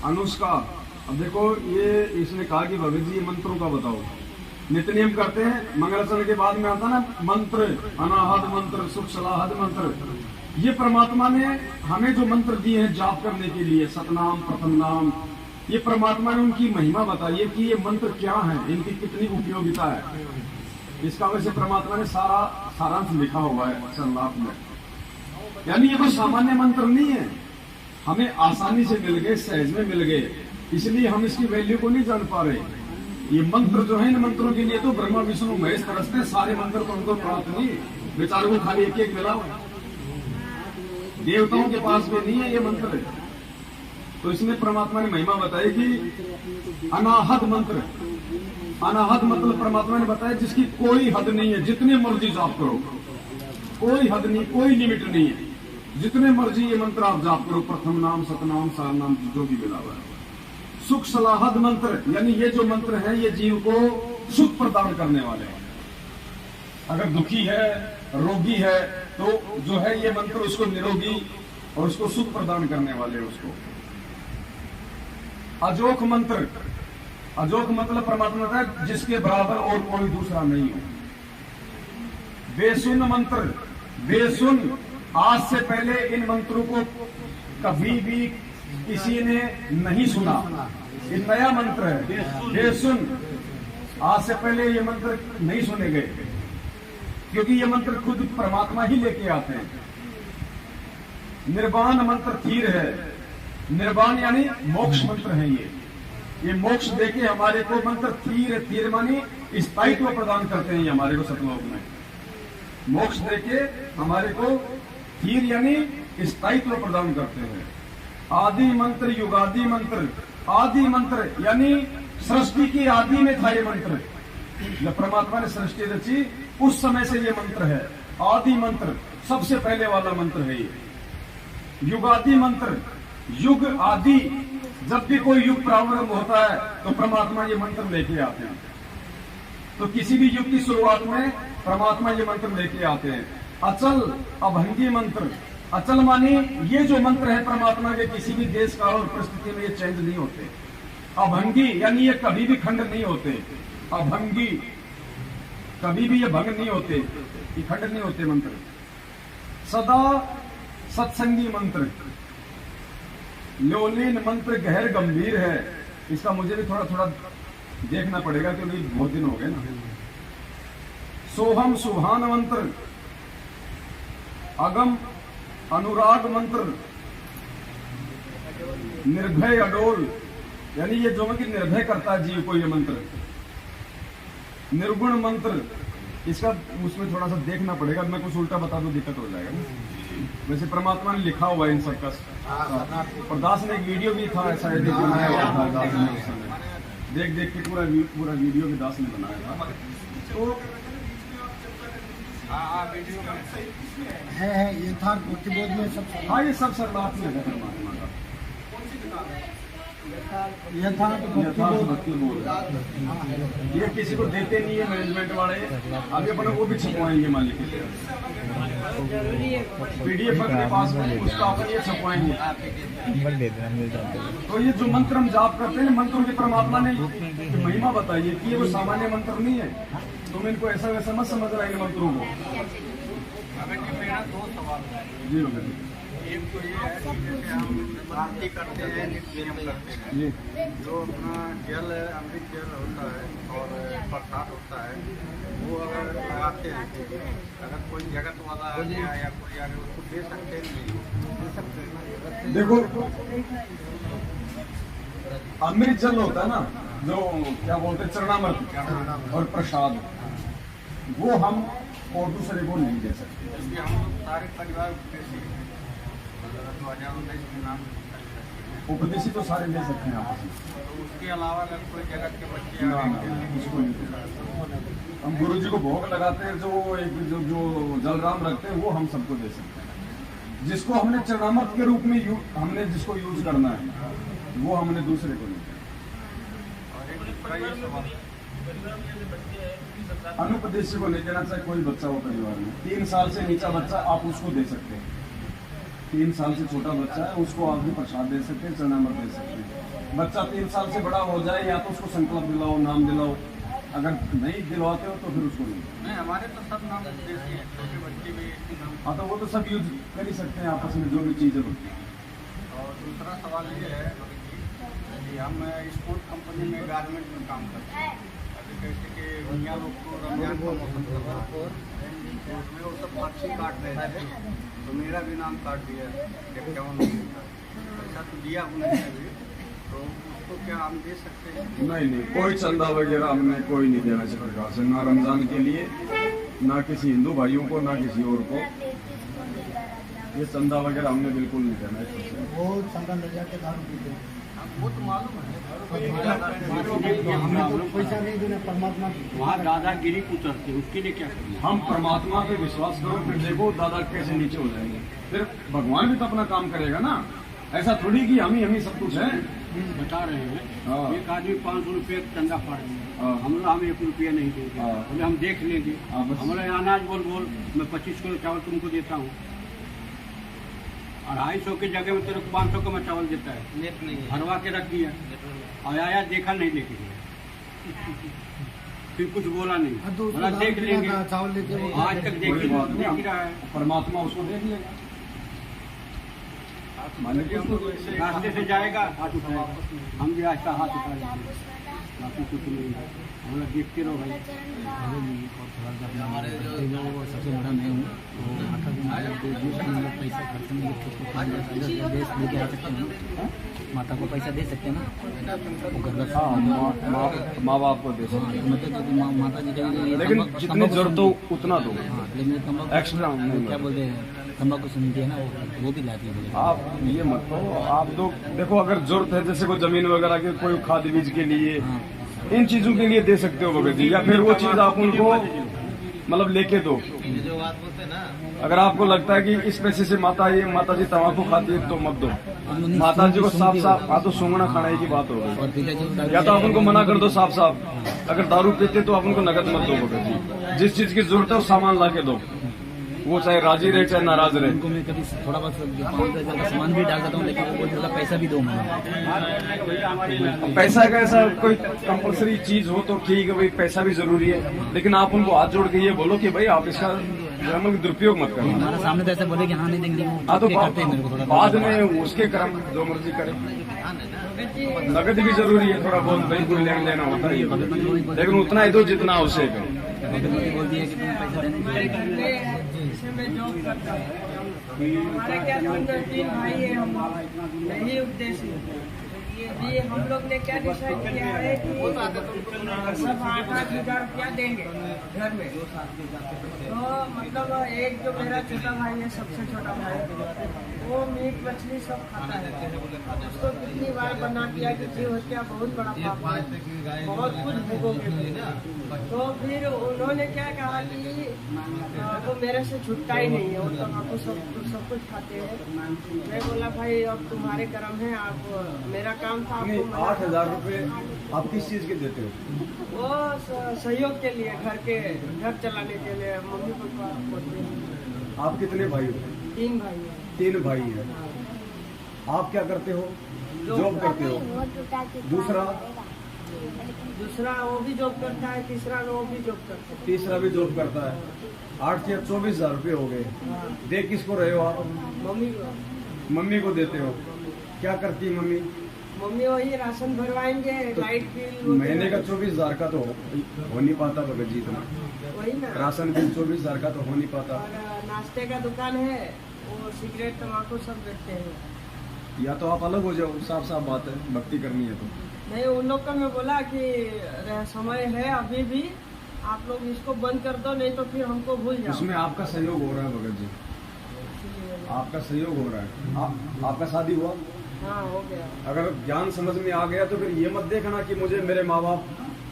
अनुष्का। अब देखो ये इसने कहा कि भगत जी ये मंत्रों का बताओ। नित्य नियम करते हैं, मंगलाचरण के बाद में आता ना मंत्र, अनाहद मंत्र, सुख सलाहद मंत्र। ये परमात्मा ने हमें जो मंत्र दिए हैं जाप करने के लिए, सतनाम प्रथम नाम, ये परमात्मा ने उनकी महिमा बताई कि ये मंत्र क्या है, इनकी कितनी उपयोगिता है। इसका वैसे परमात्मा ने सारा सारांश लिखा हुआ है संलाप में। यानी ये कोई सामान्य मंत्र नहीं है, हमें आसानी से मिल गए, सहज में मिल गए, इसलिए हम इसकी वैल्यू को नहीं जान पा रहे। ये मंत्र जो है, इन मंत्रों के लिए तो ब्रह्मा विष्णु महेश तरसते हैं, सारे मंत्र तो उनको प्राप्त नहीं, बेचारों को खाली एक एक मिला हुआ। देवताओं के पास भी नहीं है ये मंत्र। तो इसमें परमात्मा ने महिमा बताई कि अनाहद मंत्र, अनाहद मतलब परमात्मा ने बताया जिसकी कोई हद नहीं है, जितने मर्जी जाप करो, कोई हद नहीं, कोई लिमिट नहीं है, जितने मर्जी ये मंत्र आप जाप करो, प्रथम नाम, सतनाम, सार नाम, जो भी मिला हुआ है। सुख सलाहद मंत्र, यानी ये जो मंत्र है ये जीव को सुख प्रदान करने वाले हैं। अगर दुखी है, रोगी है, तो जो है ये मंत्र उसको निरोगी और उसको सुख प्रदान करने वाले हैं उसको। अजोख मंत्र, अजोख मतलब परमात्मा का जिसके बराबर और कोई दूसरा नहीं हो। बेसुन मंत्र, बेसुन, आज से पहले इन मंत्रों को कभी भी किसी ने नहीं सुना, ये नया मंत्र है। बेसुन, आज से पहले ये मंत्र नहीं सुने गए, क्योंकि ये मंत्र खुद परमात्मा ही लेके आते हैं। निर्वाण मंत्र थीर है, निर्वाण यानी मोक्ष मंत्र है ये मोक्ष देके हमारे को मंत्र थीर, थीर मानी स्थायित्व प्रदान करते हैं हमारे को सतलोक में। मोक्ष देके हमारे को थीर यानी स्थायित्व प्रदान करते हैं। आदि मंत्र, युगादि मंत्र, आदि मंत्र यानी सृष्टि की आदि में था ये मंत्र, जब परमात्मा ने सृष्टि रची उस समय से ये मंत्र है। आदि मंत्र सबसे पहले वाला मंत्र है ये। युगादि मंत्र, युग आदि, जब भी कोई युग प्रारंभ होता है तो परमात्मा ये मंत्र लेके आते हैं। तो किसी भी युग की शुरुआत में परमात्मा ये मंत्र लेके आते हैं। अचल अभंगी मंत्र, अचल मानी ये जो मंत्र है परमात्मा के, किसी भी देश काल और परिस्थिति में ये चेंज नहीं होते। अभंगी यानी ये कभी भी खंड नहीं होते। अभंगी, कभी भी ये भंग नहीं होते, ये खंड नहीं होते मंत्र। सदा सत्संगी मंत्र, लोलीन मंत्र गहर गंभीर है। इसका मुझे भी थोड़ा थोड़ा देखना पड़ेगा क्योंकि बहुत दिन हो गए ना। सोहम सुभान मंत्र, अगम अनुराग मंत्र, निर्भय अडोल, यानी ये जो कि निर्भय करता है जीव को ये मंत्र। निर्गुण मंत्र, इसका उसमें थोड़ा सा देखना पड़ेगा, मैं कुछ उल्टा बता दूं दिक्कत हो जाएगा ना। वैसे परमात्मा ने लिखा हुआ है इन सबका। और दास ने एक वीडियो भी था ऐसा बनाया हुआ था दास ने उस समय, देख देख के पूरा वीडियो भी दास ने बनाया था। तो है यथार्थ भक्तिबोध में सब। हाँ ये सब सर्वात्म है परमात्मा का, यथार्थ भक्तिबोध। ये किसी को देते नहीं है मैनेजमेंट वाले, आगे अपने वो भी छपवाएंगे मालिक के PDF अपने पास में, उसका अपन ये छपवाएंगे। तो ये जो मंत्र हम जाप करते हैं, मंत्रों की परमात्मा ने महिमा बताई है कि ये वो सामान्य मंत्र नहीं है। तुम इनको ऐसा वैसा मत समझ रहे हैं मंत्रों को। मेरा दो सवाल है जी एक तो ये है कि जैसे हम आरती करते हैं, नित्य नियम करते हैं, जी, जो अपना जल अमृत जल होता है और प्रसाद होता है, वो अगर लगाते हैं, अगर कोई जगत वाला आ गया या कोई आ गया उसको दे सकते हैं, दे सकते हैं। देखो अमृत जल होता है ना, जो क्या बोलते हैं चरणामृत और प्रसाद, वो हम और दूसरे को नहीं दे सकते। क्योंकि हम लोग सारे परिवार उपदेशी तो सारे ले सकते हैं आपस में, तो उसके अलावा अगर कोई जगत के बच्चे ना उसको नहीं दे सकते। हम गुरु जी को भोग लगाते हैं, जो एक जो जलराम रखते हैं वो हम सबको दे सकते हैं। जिसको हमने चरणामृत के रूप में हमने जिसको यूज करना है वो हमने दूसरे को नहीं देना। और एक बड़ा ये सवाल, अनुपदेशी को नहीं देना, चाहे कोई बच्चा हो परिवार में। 3 साल से नीचा बच्चा आप उसको दे सकते हैं, 3 साल से छोटा बच्चा है, उसको आप भी प्रसाद दे सकते हैं, चरणामृत दे सकते हैं। बच्चा 3 साल से बड़ा हो जाए या तो उसको संकल्प दिलाओ, नाम दिलाओ, अगर नहीं दिलवाते हो तो फिर उसको नहीं। हमारे तो सब नाम देते हैं, छोटे बच्चे भी नाम। हाँ, तो वो तो सब यूज कर ही सकते हैं आपस में जो भी चीज़ें होती है। और दूसरा सवाल ये है कि हम स्पोर्ट कंपनी में गारमेंट में काम करते हैं। अभी जैसे कि भैया लोग को रमजान का मौसम चल रहा है, तो उसमें वो सब पर्ची काट रहे थे, तो मेरा भी नाम काट दिया कि क्यों नहीं होता। पैसा तो दिया उन्होंने अभी, तो उसको क्या हम दे सकते हैं? नहीं, कोई चंदा वगैरह हमने कोई नहीं देना चाहिए सरकार से, ना रमजान के लिए, ना किसी हिंदू भाइयों को, ना किसी और को। ये चंदा वगैरह हमने बिल्कुल नहीं देना है। वो संगम ले जाके दारू पीते हैं। वो तो मालूम है। हमें तो पैसा नहीं देना, परमात्मा वहाँ दादागिरी उतरते, उसके लिए क्या करें? हम परमात्मा पे विश्वास करो, फिर देखो दादा कैसे नीचे हो जाएंगे। फिर भगवान भी तो अपना काम करेगा ना, ऐसा थोड़ी कि हम ही सब कुछ है। बता रहे हैं हाँ। एक आदमी 500 रुपये चंदा फाड़ दिया, हाँ। हम 1 रुपया नहीं देंगे, हाँ। बोले हम देख लेंगे। हाँ, बस। हमारे अनाज बोल मैं 25 किलो चावल तुमको देता हूँ, 250 की जगह में तेरे को 500 का मैं चावल देता है, नेट नहीं है। भरवा के रख दिया और आया देखा नहीं लेके गया, फिर कुछ बोला नहीं, तो बोला देख लेंगे। चावल लेके वो आज तक देख कोई बात नहीं, ही रहा है, परमात्मा उसको देख लेगा। मालिक उसको रास्ते से जाएगा हाथ उठाएगा, हम भी ऐसा हाथ उठा लेंगे, बाकी कुछ नहीं है। हम लोग देखते रहो भाई। हमारे जो सबसे बड़ा मैं हूँ, तो यहाँ का भी मतलब पैसा खर्च में देश लेके आ सकते हैं, माता को पैसा दे सकते हैं ना, वो घर का माँ बाप को दे सकते तो मतलब माता जी का भी लेकिन जितनी जरूरत हो उतना दो, हाँ, लेकिन तम्बाकू एक्स्ट्रा नहीं। क्या बोलते हैं, तम्बाकू सुनती है ना, वो भी लाती है। आप ये मत करो, आप तो देखो अगर जरूरत है जैसे कोई जमीन वगैरह के, कोई खाद बीज के लिए, इन चीजों के लिए दे सकते हो भगत जी, या फिर वो चीज आप उनको मतलब लेके दो। जो बात बोलते हैं ना, अगर आपको लगता है कि इस पैसे से माता जी तम्बाकू खाती है तो मत दो। माता जी को साफ साफ तो सूंघना खाने की बात हो गई, और पिताजी या तो आप उनको मना कर दो साफ साफ। अगर दारू पीते तो आप उनको नकद मत दो भगत जी, जिस चीज की जरूरत है वो सामान ला के दो, वो चाहे राजी रहे चाहे नाराज रहे। उनको मैं कभी थोड़ा बहुत 5,000 का सामान भी डाल देता हूँ, लेकिन वो बोलते हैं पैसा भी दो मुझे। पैसा का ऐसा कोई कंपलसरी चीज हो तो ठीक है भाई, पैसा भी जरूरी है, लेकिन आप उनको हाथ जोड़ के ये बोलो कि भाई आप इसका दुरुपयोग मत करो। हमारे सामने तो ऐसे बोले कि हाँ नहीं देंगे, हाँ, तो करते हैं मेरे को थोड़ा बाद में उसके कर्म जो मर्जी करे। नगद भी जरूरी है, थोड़ा बहुत भाई कोई लेन देना होता है, लेकिन उतना ही दो जितना आवश्यक है। बोल दिया कि तुम पैसा देने हमारे क्या 3 भाई है, हम यही उद्देश्य ये हम लोग ने क्या डिसाइड किया है कि सब 8,000 रुपया देंगे घर में। तो मतलब एक जो मेरा छोटा भाई है, सबसे छोटा भाई, वो मीट मछली सब खाता है। उसको कितनी बार बना दिया कि जीव हत्या बहुत बड़ा पाप है, बहुत कुछ भोगोगे। तो फिर उन्होंने क्या कहा कि वो मेरे से छुटता ही नहीं है, वो तम्बाकू सब कुछ खाते हैं। मैं बोला भाई अब तुम्हारे कर्म है, आप मेरा काम था आपको 8,000 रुपए आप किस चीज के देते हो? वो सहयोग के लिए, घर चलाने के लिए, मम्मी पापा बोलते हैं। आप कितने भाई हो? 3 भाई है। 3 भाई है। आप क्या करते हो? जॉब करते हो? दूसरा वो भी जॉब करता है, तीसरा वो भी जॉब करता है। तीसरा भी जॉब करता है। 8 या 24,000 रुपए हो गए। दे किसको रहे हो आप? मम्मी को। मम्मी को देते हो। क्या करती है मम्मी? मम्मी वही राशन भरवाएंगे, लाइट बिल महीने का 24,000 का तो हो नहीं पाता भगत जी, इतना वही ना। राशन बिल 24,000 का तो हो नहीं पाता। और नाश्ते का दुकान है, वो सिगरेट तम्बाकू सब बेचते हैं। या तो आप अलग हो जाओ, साफ साफ बात है, भक्ति करनी है तो। नहीं, उन लोग को मैं बोला कि समय है अभी भी, आप लोग इसको बंद कर दो, नहीं तो फिर हमको भूल जाओ। उसमें आपका सहयोग हो रहा है भगत जी, आपका सहयोग हो रहा है। आपका शादी हुआ? हाँ, हो गया। अगर ज्ञान समझ में आ गया तो फिर ये मत देखना कि मुझे मेरे माँ बाप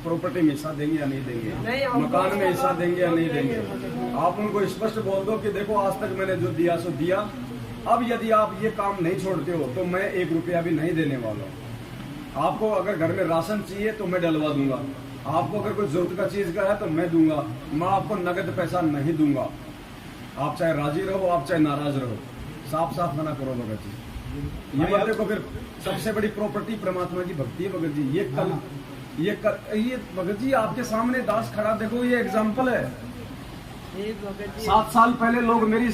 प्रॉपर्टी में हिस्सा देंगे या नहीं देंगे, मकान में हिस्सा देंगे या नहीं देंगे। आप उनको स्पष्ट बोल दो कि देखो आज तक मैंने जो दिया सो दिया, अब यदि आप ये काम नहीं छोड़ते हो तो मैं 1 रुपया भी नहीं देने वाला हूँ। आपको अगर घर में राशन चाहिए तो मैं डलवा दूंगा, आपको अगर कोई जरूरत का चीज का है तो मैं दूंगा, मैं आपको नगद पैसा नहीं दूंगा। आप चाहे राजी रहो, आप चाहे नाराज रहो, साफ साफ मना करो भगत जी। ये बंदे को फिर सबसे बड़ी प्रॉपर्टी परमात्मा की भक्ति है भगत जी। ये भगत जी आपके सामने दास खड़ा, देखो ये एग्जाम्पल है। ये भगत जी 7 साल पहले लोग मेरी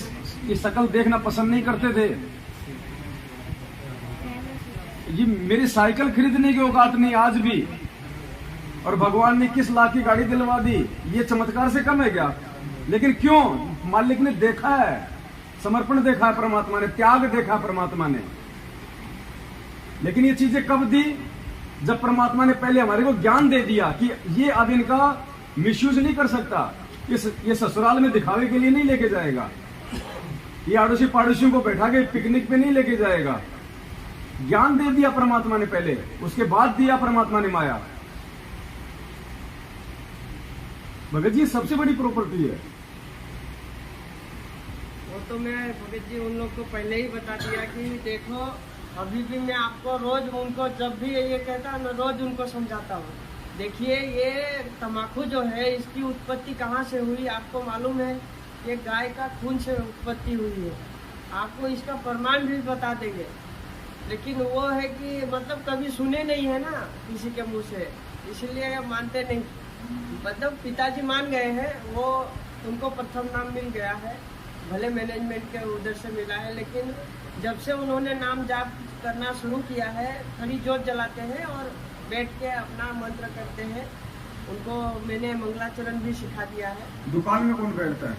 ये शक्ल देखना पसंद नहीं करते थे। ये मेरी साइकिल खरीदने की औकात नहीं आज भी, और भगवान ने किस लाख की गाड़ी दिलवा दी, ये चमत्कार से कम है क्या? लेकिन क्यों? मालिक ने देखा है, समर्पण देखा है परमात्मा ने, त्याग देखा परमात्मा ने। लेकिन ये चीजें कब दी? जब परमात्मा ने पहले हमारे को ज्ञान दे दिया कि ये अब इनका मिसयूज नहीं कर सकता, ये ससुराल में दिखावे के लिए नहीं लेके जाएगा, ये आड़ोसी पाड़ोसियों को बैठा के पिकनिक पे नहीं लेके जाएगा। ज्ञान दे दिया परमात्मा ने पहले, उसके बाद दिया परमात्मा ने माया। भगत जी सबसे बड़ी प्रॉपर्टी है। वो तो मैं भगत जी उन लोग को पहले ही बता दिया कि देखो अभी भी मैं आपको रोज उनको जब भी ये कहता है ना, रोज उनको समझाता हूँ। देखिए ये तम्बाकू जो है इसकी उत्पत्ति कहाँ से हुई आपको मालूम है? ये गाय का खून से उत्पत्ति हुई है। आपको इसका प्रमाण भी बता देंगे, लेकिन वो है कि मतलब कभी सुने नहीं है ना किसी के मुंह से, इसलिए मानते नहीं। मतलब पिताजी मान गए हैं, वो उनको प्रथम नाम मिल गया है, भले मैनेजमेंट के उधर से मिला है, लेकिन जब से उन्होंने नाम जाप करना शुरू किया है, खड़ी जोत जलाते हैं और बैठ के अपना मंत्र करते हैं। उनको मैंने मंगलाचरण भी सिखा दिया है। दुकान में कौन बैठता है?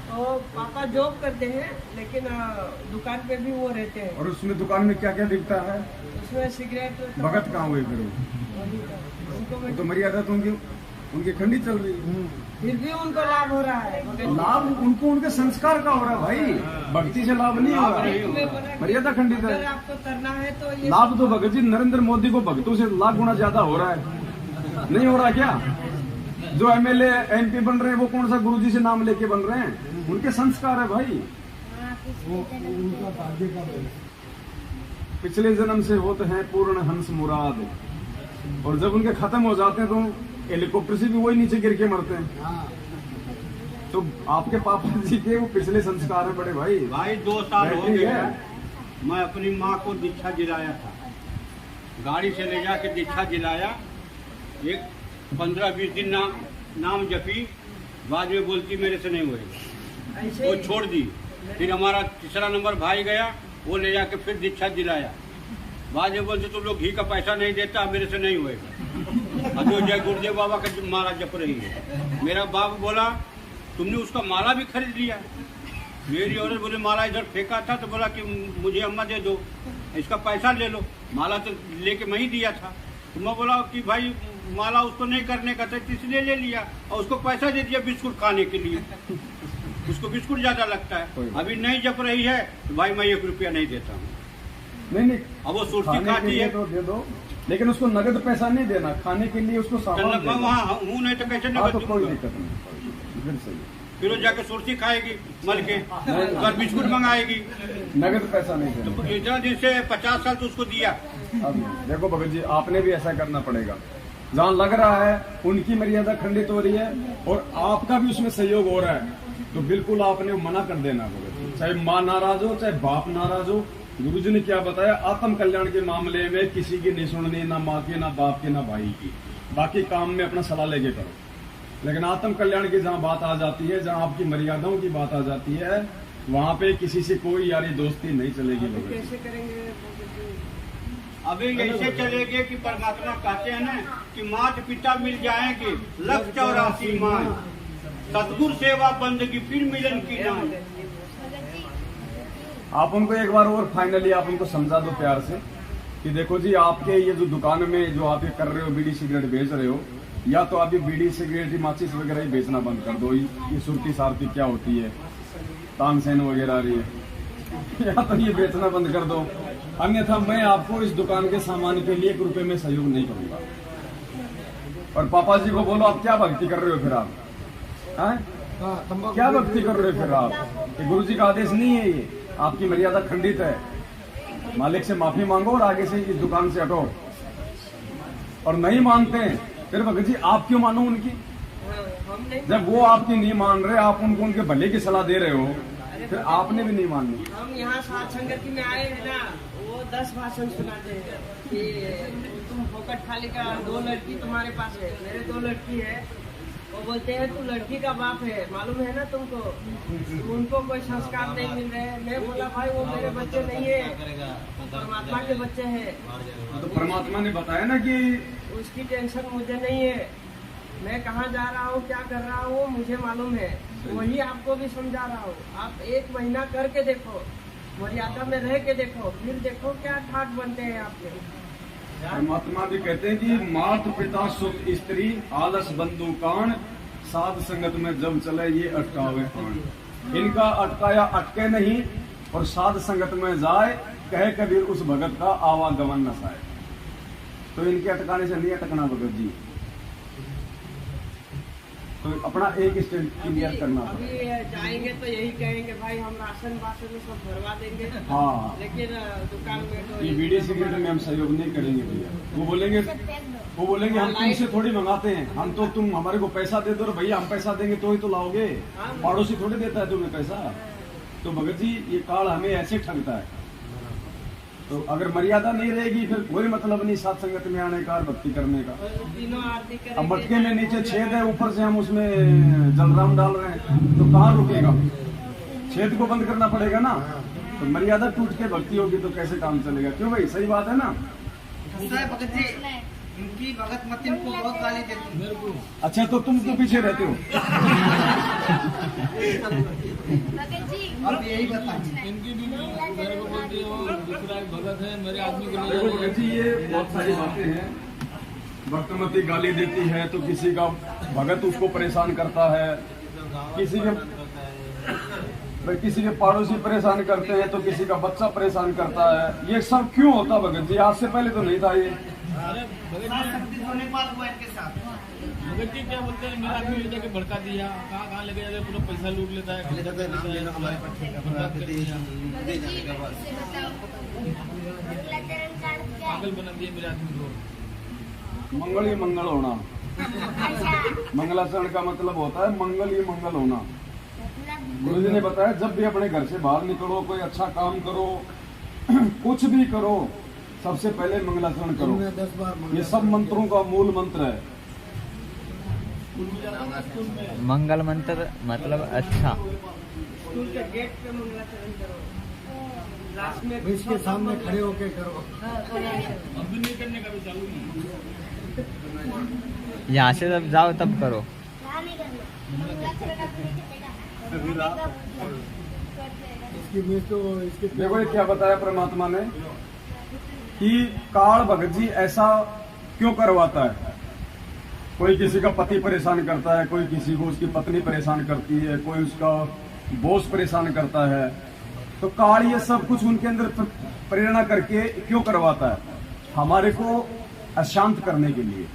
तो पापा जॉब करते हैं, लेकिन दुकान पे भी वो रहते हैं। और उसमें दुकान में क्या क्या बिकता है? उसमें सिगरेट तो भगत कहाँ हुए फिर? उनको वो तो मर्यादा तो उनकी खंडी चल रही है, फिर भी उनको लाभ हो रहा है। लाभ उनको उनके संस्कार का हो रहा है भाई, भक्ति से लाभ नहीं हो रहा, मर्यादा खंडित अगर है। आपको करना है तो ये लाभ तो भगत जी नरेंद्र मोदी को भक्तों से लाख गुना ज्यादा हो रहा है, नहीं हो रहा क्या? जो एमएलए एमपी बन रहे हैं वो कौन सा गुरुजी से नाम लेके बन रहे हैं? उनके संस्कार है भाई। उनका भाग्य का बल। पिछले जन्म से होते हैं पूर्ण हंस मुराद, और जब उनके खत्म हो जाते हैं तो हेलीकॉप्टर से भी वही नीचे गिर के मरते हैं। हाँ, तो आपके पापा जी के वो पिछले संस्कार है बड़े भाई। भाई 2 साल हो बैटरी गए है। मैं अपनी माँ को दीक्षा दिलाया था, गाड़ी से ले जाके दीक्षा दिलाया। एक 15-20 दिन नाम जपी, बाद में बोलती मेरे से नहीं होएगा, ऐसे वो ही छोड़ दी। फिर हमारा तीसरा नंबर भाई गया, वो ले जाके फिर दीक्षा दिलाया। बाद में बोलते तुम लोग घी का पैसा नहीं देता, मेरे से नहीं होएगा। और जो जय गुरुदेव बाबा का माला जप रही है। मेरा बाप बोला तुमने उसका माला भी खरीद लिया। मेरी औरत बोले माला इधर फेंका था, तो बोला कि मुझे अम्मा दे दो, इसका पैसा ले लो। माला तो लेके मैं ही दिया था। तो मैं बोला कि भाई माला उसको नहीं करने का था, इसलिए ले लिया, और उसको पैसा दे दिया बिस्कुट खाने के लिए। उसको बिस्कुट ज्यादा लगता है। अभी नहीं जप रही है तो भाई मैं 1 रुपया नहीं देता हूँ। नहीं अब वो सुर्ती खाने के खाती लिए है तो दे दो, लेकिन उसको नगद पैसा नहीं देना, खाने के लिए उसको सामान देना। वहाँ हूँ नहीं तो कैसे हाँ, तो नगद कोई दूंगा? दिक्कत नहीं, फिर सही। फिर वो जाके सुर्ती खाएगी मल के, और बिस्कुट मंगाएगी। नगद पैसा नहीं देना। तो इतना दिन से 50 साल तो उसको दिया। अब देखो भगत जी, आपने भी ऐसा करना पड़ेगा। जहाँ लग रहा है उनकी मर्यादा खंडित हो रही है और आपका भी उसमें सहयोग हो रहा है, तो बिल्कुल आपने मना कर देना भगत जी। चाहे माँ नाराज हो, चाहे बाप नाराज हो। गुरुजी ने क्या बताया? आत्म कल्याण के मामले में किसी की नहीं सुननी, ना माँ की, ना बाप की, ना भाई की। बाकी काम में अपना सलाह लेके करो, लेकिन आत्म कल्याण की जहाँ बात आ जाती है, जहाँ आपकी मर्यादाओं की बात आ जाती है, वहाँ पे किसी से कोई यारी दोस्ती नहीं चलेगी भगत जी। कैसे करेंगे? अभी ऐसे चलेगे कि परमात्मा कहते हैं ना कि माता पिता मिल जाएंगे, 184 माँ, सतगुरु सेवा बंदगी, फिर मिलन की नाम। आप उनको एक बार और फाइनली आप उनको समझा दो प्यार से कि देखो जी, आपके ये जो दुकान में जो आप ये कर रहे हो, बीड़ी सिगरेट बेच रहे हो, या तो आप ये बीड़ी सिगरेट माचिस वगैरह ही बेचना बंद कर दो। ये सुरती सारती क्या होती है, तानसेन वगैरह आ रही है, या तो ये बेचना बंद कर दो, अन्यथा मैं आपको इस दुकान के सामान के लिए 1 रुपए में सहयोग नहीं करूंगा। और पापा जी को बोलो आप क्या भक्ति कर रहे हो फिर आप, क्या भक्ति कर रहे हो फिर आप? ये गुरु जी का आदेश नहीं है, ये आपकी मर्यादा खंडित है। मालिक से माफी मांगो और आगे से इस दुकान से हटो। और नहीं मानते हैं फिर भगत जी आप क्यों मानो उनकी? हम नहीं जब वो आपकी नहीं मान रहे, आप उनको उनके भले की सलाह दे रहे हो, फिर आपने भी नहीं माननी। हम यहाँ सात संगति में आए हैं ना, वो 10 भाषण सुनाते हैं कि तुम फोकट खाली का 2 लड़की तुम्हारे पास है, मेरे 2 लड़की है। वो बोलते हैं तू लड़की का बाप है, मालूम है ना तुमको, उनको कोई संस्कार नहीं मिल रहे। मैं बोला भाई वो मेरे बच्चे नहीं है, परमात्मा के बच्चे हैं। तो परमात्मा ने बताया ना कि उसकी टेंशन मुझे नहीं है, मैं कहाँ जा रहा हूँ क्या कर रहा हूँ मुझे मालूम है, वही आपको भी समझा रहा हूँ। आप 1 महीना करके देखो, मर्यादा में रह के देखो, फिर देखो क्या ठाट बनते हैं आपके। परमात्मा भी कहते हैं कि माता पिता सुख स्त्री आलस बंधु कान साध संगत में जब चले ये अटकावे कान। इनका अटकाया अटके नहीं और साध संगत में जाए, कहे कबीर उस भगत का आवागमन न साए। तो इनके अटकाने से नहीं अटकना भगत जी, तो अपना एक स्टेज क्लियर करना। अभी जाएंगे तो यही कहेंगे भाई हम राशन वाशन सब भरवा देंगे। हाँ, लेकिन दुकान में तो ये बीड़ी सिगरेट में हम सहयोग नहीं करेंगे भैया। वो बोलेंगे हम तुमसे थोड़ी मंगाते हैं, हम तो तुम हमारे को पैसा दे दो, भैया हम पैसा देंगे तो ही तो लाओगे, पड़ोसी थोड़ी देता है तुम्हें पैसा। तो भगत जी ये काल हमें ऐसे ठगता है। तो अगर मर्यादा नहीं रहेगी फिर कोई मतलब नहीं साथ संगत में आने का और भक्ति करने का। दिनों आरती करेंगे। अब मटके में नीचे छेद है, ऊपर से हम उसमें जलराम डाल रहे हैं, तो कहाँ रुकेगा? छेद को बंद करना पड़ेगा ना। तो मर्यादा टूट के भक्ति होगी तो कैसे काम चलेगा? क्यों भाई, सही बात है ना? भगत जी इनकी भगत मत इनको बहुत गाली देती है। अच्छा तो तुम तो पीछे रहते हो। अब यही बताइए इनकी भी मेरे को बोलती हो दूसरा एक भगत है, मेरे आदमी को देखो भगत जी ये बहुत सारी बातें हैं। भक्तमती गाली देती है तो किसी का भगत उसको परेशान करता है, किसी के पड़ोसी परेशान करते हैं तो किसी का बच्चा परेशान करता है। ये सब क्यों होता भगत जी? आज से पहले तो नहीं था ये। भगत जी क्या बोलते हैं, मेरा आदमी ले जाके भड़का दिया, कहाँ लेके जाके पूरा पैसा लूट लेता है, पागल बना दिया मेरे आदमी को। मंगल ही मंगल होना, मंगलाचरण का मतलब होता है मंगल ही मंगल होना। गुरु जी ने बताया जब भी अपने घर से बाहर निकलो, कोई अच्छा काम करो, कुछ भी करो, सबसे पहले मंगलाचरण करो। ये सब मंत्रों का मूल मंत्र है। मंगल मंत्र मतलब अच्छा। स्कूल के गेट पे मंगलाचरण करो, क्लास में इसके सामने खड़े होके करो। अब भी नहीं करने का भी चालू नहीं। यहाँ से जब जाओ तब करो। देखो ये क्या बताया परमात्मा ने कि काल भगत जी ऐसा क्यों करवाता है। कोई किसी का पति परेशान करता है, कोई किसी को उसकी पत्नी परेशान करती है, कोई उसका बॉस परेशान करता है। तो काल ये सब कुछ उनके अंदर प्रेरणा करके क्यों करवाता है? हमारे को अशांत करने के लिए,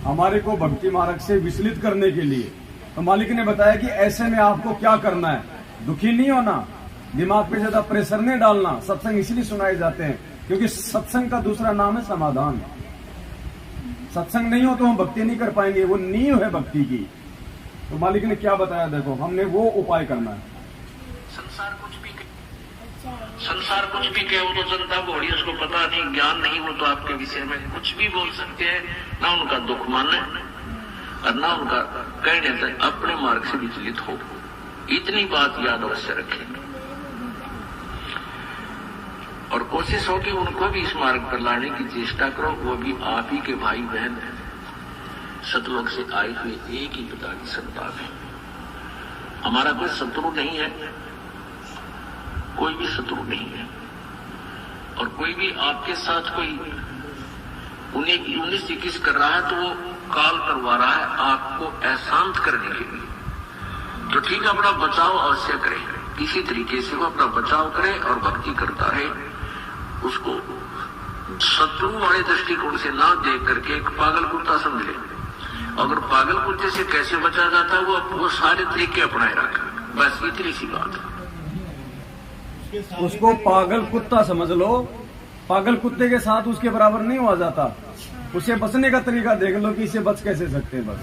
हमारे को भक्ति मार्ग से विचलित करने के लिए। तो मालिक ने बताया कि ऐसे में आपको क्या करना है, दुखी नहीं होना, दिमाग पे ज्यादा प्रेशर नहीं डालना। सत्संग इसलिए सुनाए जाते हैं क्योंकि सत्संग का दूसरा नाम है समाधान। सत्संग नहीं हो तो हम भक्ति नहीं कर पाएंगे, वो नींव है भक्ति की। तो मालिक ने क्या बताया, देखो हमने वो उपाय करना है। संसार कुछ भी कहे, वो तो जनता को होड़ी, उसको पता नहीं, ज्ञान नहीं, वो तो आपके विषय में कुछ भी बोल सकते हैं। ना उनका दुख माने और ना उनका कहने तक अपने मार्ग से विचलित हो। इतनी बात याद अवश्य रखें और कोशिश हो कि उनको भी इस मार्ग पर लाने की चेष्टा करो। वो भी आप ही के भाई बहन हैं, सतलोक से आए हुए एक ही पिता की संतान है। हमारा कोई शत्रु नहीं है, कोई भी शत्रु नहीं है। और कोई भी आपके साथ कोई 19-21 कर रहा है तो वो काल करवा रहा है आपको अशांत करने के लिए। तो ठीक है, अपना बचाव अवश्य करें, किसी तरीके से वो अपना बचाव करे और भक्ति करता रहे। उसको शत्रु वाले दृष्टिकोण से ना देख करके एक पागल कुत्ता समझे। अगर पागल कुत्ते से कैसे बचा जाता है वो सारे तरीके अपनाए रखा। बस इतनी सी बात है। उसको पागल कुत्ता समझ लो, पागल कुत्ते के साथ उसके बराबर नहीं हुआ जाता। उसे बचने का तरीका देख लो कि इसे बच कैसे सकते हैं। बस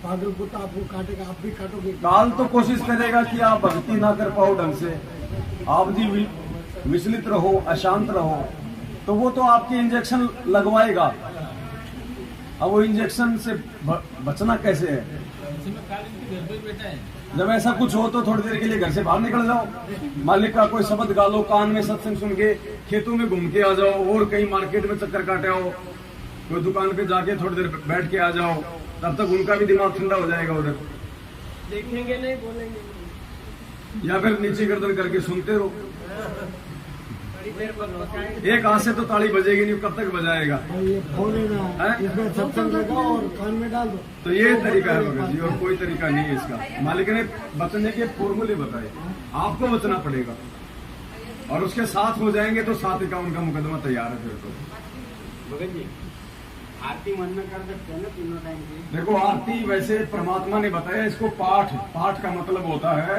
पागल कुत्ता आपको काटेगा, आप भी काटोगे। काल तो कोशिश करेगा कि आप भक्ति ना कर पाओ ढंग से, आप जी विचलित रहो, अशांत रहो, तो वो तो आपके इंजेक्शन लगवाएगा। अब वो इंजेक्शन से बचना कैसे है? जब ऐसा कुछ हो तो थोड़ी देर के लिए घर से बाहर निकल जाओ, मालिक का कोई शब्द गा लो, कान में सत्संग सुन के खेतों में घूम के आ जाओ, और कहीं मार्केट में चक्कर काटे आओ, कोई दुकान पे जाके थोड़ी देर बैठ के आ जाओ, तब तक उनका भी दिमाग ठंडा हो जाएगा। उधर देखेंगे नहीं, बोलेंगे, या फिर नीचे गर्दन करके सुनते रहो। एक हाथ से तो ताली बजेगी नहीं, कब तक बजाएगा? ये फोन है ना, इसमें सत्संग लगाओ और कान में डाल दो। तो ये तरीका है भगत जी, और कोई तरीका नहीं है इसका। मालिक ने बचने के फॉर्मूले बताए, आपको बचना पड़ेगा, और उसके साथ हो जाएंगे तो साथ का उनका मुकदमा तैयार है। फिर तो भगत जी आरती मन में कर सकते हैं ना तीनों टाइम की। देखो आरती वैसे परमात्मा ने बताया इसको पाठ, पाठ का मतलब होता है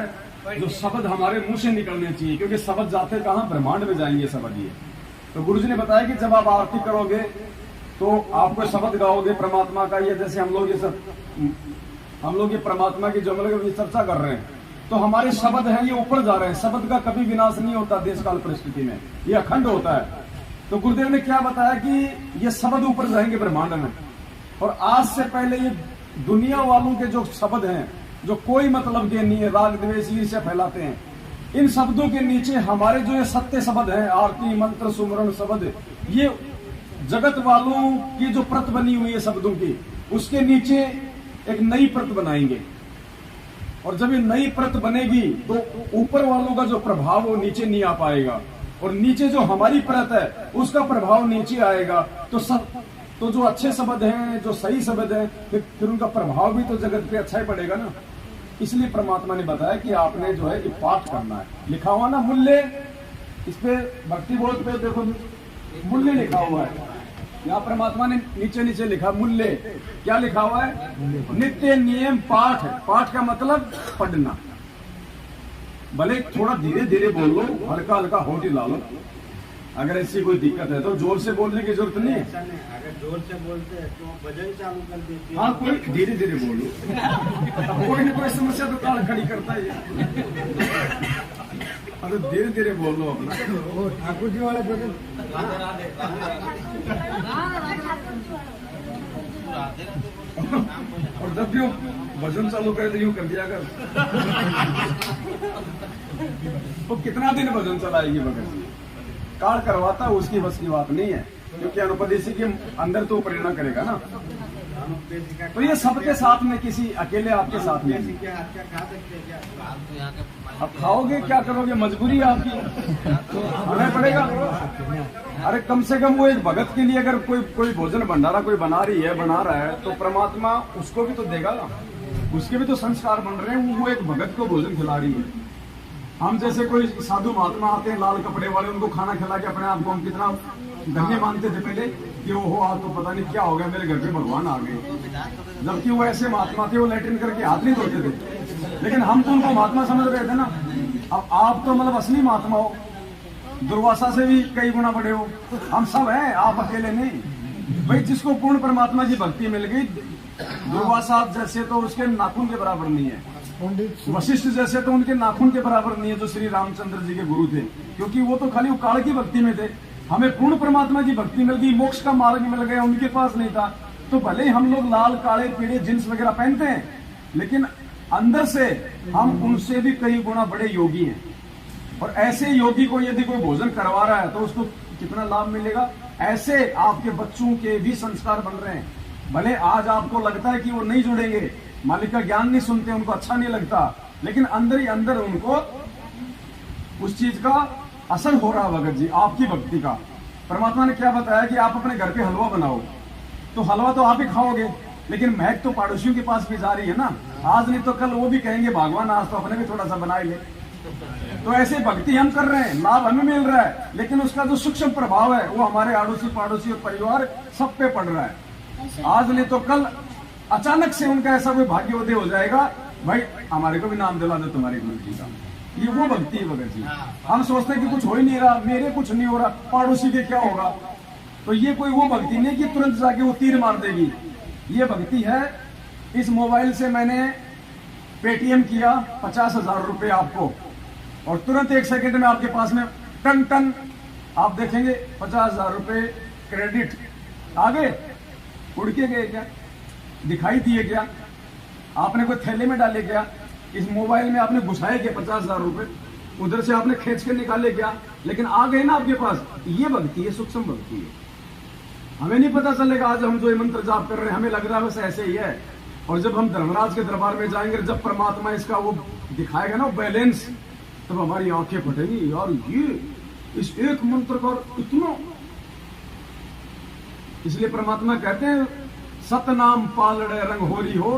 जो शब्द हमारे मुंह से निकलने चाहिए, क्योंकि शब्द जाते कहाँ, ब्रह्मांड में जाएंगे शब्द। ये तो गुरु जी ने बताया कि जब आप आरती करोगे तो आपको शब्द गाओगे परमात्मा का। ये जैसे हम लोग ये परमात्मा की जो हम लोग चर्चा कर रहे हैं, तो हमारे शब्द हैं ये ऊपर जा रहे हैं। शब्द का कभी विनाश नहीं होता देश काल परिस्थिति में, ये अखंड होता है। तो गुरुदेव ने क्या बताया कि ये शब्द ऊपर जाएंगे ब्रह्मांड में, और आज से पहले ये दुनिया वालों के जो शब्द हैं, जो कोई मतलब के नहीं है, राग द्वेष ईर्ष्या फैलाते हैं, इन शब्दों के नीचे हमारे जो ये सत्य शब्द हैं, आरती मंत्र सुमरण शब्द, ये जगत वालों की जो प्रत बनी हुई है शब्दों की, उसके नीचे एक नई प्रत बनाएंगे। और जब ये नई प्रत बनेगी तो ऊपर वालों का जो प्रभाव वो नीचे नहीं आ पाएगा, और नीचे जो हमारी परत है उसका प्रभाव नीचे आएगा। तो जो अच्छे शब्द हैं, जो सही शब्द हैं, फिर उनका प्रभाव भी तो जगत पे अच्छा ही पड़ेगा ना। इसलिए परमात्मा ने बताया कि आपने जो है ये पाठ करना है। लिखा हुआ ना मूल्य, इस पे भक्ति बोर्ड पे देखो मूल्य लिखा हुआ है। यहाँ परमात्मा ने नीचे नीचे लिखा मूल्य, क्या लिखा हुआ है? नित्य नियम पाठ। पाठ का मतलब पढ़ना। भले थोड़ा धीरे धीरे बोल लो, हल्का हल्का होठ हिला लो। अगर ऐसी कोई दिक्कत है तो जोर से बोलने की जरूरत नहीं है। अगर जोर से बोलते हैं तो भजन चालू कर देते हैं। हाँ, कोई धीरे धीरे बोलो, कोई ना कोई समस्या तो काल खड़ी करता है। अरे धीरे धीरे बोल लो अपना। ठाकुर जी वाले भजन, और जब भी भजन चालू करे तो यूं कर दिया कर। तो कितना दिन भजन चलाएगी भगत? काल करवाता उसकी बस की बात नहीं है, क्योंकि अनुपदेशी के अंदर तो प्रेरणा करेगा ना। तो ये सबके साथ में, किसी अकेले आपके साथ में। अब खाओगे क्या करोगे, मजबूरी है आपकी, हमें पड़ेगा। अरे कम से कम वो एक भगत के लिए अगर कोई भोजन भंडारा कोई बना रहा है तो परमात्मा उसको भी तो देगा ना, उसके भी तो संस्कार बन रहे हैं। वो एक भगत को भोजन खिला रही है। हम जैसे कोई साधु महात्मा आते हैं लाल कपड़े वाले, उनको खाना खिला के अपने आप को हम कितना धन्य मानते थे पहले कि ओहो आज तो पता नहीं क्या हो गया, मेरे घर पे भगवान आ गए। जबकि वो ऐसे महात्मा थे, वो लैट्रिन करके हाथ नहीं धोते थे, लेकिन हम तो उनको महात्मा समझ रहे थे ना। अब आप तो मतलब असली महात्मा हो, दुर्वासा से भी कई गुना बड़े हो। हम सब हैं, आप अकेले नहीं। भाई जिसको पूर्ण परमात्मा की भक्ति मिल गई, दुर्वासा जैसे तो उसके नाखून के बराबर नहीं है, वशिष्ठ जैसे तो उनके नाखून के बराबर नहीं है जो श्री रामचंद्र जी के गुरु थे, क्योंकि वो तो खाली काल की भक्ति में थे। हमें पूर्ण परमात्मा की भक्ति मिल गई, मोक्ष का मार्ग मिल गया, उनके पास नहीं था। तो भले ही हम लोग लाल काले पीले जींस वगैरह पहनते हैं, लेकिन अंदर से हम उनसे भी कई गुना बड़े योगी हैं। और ऐसे योगी को यदि कोई भोजन करवा रहा है तो उसको कितना लाभ मिलेगा। ऐसे आपके बच्चों के भी संस्कार बन रहे हैं। भले आज आपको लगता है कि वो नहीं जुड़ेंगे, मालिक का ज्ञान नहीं सुनते, उनको अच्छा नहीं लगता, लेकिन अंदर ही अंदर उनको उस चीज का असर हो रहा है भगत जी, आपकी भक्ति का। परमात्मा ने क्या बताया कि आप अपने घर पे हलवा बनाओ, तो हलवा तो आप ही खाओगे, लेकिन महक तो पड़ोसियों के पास भी जा रही है ना। आज नहीं तो कल वो भी कहेंगे भगवान आज तो अपने भी थोड़ा सा बनाए ले। तो ऐसे भक्ति हम कर रहे हैं, लाभ हमें मिल रहा है, लेकिन उसका जो सूक्ष्म प्रभाव है वो हमारे आड़ोसी पड़ोसी और परिवार सब पे पड़ रहा है। आज नहीं तो कल अचानक से उनका ऐसा कोई भाग्योदय हो जाएगा, भाई हमारे को भी नाम दिला दो तुम्हारे गुरु जी का। ये वो भक्ति है भगत जी। हम सोचते हैं कि कुछ हो ही नहीं रहा, मेरे कुछ नहीं हो रहा, पड़ोसी के क्या होगा। तो ये कोई वो भक्ति नहीं कि तुरंत जाके वो तीर मार देगी। ये भक्ति है, इस मोबाइल से मैंने पेटीएम किया 50,000 रुपए आपको, और तुरंत 1 सेकंड में आपके पास में टन टन आप देखेंगे 50,000 रुपए क्रेडिट आ गए। उड़ के गए क्या? दिखाई दिए क्या? आपने कोई थैले में डाले क्या? इस मोबाइल में आपने घुसाए क्या 50,000 रुपए? उधर से आपने खींच के निकाले क्या? लेकिन आ गए ना आपके पास। ये भक्ति है, सूक्ष्म भक्ति है। हमें नहीं पता चलेगा आज हम जो ये मंत्र जाप कर रहे हैं, हमें लग रहा है बस ऐसे ही है। और जब हम धर्मराज के दरबार में जाएंगे, जब परमात्मा इसका वो दिखाएगा ना बैलेंस, तब हमारी आंखें फटेंगी, यार ये इस एक मंत्र का इतना। इसलिए परमात्मा कहते हैं सतनाम पालड़े रंग होरी हो,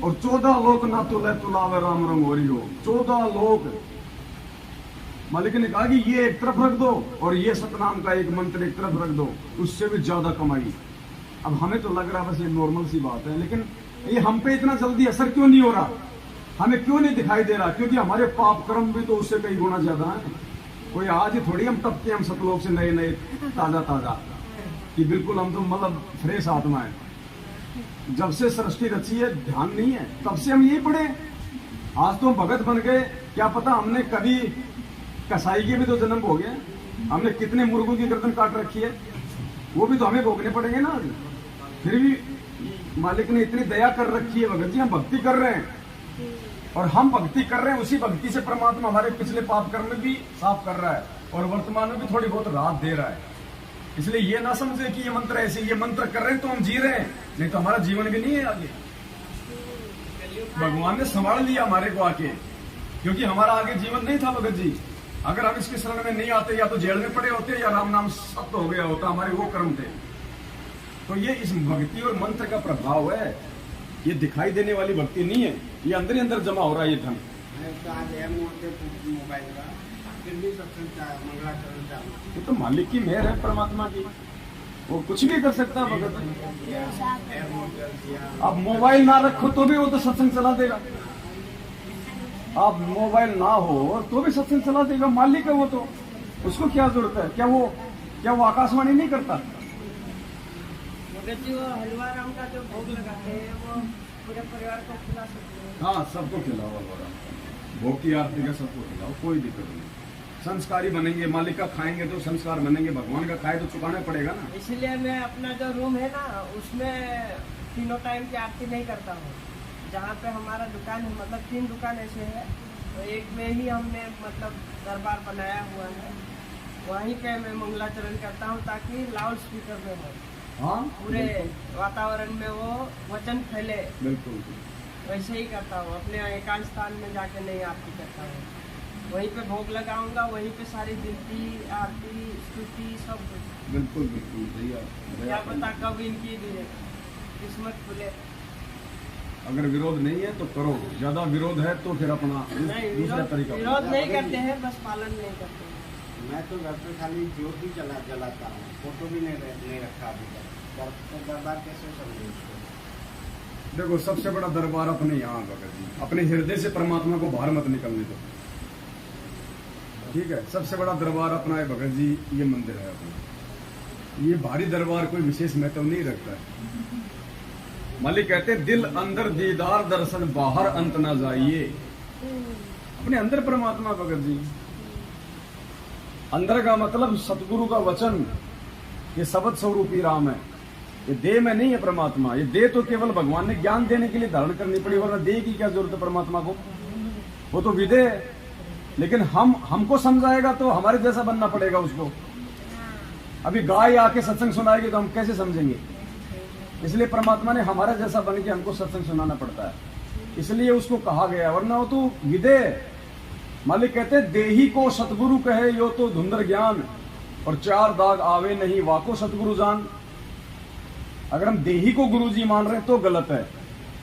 और 14 लोक ना तुले तुलावे राम रंग होरी हो। 14 लोक मालिक ने कहा कि ये एक तरफ रख दो और ये सतनाम का एक मंत्र एक तरफ रख दो, उससे भी ज्यादा कमाई। अब हमें तो लग रहा बस ये नॉर्मल सी बात है, लेकिन ये हम पे इतना जल्दी असर क्यों नहीं हो रहा? हमें क्यों नहीं दिखाई दे रहा? क्योंकि हमारे पाप कर्म भी तो उससे कई गुना ज्यादा है। कोई आज ही थोड़ी हम टपके हम सतलोक से नए नए ताजा ताजा कि बिल्कुल हम तो मतलब फ्रेश आत्मा है। जब से सृष्टि रची है ध्यान नहीं है, तब से हम यही पढ़े। आज तो हम भगत बन गए, क्या पता हमने कभी कसाई के भी तो जन्म हो गया, हमने कितने मुर्गों की गर्दन काट रखी है, वो भी तो हमें भोगने पड़ेंगे ना। फिर भी मालिक ने इतनी दया कर रखी है भगत जी, हम भक्ति कर रहे हैं, और हम भक्ति कर रहे हैं, उसी भक्ति से परमात्मा हमारे पिछले पाप कर्म भी साफ कर रहा है और वर्तमान में भी थोड़ी बहुत राहत दे रहा है। इसलिए ये ना समझे कि ये मंत्र ऐसे, ये मंत्र कर रहे हैं तो हम जी रहे हैं, नहीं तो हमारा जीवन भी नहीं है आगे। भगवान ने संभाल लिया हमारे को आके, क्योंकि हमारा आगे जीवन नहीं था भगत जी। अगर हम इसके शरण में नहीं आते, या तो जेल में पड़े होते या राम नाम सत्य हो गया होता, हमारे वो कर्म थे। तो ये इस भक्ति और मंत्र का प्रभाव है, ये दिखाई देने वाली भक्ति नहीं है, ये अंदर ही अंदर जमा हो रहा है ये धन। मोबाइल का फिर भी मंगलाचरण ये तो मालिक की मेहर है, परमात्मा की, वो कुछ भी कर सकता है भगत। अब मोबाइल ना रखो तो भी वो तो सत्संग चला देगा, आप मोबाइल ना हो तो भी सत्संग चला देगा, मालिक है वो तो, उसको क्या जरूरत है? क्या वो आकाशवाणी नहीं करता? जी वो हलवा राम का जो भोग लगाते हैं वो पूरे परिवार को खिला सकते हैं। हाँ, सबको खिलाओ, भोग की आरती का सबको खिलाओ, कोई दिक्कत नहीं। संस्कारी बनेंगे, मालिक का खाएंगे तो संस्कार बनेंगे, भगवान का खाए तो चुकाना पड़ेगा ना। इसलिए मैं अपना जो रूम है ना, उसमें तीनों टाइम की आरती नहीं करता हूँ। जहाँ पे हमारा दुकान है, मतलब 3 दुकान ऐसे है, तो एक में ही हमने मतलब दरबार बनाया हुआ है, वहीं पे मैं मंगलाचरण करता हूँ, ताकि लाउड स्पीकर में हो, हाँ, पूरे वातावरण में वो वचन फैले। बिल्कुल वैसे ही करता हूँ, अपने एकांत स्थान में जाके नहीं आरती करता हूँ, वहीं पे भोग लगाऊंगा, वहीं पे सारी गिनती आरती स्तुति सब कुछ। बिल्कुल बिल्कुल भैया, क्या पता कब इनकी किस्मत खुले। अगर विरोध नहीं है तो करो, ज्यादा विरोध है तो फिर अपना दूसरा तरीका। विरोध नहीं करते हैं, बस पालन नहीं करते हैं। मैं तो घर पे खाली ज्योति जलाता हूँ, फोटो भी नहीं रखा अभी तक। दरबार कैसे समझे उसको? देखो, सबसे बड़ा दरबार अपने यहाँ भगत जी, अपने हृदय से परमात्मा को बाहर मत निकलने दो, ठीक है? सबसे बड़ा दरबार अपना है भगत जी, ये मंदिर है अपना। ये भारी दरबार कोई विशेष महत्व नहीं रखता है। मालिक कहते हैं दिल अंदर दीदार दर्शन, बाहर अंत ना जाइए। अपने अंदर परमात्मा भगत जी, अंदर का मतलब सतगुरु का वचन, ये शब्द स्वरूपी राम है, ये देह में नहीं है परमात्मा। ये देह तो केवल भगवान ने ज्ञान देने के लिए धारण करनी पड़ी, वरना देह की क्या जरूरत है परमात्मा को? वो तो विदेह है। लेकिन हमको समझाएगा तो हमारे जैसा बनना पड़ेगा उसको। अभी गाय आके सत्संग सुनाएगी तो हम कैसे समझेंगे? इसलिए परमात्मा ने हमारा जैसा बन के हमको सत्संग सुनाना पड़ता है, इसलिए उसको कहा गया, वरना वो तो विदेह। मालिक कहते देही को सतगुरु कहे यो तो धुंधर ज्ञान, और 4 दाग आवे नहीं वाको सतगुरु जान। अगर हम देही को गुरु जी मान रहे हैं तो गलत है।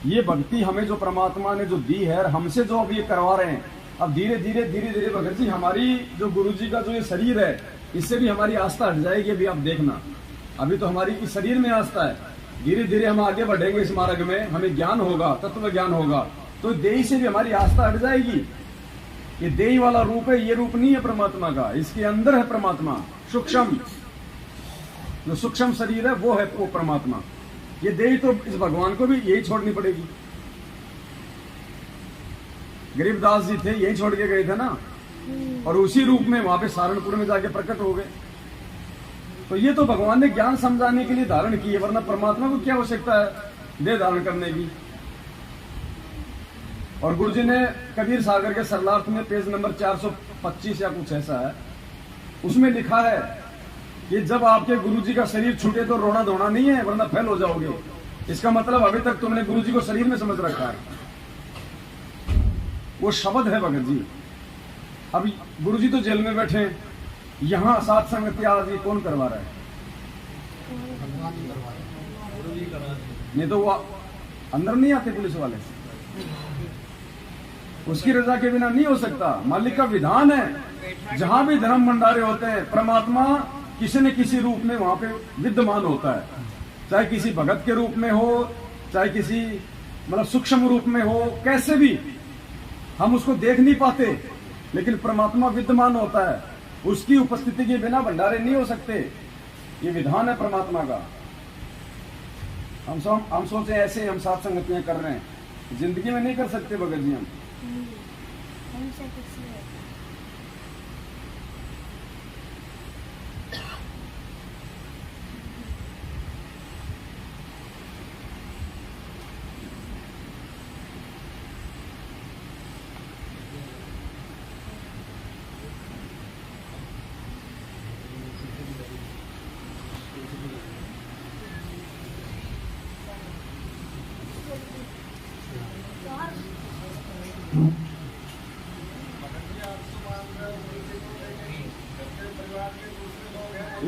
ये भक्ति हमें जो परमात्मा ने जो दी है, हमसे जो अब ये करवा रहे हैं, अब धीरे धीरे भगत जी हमारी जो गुरु जी का जो ये शरीर है, इससे भी हमारी आस्था हट जाएगी। अभी आप देखना, अभी तो हमारी इस शरीर में आस्था है, धीरे धीरे हम आगे बढ़ेंगे इस मार्ग में, हमें ज्ञान होगा, तत्व ज्ञान होगा, तो देही से भी हमारी आस्था हट जाएगी। ये देही वाला रूप है, ये रूप नहीं है परमात्मा का, इसके अंदर है परमात्मा सूक्ष्म। जो सूक्ष्म शरीर है वो है वो परमात्मा। ये देही तो इस भगवान को भी यही छोड़नी पड़ेगी। गरीबदास जी थे, यही छोड़ के गए थे ना, और उसी रूप में वहां पे सहारनपुर में जाके प्रकट हो गए। तो ये तो भगवान ने ज्ञान समझाने के लिए धारण की है, वरना परमात्मा को क्या आवश्यकता है देह धारण करने की। और गुरु जी ने कबीर सागर के सरलार्थ में पेज नंबर 425 या कुछ ऐसा है, उसमें लिखा है कि जब आपके गुरु जी का शरीर छूटे तो रोना धोना नहीं है, वरना फेल हो जाओगे। इसका मतलब अभी तक तुमने गुरु जी को शरीर में समझ रखा है। वो शब्द है भगत जी। अब गुरु जी तो जेल में बैठे हैं, यहाँ सात संगति आदि कौन करवा रहा है? नहीं तो वो अंदर नहीं आते पुलिस वाले, उसकी रजा के बिना नहीं हो सकता। मालिक का विधान है, जहां भी धर्म भंडारे होते हैं परमात्मा किसी न किसी रूप में वहां पे विद्यमान होता है, चाहे किसी भगत के रूप में हो, चाहे किसी मतलब सूक्ष्म रूप में हो, कैसे भी हम उसको देख नहीं पाते, लेकिन परमात्मा विद्यमान होता है। उसकी उपस्थिति के बिना भंडारे नहीं हो सकते। ये विधान है परमात्मा का। हम सोचे ऐसे हम सात संगतियां कर रहे हैं, जिंदगी में नहीं कर सकते भगत जी हम।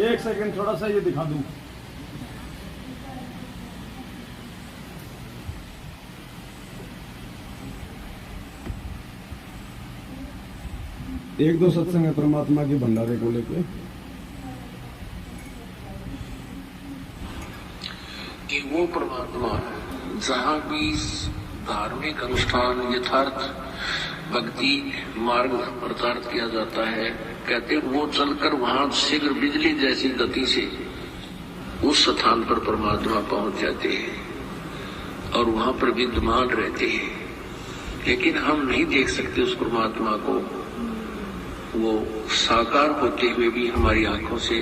एक सेकंड थोड़ा सा ये दिखा दूं। एक दो सत्संग है परमात्मा के भंडारे को लेके कि वो परमात्मा जहां भी धार्मिक अनुष्ठान यथार्थ भक्ति मार्ग प्रचारित किया जाता है, कहते वो चलकर वहां शीघ्र बिजली जैसी गति से उस स्थान पर परमात्मा पहुंच जाते हैं और वहां पर विद्यमान रहते हैं। लेकिन हम नहीं देख सकते उस परमात्मा को, वो साकार होते हुए भी हमारी आंखों से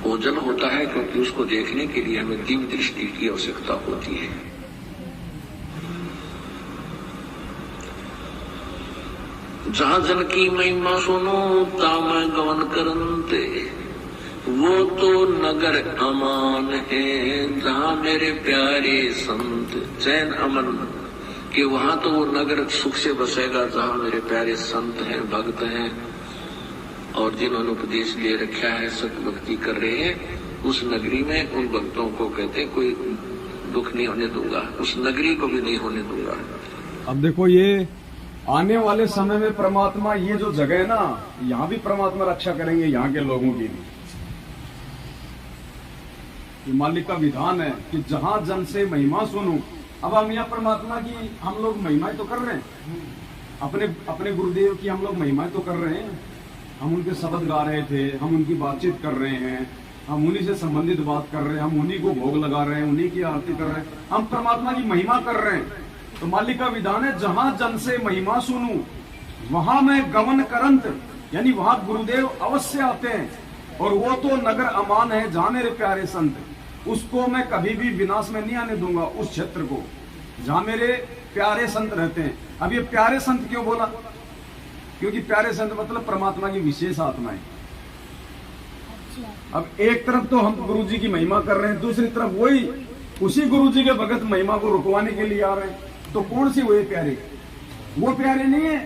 ओझल होता है, क्योंकि उसको देखने के लिए हमें दिव्य दृष्टि की आवश्यकता होती है। जहां जन की महिमा सुनो ताम गवन करते, वो तो नगर अमान है जहां मेरे प्यारे संत चैन अमन के, वहां तो वो नगर सुख से बसेगा जहां मेरे प्यारे संत हैं, भक्त हैं और जिन्होंने उपदेश ले रखा है, सत भक्ति कर रहे हैं। उस नगरी में उन भक्तों को कहते कोई दुख नहीं होने दूंगा, उस नगरी को भी नहीं होने दूंगा। अब देखो ये आने वाले समय में परमात्मा, ये जो जगह है ना, यहाँ भी परमात्मा रक्षा करेंगे यहाँ के लोगों की भी। ये मालिक का विधान है कि जहां जन से महिमा सुनूं। अब हम यहाँ परमात्मा की हम लोग महिमाएं तो कर रहे हैं, अपने गुरुदेव की हम लोग महिमाएं तो कर रहे हैं। हम उनके शब्द गा रहे थे, हम उनकी बातचीत कर रहे हैं, हम उन्हीं से संबंधित बात कर रहे हैं, हम उन्हीं को भोग लगा रहे हैं, उन्हीं की आरती कर रहे हैं, हम परमात्मा की महिमा कर रहे हैं। तो मालिक का विधान है जहां जन से महिमा सुनूं वहां मैं गमन करंत, यानी वहां गुरुदेव अवश्य आते हैं। और वो तो नगर अमान है जहां मेरे प्यारे संत, उसको मैं कभी भी विनाश में नहीं आने दूंगा। उस क्षेत्र को जहां मेरे प्यारे संत रहते हैं। अब ये प्यारे संत क्यों बोला? क्योंकि प्यारे संत मतलब परमात्मा की विशेष आत्माएं। अब एक तरफ तो हम गुरु जी की महिमा कर रहे हैं, दूसरी तरफ वही उसी गुरु जी के भगत महिमा को रुकवाने के लिए आ रहे हैं। तो कौन सी हुए प्यारे? वो प्यारे नहीं है,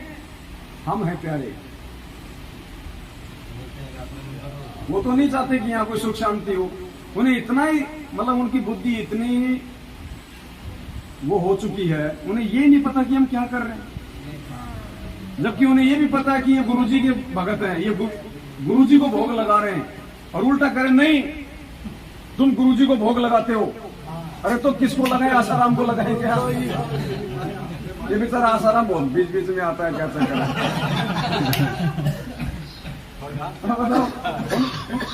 हम हैं प्यारे। वो तो नहीं चाहते कि यहाँ कोई सुख शांति हो। उन्हें इतना ही मतलब उनकी बुद्धि इतनी वो हो चुकी है, उन्हें ये नहीं पता कि हम क्या कर रहे हैं। जबकि उन्हें ये भी पता है कि ये गुरुजी के भगत हैं, ये गुरुजी को भोग लगा रहे हैं। और उल्टा करें, नहीं तुम गुरुजी को भोग लगाते हो, अरे तो किसको लगाए? आसाराम को लगाए क्या? ये बेचारा आसाराम बहुत बीच बीच में आता है, क्या चक्कर है।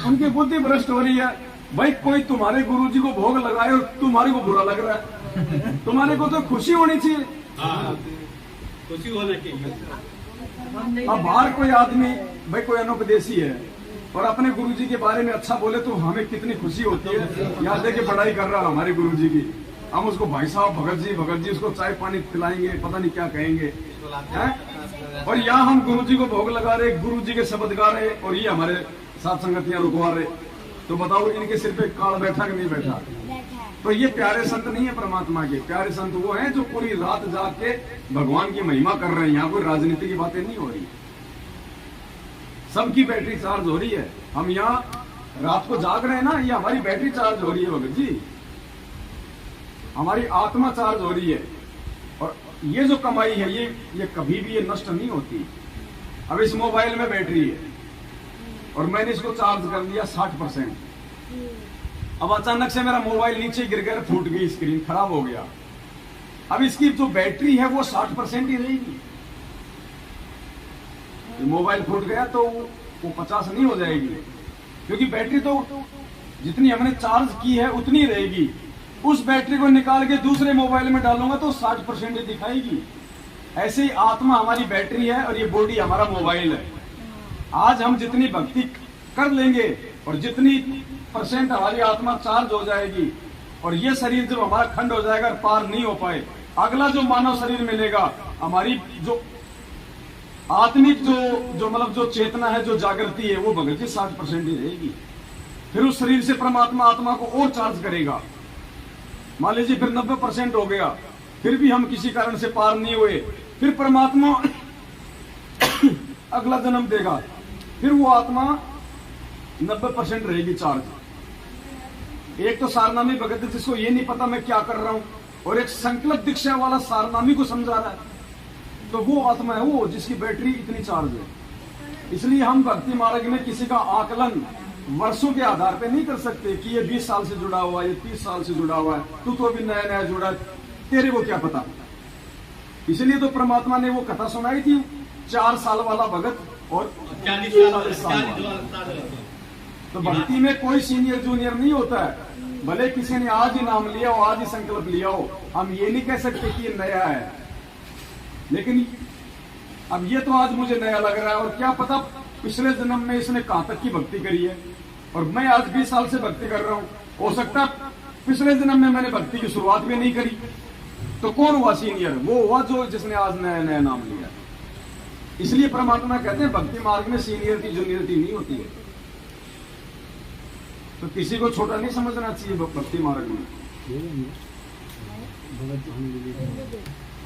उनकी बुद्धि भ्रष्ट हो रही है। भाई कोई तुम्हारे गुरुजी को भोग लगाए और तुम्हारे को बुरा लग रहा है, तुम्हारे को तो खुशी होनी चाहिए। खुशी होना चाहिए। अब बाहर कोई आदमी भाई कोई अनुपदेशी है और अपने गुरुजी के बारे में अच्छा बोले तो हमें कितनी खुशी होती है। याद है कि पढ़ाई कर रहा है हमारे गुरुजी की, हम उसको भाई साहब भगत जी उसको चाय पानी पिलाएंगे, पता नहीं क्या कहेंगे है? और यहाँ हम गुरुजी को भोग लगा रहे, गुरुजी के शब्द गा रहे और ये हमारे साथ संगतियां रुकवा रहे। तो बताओ इनके सिर पे काल बैठा कि नहीं बैठा? तो ये प्यारे संत नहीं है परमात्मा के। प्यारे संत वो हैं जो पूरी रात जाग के भगवान की महिमा कर रहे हैं। यहाँ कोई राजनीति की बातें नहीं हो रही, सबकी बैटरी चार्ज हो रही है। हम यहाँ रात को जाग रहे हैं ना, ये हमारी बैटरी चार्ज हो रही है भगत जी, हमारी आत्मा चार्ज हो रही है। और ये जो कमाई है ये कभी भी ये नष्ट नहीं होती। अब इस मोबाइल में बैटरी है और मैंने इसको चार्ज कर लिया 60%। अब अचानक से मेरा मोबाइल नीचे गिर गया, फूट गई स्क्रीन, खराब हो गया। अब इसकी जो बैटरी है वो 60% ही रहेगी। मोबाइल फूट गया तो वो 50 नहीं हो जाएगी, क्योंकि बैटरी तो जितनी हमने चार्ज की है उतनी रहेगी। उस बैटरी को निकाल के दूसरे मोबाइल में डालूंगा तो 60% ही दिखाएगी। ऐसे ही आत्मा हमारी बैटरी है और ये बॉडी हमारा मोबाइल है। आज हम जितनी भक्ति कर लेंगे और जितनी % हमारी आत्मा चार्ज हो जाएगी और ये शरीर जब हमारा खंड हो जाएगा, पार नहीं हो पाए, अगला जो मानव शरीर मिलेगा, हमारी जो आत्मिक जो मतलब जो चेतना है, जो जागृति है, वो भगत जी 60% ही रहेगी। फिर उस शरीर से परमात्मा आत्मा को और चार्ज करेगा। मान लीजिए फिर 90% हो गया, फिर भी हम किसी कारण से पार नहीं हुए, फिर परमात्मा अगला जन्म देगा, फिर वो आत्मा 90% रहेगी चार्ज। एक तो सारनामी भगत जिसको ये नहीं पता मैं क्या कर रहा हूं, और एक संकल्प दीक्षा वाला सारनामी को समझा रहा है, तो वो आत्मा है वो जिसकी बैटरी इतनी चार्ज है। इसलिए हम भक्ति मार्ग में किसी का आकलन वर्षों के आधार पे नहीं कर सकते कि ये 20 साल से जुड़ा हुआ है, ये 30 साल से जुड़ा हुआ है, तू तो अभी नया नया जुड़ा है, तेरे को क्या पता। इसलिए तो परमात्मा ने वो कथा सुनाई थी, 4 साल वाला भगत और 40 साल वाला। तो भक्ति में कोई सीनियर जूनियर नहीं होता है। भले किसी ने आज ही नाम लिया हो, आज ही संकल्प लिया हो, हम ये नहीं कह सकते कि ये नया है। लेकिन अब ये तो आज मुझे नया लग रहा है, और क्या पता पिछले जन्म में इसने कहां तक की भक्ति करी है, और मैं आज 20 साल से भक्ति कर रहा हूं। हो सकता है पिछले जन्म में मैंने भक्ति की शुरुआत भी नहीं करी। तो कौन हुआ सीनियर? वो हुआ जो जिसने आज नया नया नाम लिया। इसलिए परमात्मा कहते हैं भक्ति मार्ग में सीनियरिटी जूनियरिटी नहीं होती है। तो किसी को छोटा नहीं समझना चाहिए भक्ति मार्ग में।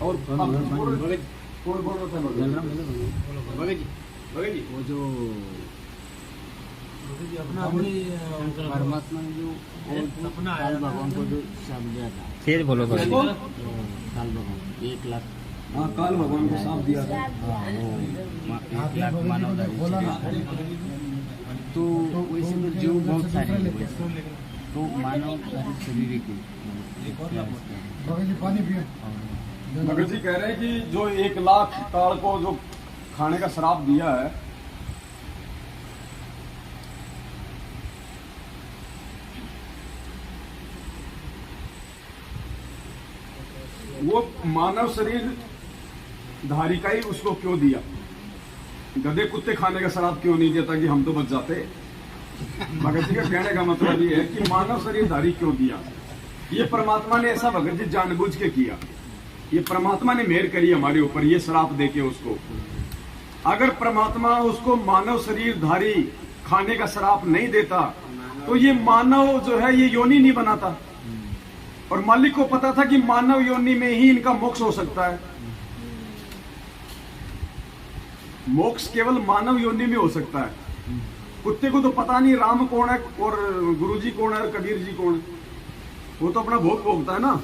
और कौन बोल रहा था? वो जो परमात्मा ने जो काल भगवान को जो शाप दिया था, फिर बोलो काल भगवान 1 लाख, हाँ काल भगवान को शाप दिया था। वो 1 लाख मानव तो वैसे तो जीव बहुत सारे हैं, तो मानव शरीर की पानी पिए। भगत जी कह रहे हैं कि जो 1 लाख काल को जो खाने का श्राप दिया है, वो मानव शरीर धारी का ही उसको क्यों दिया? गधे कुत्ते खाने का श्राप क्यों नहीं दिया ताकि हम तो बच जाते? भगत जी का कहने का मतलब ये है कि मानव शरीर धारी क्यों दिया? ये परमात्मा ने ऐसा भगत जी जानबूझ के किया। ये परमात्मा ने मेहर करी हमारे ऊपर, ये श्राप देके उसको। अगर परमात्मा उसको मानव शरीर धारी खाने का श्राप नहीं देता तो ये मानव जो है ये योनि नहीं बनाता, और मालिक को पता था कि मानव योनि में ही इनका मोक्ष हो सकता है। मोक्ष केवल मानव योनि में हो सकता है। कुत्ते को तो पता नहीं राम कौन है और गुरुजी कौन है और कबीर जी कौन है, वो तो अपना भोग भोगता है ना।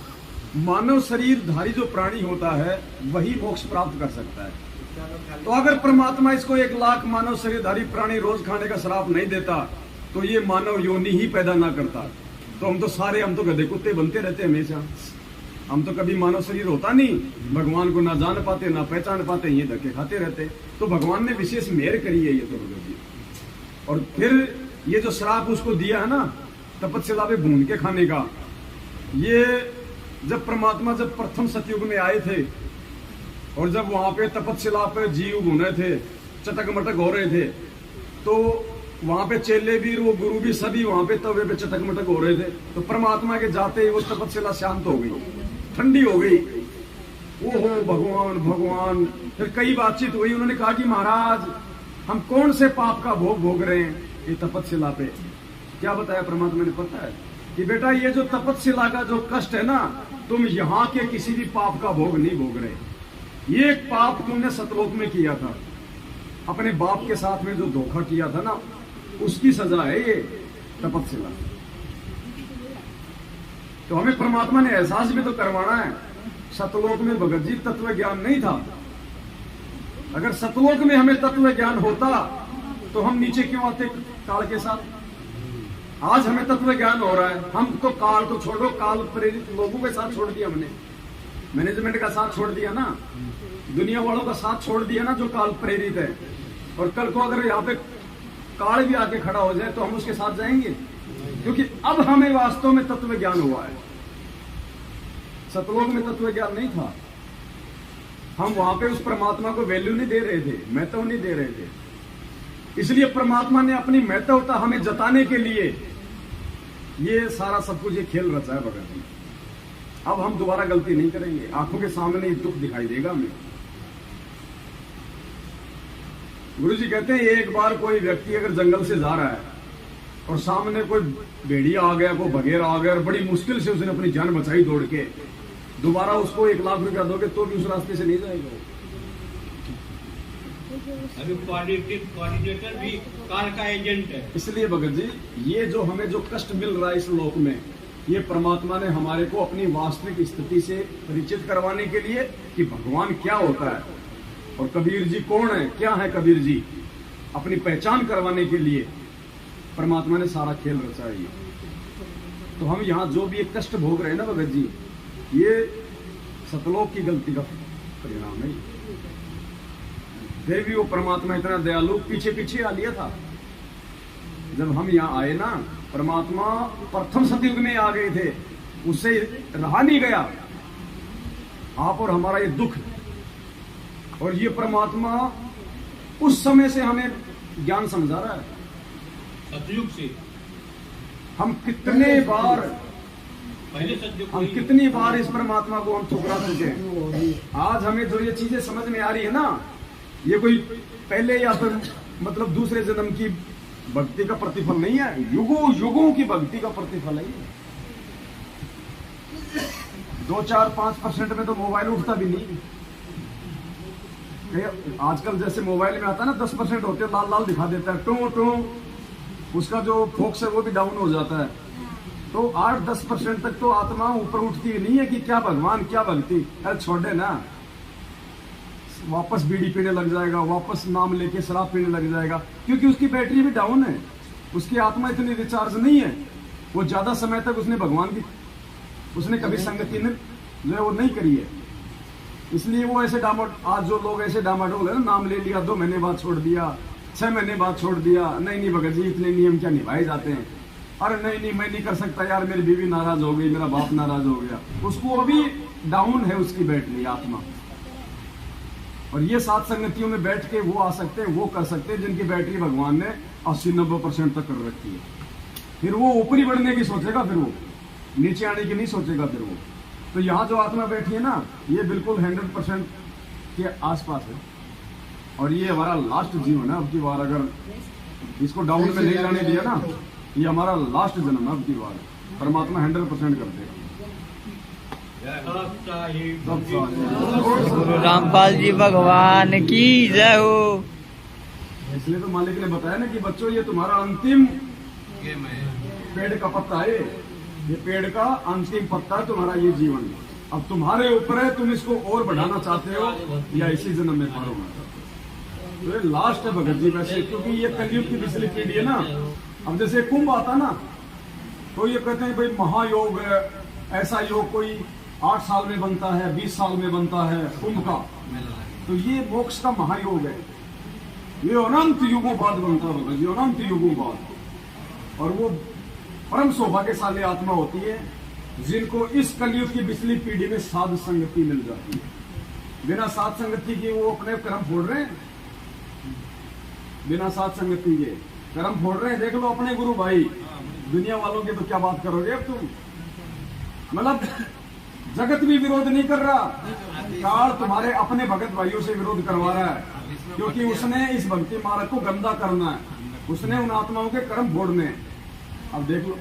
मानव शरीर धारी जो प्राणी होता है वही मोक्ष प्राप्त कर सकता है। तो अगर परमात्मा इसको 1 लाख मानव शरीरधारी प्राणी रोज खाने का श्राप नहीं देता तो ये मानव योनि ही पैदा ना करता, तो हम तो गधे कुत्ते बनते रहते हमेशा। हम तो कभी मानव शरीर होता नहीं, भगवान को ना जान पाते ना पहचान पाते, ये धक्के खाते रहते। तो भगवान ने विशेष मेहर करी है ये तो भगत जी। और फिर ये जो श्राप उसको दिया है ना तपस्या पे भून के खाने का, ये जब परमात्मा जब प्रथम सतयुग में आए थे और जब वहां पे तपस्या पे जीव घूमे थे, चटक मटक हो रहे थे, तो वहां पे चेले भी वो गुरु भी सभी वहां पे तवे पे चटक मटक हो रहे थे। तो परमात्मा के जाते ही वो तपस्या शांत हो गई, ठंडी हो गई। ओहो भगवान भगवान। फिर कई बातचीत हुई, उन्होंने कहा कि महाराज हम कौन से पाप का भोग भोग रहे हैं ये तपस्या पे। क्या बताया परमात्मा ने, पता है कि बेटा ये जो तपस्या का जो कष्ट है ना, तुम यहाँ के किसी भी पाप का भोग नहीं भोग रहे। ये पाप तुमने सतलोक में किया था, अपने बाप के साथ में जो धोखा किया था ना, उसकी सजा है ये तपस्या। तो हमें परमात्मा ने एहसास भी तो करवाना है। सतलोक में भगत जी तत्व ज्ञान नहीं था। अगर सतलोक में हमें तत्व ज्ञान होता तो हम नीचे क्यों आते काल के साथ। आज हमें तत्व ज्ञान हो रहा है, हम तो काल को छोड़ो, काल प्रेरित लोगों के साथ छोड़ दिया हमने, मैनेजमेंट का साथ छोड़ दिया ना, दुनिया वालों का साथ छोड़ दिया ना जो काल प्रेरित है। और कल को अगर यहाँ पे काल भी आके खड़ा हो जाए तो हम उसके साथ जाएंगे, क्योंकि अब हमें वास्तव में तत्व ज्ञान हुआ है। सतलोक में तत्व ज्ञान नहीं था, हम वहां पे उस परमात्मा को वैल्यू नहीं दे रहे थे, महत्व नहीं दे रहे थे। इसलिए परमात्मा ने अपनी महत्वता हमें जताने के लिए ये सारा सब कुछ ये खेल रचा है भगत जी। अब हम दोबारा गलती नहीं करेंगे, आंखों के सामने ही दुख दिखाई देगा हमें। गुरु जी कहते हैं एक बार कोई व्यक्ति अगर जंगल से जा रहा है और सामने कोई भेड़िया आ गया, कोई बघेरा आ गया और बड़ी मुश्किल से उसने अपनी जान बचाई दौड़ के, दोबारा उसको 1 लाख रुपया दोगे तो भी उस रास्ते से नहीं जाएगा। अभी कोऑर्डिनेटर भी काल का एजेंट है। इसलिए भगत जी ये जो हमें जो कष्ट मिल रहा है इस लोक में, ये परमात्मा ने हमारे को अपनी वास्तविक स्थिति से परिचित करवाने के लिए कि भगवान क्या होता है और कबीर जी कौन है, क्या है कबीर जी, अपनी पहचान करवाने के लिए परमात्मा ने सारा खेल रचा है। तो हम यहाँ जो भी एक कष्ट भोग रहे हैं ना भगत जी, ये सतलोक की गलती का परिणाम है। फिर भी वो परमात्मा इतना दयालु पीछे पीछे आ लिया था। जब हम यहाँ आए ना, परमात्मा प्रथम सतयुग में आ गए थे, उससे रहा नहीं गया आप और हमारा ये दुख। और ये परमात्मा उस समय से हमें ज्ञान समझा रहा है। सतयुग से हम कितने बार पहले सतयुग हम कितनी बार इस परमात्मा को हम ठुकरा चुके हैं। आज हमें जो ये चीजें समझ में आ रही है ना, ये कोई पहले या फिर मतलब दूसरे जन्म की भक्ति का प्रतिफल नहीं है, युगों युगों की भक्ति का प्रतिफल है। 2-4-5% में तो मोबाइल उठता भी नहीं। आजकल जैसे मोबाइल में आता है ना 10% होते लाल लाल दिखा देता है, टू टू, उसका जो फोकस है वो भी डाउन हो जाता है। तो 8-10% तक तो आत्मा ऊपर उठती नहीं है कि क्या भगवान क्या भक्ति। अरे छोड़े ना, वापस बीड़ी पीने लग जाएगा, वापस नाम लेके शराब पीने लग जाएगा, क्योंकि उसकी बैटरी भी डाउन है, उसकी आत्मा इतनी रिचार्ज नहीं है। वो ज्यादा समय तक उसने भगवान की उसने कभी संगति ने जो है वो नहीं करी है। इसलिए वो ऐसे आज जो लोग ऐसे डामाडोल है ना, नाम ले लिया 2 महीने बाद छोड़ दिया, 6 महीने बाद छोड़ दिया, नहीं भगत जी इतने नियम क्या निभाए जाते हैं। अरे नहीं मैं नहीं कर सकता यार, मेरी बीवी नाराज हो गई, मेरा बाप नाराज हो गया, उसको अभी डाउन है उसकी बैटरी आत्मा। और ये 7 संगतियों में बैठ के वो आ सकते हैं, वो कर सकते हैं जिनकी बैटरी भगवान ने 80-90% तक कर रखी है। फिर वो ऊपरी बढ़ने की सोचेगा, फिर वो नीचे आने की नहीं सोचेगा फिर वो। तो यहाँ जो आत्मा बैठी है ना, ये बिल्कुल 100% के आसपास है। और ये हमारा लास्ट जीवन है। अब की बार अगर इसको डाउन में नहीं जाने दिया ना, ये हमारा लास्ट जन्म है। अब की बार परमात्मा 100% कर देगा। गुरु रामपाल जी भगवान की जय हो। इसलिए तो मालिक ने बताया ना कि बच्चों ये तुम्हारा अंतिम पेड़ का पत्ता है, ये पेड़ का अंतिम पत्ता है तुम्हारा ये जीवन। अब तुम्हारे ऊपर है, तुम इसको और बढ़ाना चाहते हो या इसी जन्म में पारोगे। तो ये लास्ट है भगत जी वैसे, क्योंकि ये कलयुग की पिछली पीढ़ी है ना। अब जैसे कुंभ आता ना, तो ये कहते हैं भाई महायोग है, ऐसा योग कोई 8 साल में बनता है, 20 साल में बनता है कुंभ का। तो ये मोक्ष का महायोग है, ये अनंत युगों बाद बनता होगा, ये अनंत युगों बाद। और वो परम सौभाग्यशाली आत्मा होती है जिनको इस कलयुग की पिछली पीढ़ी में साध संगति मिल जाती है। बिना साध संगति के वो अपने कर्म फोड़ रहे हैं, बिना साध संगति के कर्म फोड़ रहे हैं। देख लो अपने गुरु भाई, दुनिया वालों की तो क्या बात करोगे अब तुम। मतलब जगत भी विरोध नहीं कर रहा, काल तुम्हारे अपने भगत भाइयों से विरोध करवा रहा है, क्योंकि उसने इस भक्ति मार्ग को गंदा करना है, उसने उन आत्माओं के कर्म फोड़ने हैं। अब देख लो,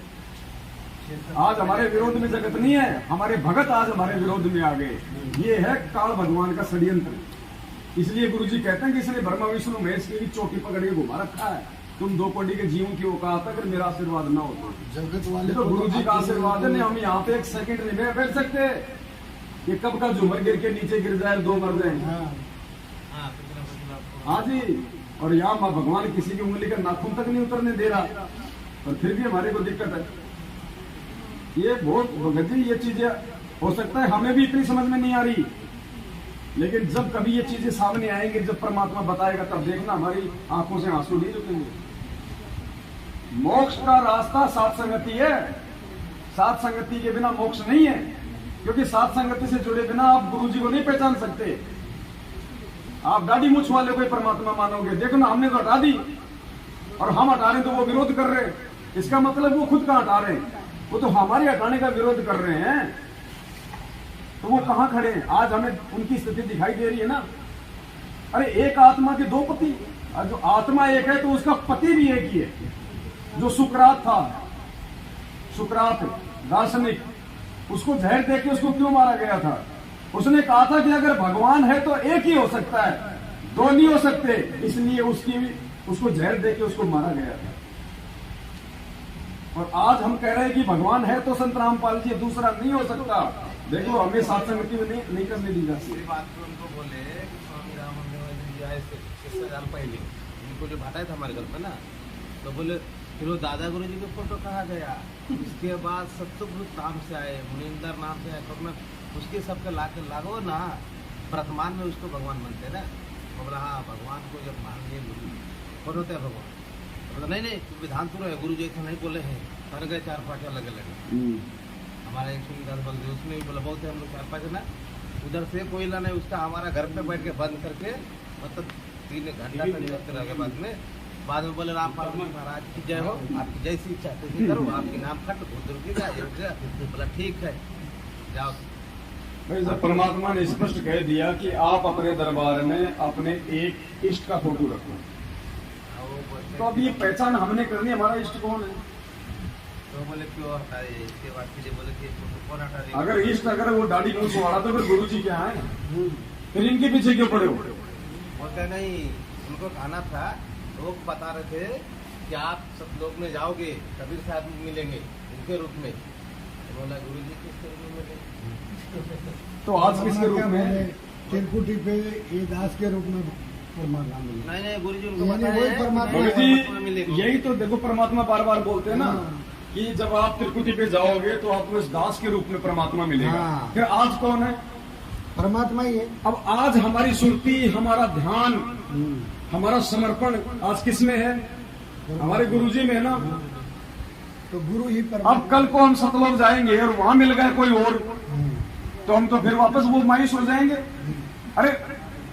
आज हमारे विरोध में जगत नहीं है, हमारे भगत आज हमारे विरोध में आ गए। ये है काल भगवान का षड्यंत्र। इसलिए गुरुजी कहते हैं कि इसने ब्रह्मा विष्णु महेश की भी चौकी पकड़ के घुमा रखा है। तुम 2 कोटि के जीवों की औकात अगर मेरा आशीर्वाद ना होता, जगत वाले तो गुरुजी का आशीर्वाद है, हम यहाँ पे 1 सेकंड नहीं बैठ सकते कि कब का झूमर गिर के नीचे गिर जाए, 2 मर जाए। हाँ जी, और यहाँ माँ भगवान किसी की उंगली का नाखून तक नहीं उतरने दे रहा, और फिर भी हमारे को दिक्कत है। ये बहुत भगत जी, ये चीजें हो सकता है हमें भी इतनी समझ में नहीं आ रही, लेकिन जब कभी ये चीजें सामने आएंगी, जब परमात्मा बताएगा, तब देखना हमारी आंखों से आंसू नहीं रुकेंगे। मोक्ष का रास्ता साथ संगति है, साथ संगति के बिना मोक्ष नहीं है, क्योंकि साथ संगति से जुड़े बिना आप गुरुजी को नहीं पहचान सकते। आप दाढ़ी मूछ वाले कोई परमात्मा मानोगे, देखो ना हमने तो हटा दी, और हम हटा रहे तो वो विरोध कर रहे हैं। इसका मतलब वो खुद का हटा रहे हैं, वो तो हमारे हटाने का विरोध कर रहे हैं। तो वो कहां खड़े हैं? आज हमें उनकी स्थिति दिखाई दे रही है ना। अरे एक आत्मा के 2 पति, और जो आत्मा एक है तो उसका पति भी एक ही है। जो सुकरात था, सुकरात दार्शनिक, उसको जहर देके उसको क्यों मारा गया था? उसने कहा था कि अगर भगवान है तो एक ही हो सकता है, 2 नहीं हो सकते, इसलिए उसको जहर देके उसको मारा गया था। और आज हम कह रहे हैं कि भगवान है तो संत रामपाल जी, दूसरा नहीं हो सकता। देखो हमें साथ संगति में नहीं करने दी जाती। बात तो उनको बोले स्वामी रामानंद जी आए 6 साल पहले, उनको जो भाटा था हमारे घर में ना, तो बोले फिर वो दादा गुरु जी का फोटो कहा गया। उसके बाद सत्यव्रत नाम से आए, मुनिंदर नाम से आए, तो मैं उसके सबके लागो ना, वर्तमान में उसको भगवान मानते ना। तो बोला हाँ, भगवान को जब मान लिए गुरु कौन होते हैं भगवान? तो नहीं नहीं विधान तो है, गुरु जी ऐसा नहीं बोले हैं, कर गए 4 पाँच अलग अलग। हमारा एक सुंदर बलदेव, उसमें भी बोला बहुत है, हम लोग 4 पाँच ना, उधर से कोयला नहीं उसका हमारा घर पे बैठ के बंद करके, मतलब 3 घंटा तक रह गए। बाद में बोले रामपाल महाराज की जय हो, आपकी जैसी इच्छा तैसी करो, आपकी नाम खट बहुत रुकेगा, ये बोला ठीक है जाओ। जब परमात्मा ने स्पष्ट कह दिया कि आप अपने दरबार में अपने एक इष्ट का फोटो रखो, तो अब ये पहचान हमने करनी, हमारा इष्ट कौन है? तो बोले क्यों हटा रहे? इसके बाद के लिए बोले कि कौन हटा रहे? अगर इष्ट अगर वो दाढ़ी मूछ वाला तो फिर गुरु जी क्या है, फिर इनके पीछे क्यों पड़े हो? बोलते नहीं, उनको कहना था, लोग बता रहे थे कि आप सब लोग में जाओगे, कबीर साहब मिलेंगे उनके रूप में। तो बोला गुरु जी किसके रूप में मिलेंगे? तो आज किसके रूप में? तिरकुटी पे ये दास के रूप में परमात्मा मिले। नहीं गुरु जी उनको यानी बताया वही है, परमात्मा गुरु जी मिलेगा। यही तो देखो परमात्मा बार बार बोलते हैं ना कि जब आप त्रिकुटी पे जाओगे तो आपको इस दास के रूप में परमात्मा मिलेगा। हाँ। फिर आज कौन है? परमात्मा ही है। अब आज हमारी सुरती, हमारा ध्यान, हमारा समर्पण आज किस में है? हमारे गुरुजी में है ना। तो गुरु ही अब कल को हम सतलोक जाएंगे और वहां मिल गए कोई और, तो हम तो फिर वापस वो मायूस हो जाएंगे। अरे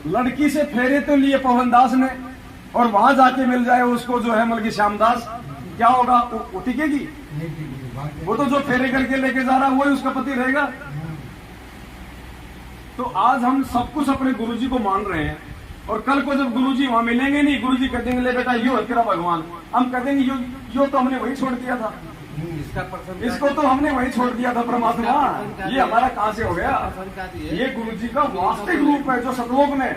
लड़की से फेरे तो लिए पवनदास ने, और वहां जाके मिल जाए उसको जो है मलकी श्यामदास, क्या होगा? वो टिकेगी? वो तो जो फेरे करके लेके जा रहा है वही उसका पति रहेगा। तो आज हम सब कुछ अपने गुरुजी को मान रहे हैं, और कल को जब गुरुजी वहां मिलेंगे नहीं, गुरुजी कह देंगे ले बेटा यो है तेरा भगवान, हम कह देंगे यो तो हमने वही छोड़ दिया था, इसको तो हमने वही छोड़ दिया था परमात्मा, ये हमारा कहां से हो गया? ये गुरुजी का वास्तविक रूप है जो सतलोक में,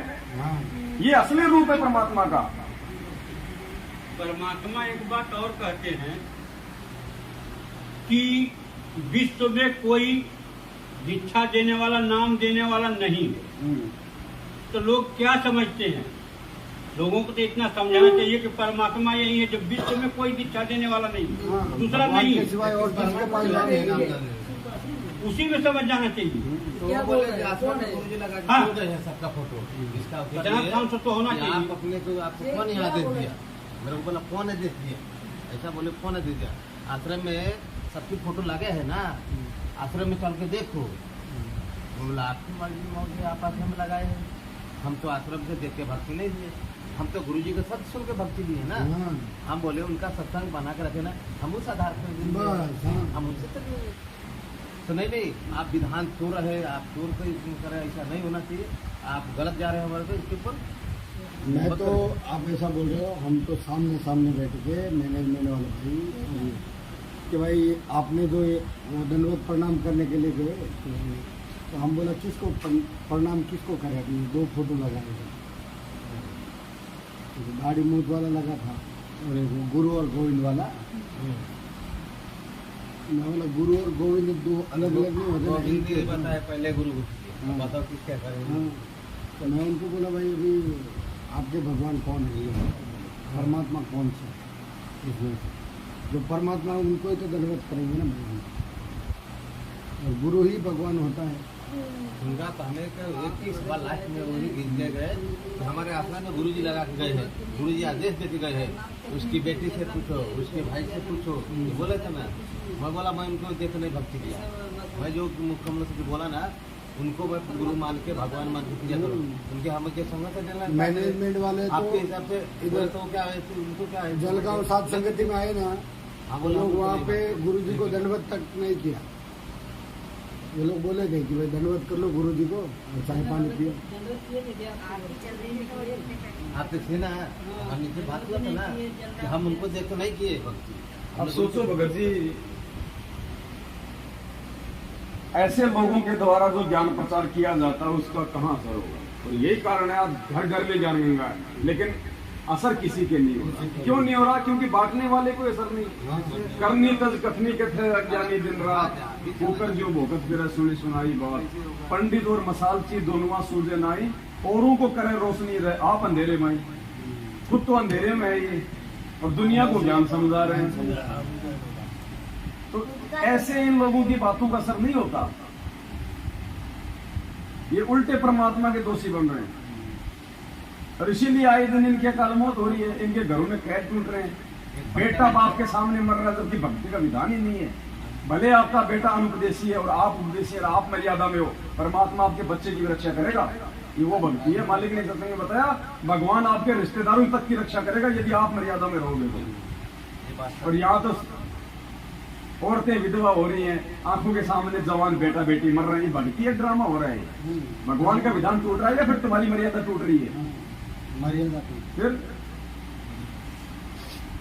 ये असली रूप है परमात्मा का। परमात्मा एक बात और कहते हैं कि विश्व में कोई दीक्षा देने वाला, नाम देने वाला नहीं है। तो लोग क्या समझते हैं? लोगों को तो इतना समझाना चाहिए कि परमात्मा यही है, जब विश्व में कोई दीक्षा देने वाला नहीं, दूसरा नहीं है। उसी में समझ जाना चाहिए। क्या बोल रहे हैं? कौन है? हाँ। सबका फोटो इसका इतना काम तो होना चाहिए। आप अपने को आपको कौन यहाँ दे दिया? मेरे को बोला कौन है दे दिया, ऐसा बोले कौन है दे दिया? आश्रम में सबकी फोटो लगे है ना, आश्रम में चल के देखो। बोला आपकी मर्जी मौजी आप आश्रम में लगाए हैं, हम तो आश्रम से देख के भक्ति नहीं दिए, हम तो गुरु जी के सत्य सुन के भक्ति दिए ना। हम बोले उनका सत्संग बना के रखे ना, हम उस आधार पर हम उनसे चलेंगे। तो नहीं आप विधान तोड़ रहे, आप तोड़ के करें, ऐसा नहीं होना चाहिए। आप गलत जा रहे हैं हमारे को इसके ऊपर। मैं तो आप ऐसा बोल रहे हो, हम तो सामने सामने बैठ के मैनेजमेंट वाले भाई कि भाई आपने जो दंडवत प्रणाम करने के लिए गए, तो हम बोला किसको प्रणाम किसको करें? अपनी 2 फोटो लगाए थे, दाढ़ी मूछ वाला लगा था और एक गुरु और गोविंद वाला। मैं बोला गुरु और गोविंद 2 अलग अलग नहीं होते। हिंदी बताया पहले गुरु बताओ किस क्या करें। तो मैं उनको बोला भाई अभी आपके भगवान कौन है, ये परमात्मा कौन सा? इसमें जो परमात्मा है उनको ही तो दंडवत करेंगे ना भगवान, और गुरु ही भगवान होता है। उनका तो हमें एक ही सवाल लास्ट में वही गिनते गए कि हमारे आश्रम में गुरु जी लगा के गए हैं, गुरु जी आदेश देके गए हैं, उसकी बेटी से पूछो, उसके भाई से पूछो। बोले थे ना, मैं बोला मैं उनको देख नहीं भक्ति किया, मैं जो मुख्यमंत्री से बोला ना उनको मैं गुरु मान के भगवान मान के पूजा करूँ, उनके हमें क्या संगत है देना। मैनेजमेंट वाले आपके हिसाब से इधर तो क्या है, उनको क्या है, जलगांव सात संगति में आए ना, वो लोग वहाँ पे गुरु जी को दंडवत तक नहीं किया। ये लोग बोले थे कि भाई दंडवत कर लो गुरु जी को और चाय पानी पियो। आप थे ना, हम नीचे बात हुआ था ना कि हम उनको देख नहीं किए भक्ति। अब सोचो भगत जी, ऐसे लोगों के द्वारा जो ज्ञान प्रचार किया जाता है उसका कहाँ असर होगा? और यही कारण है आज घर घर में ज्ञान गंगा है, लेकिन असर किसी के नहीं हो रहा। क्यों नहीं हो रहा? क्योंकि बांटने वाले को असर नहीं। करनी तज कथनी के थे अज्ञानी दिन रात, होकर जो भोगत फिर सुनी सुनाई बात। पंडित और मसालची दोनों सूझे नाई, औरों को करे रोशनी रहे आप अंधेरे में। खुद तो अंधेरे में है ये, और दुनिया को ज्ञान समझा रहे हैं। तो ऐसे इन लोगों की बातों का असर नहीं होता, ये उल्टे परमात्मा के दोषी बन रहे हैं। और इसीलिए आए दिन इनके काल मौत हो रही है, इनके घरों में कैद टूट रहे हैं। बेटा बाप के सामने मर रहा है जबकि भक्ति का विधान ही नहीं है। भले आपका बेटा अनुपदेशी है और आप उपदेशी है और आप मर्यादा में हो, परमात्मा आपके बच्चे की भी रक्षा करेगा, ये वो भक्ति है। मालिक ने सत्संग में बताया भगवान आपके रिश्तेदारों तक की रक्षा करेगा यदि आप मर्यादा में रहोगे तो। और यहाँ तो औरतें विधवा हो रही हैं, आंखों के सामने जवान बेटा बेटी मर रहे हैं, भक्ति एक ड्रामा हो रहा है। भगवान का विधान टूट रहा है या फिर तुम्हारी मर्यादा टूट रही है? मर्यादा फिर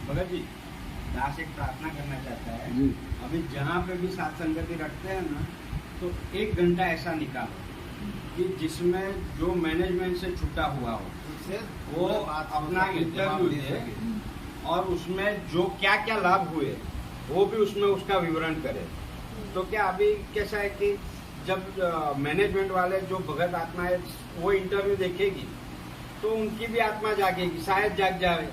भगत जी, दास एक प्रार्थना करना चाहता है। अभी जहाँ पे भी साथ संगति रखते हैं ना, तो 1 घंटा ऐसा निकालो कि जिसमें जो मैनेजमेंट से छुटा हुआ हो वो अपना इंटरव्यू दे और उसमें जो क्या क्या लाभ हुए वो भी उसमें उसका विवरण करे। तो क्या अभी कैसा है कि जब मैनेजमेंट वाले जो भगत आत्मा है वो इंटरव्यू देखेगी तो उनकी भी आत्मा जागेगी, शायद जाग जाए।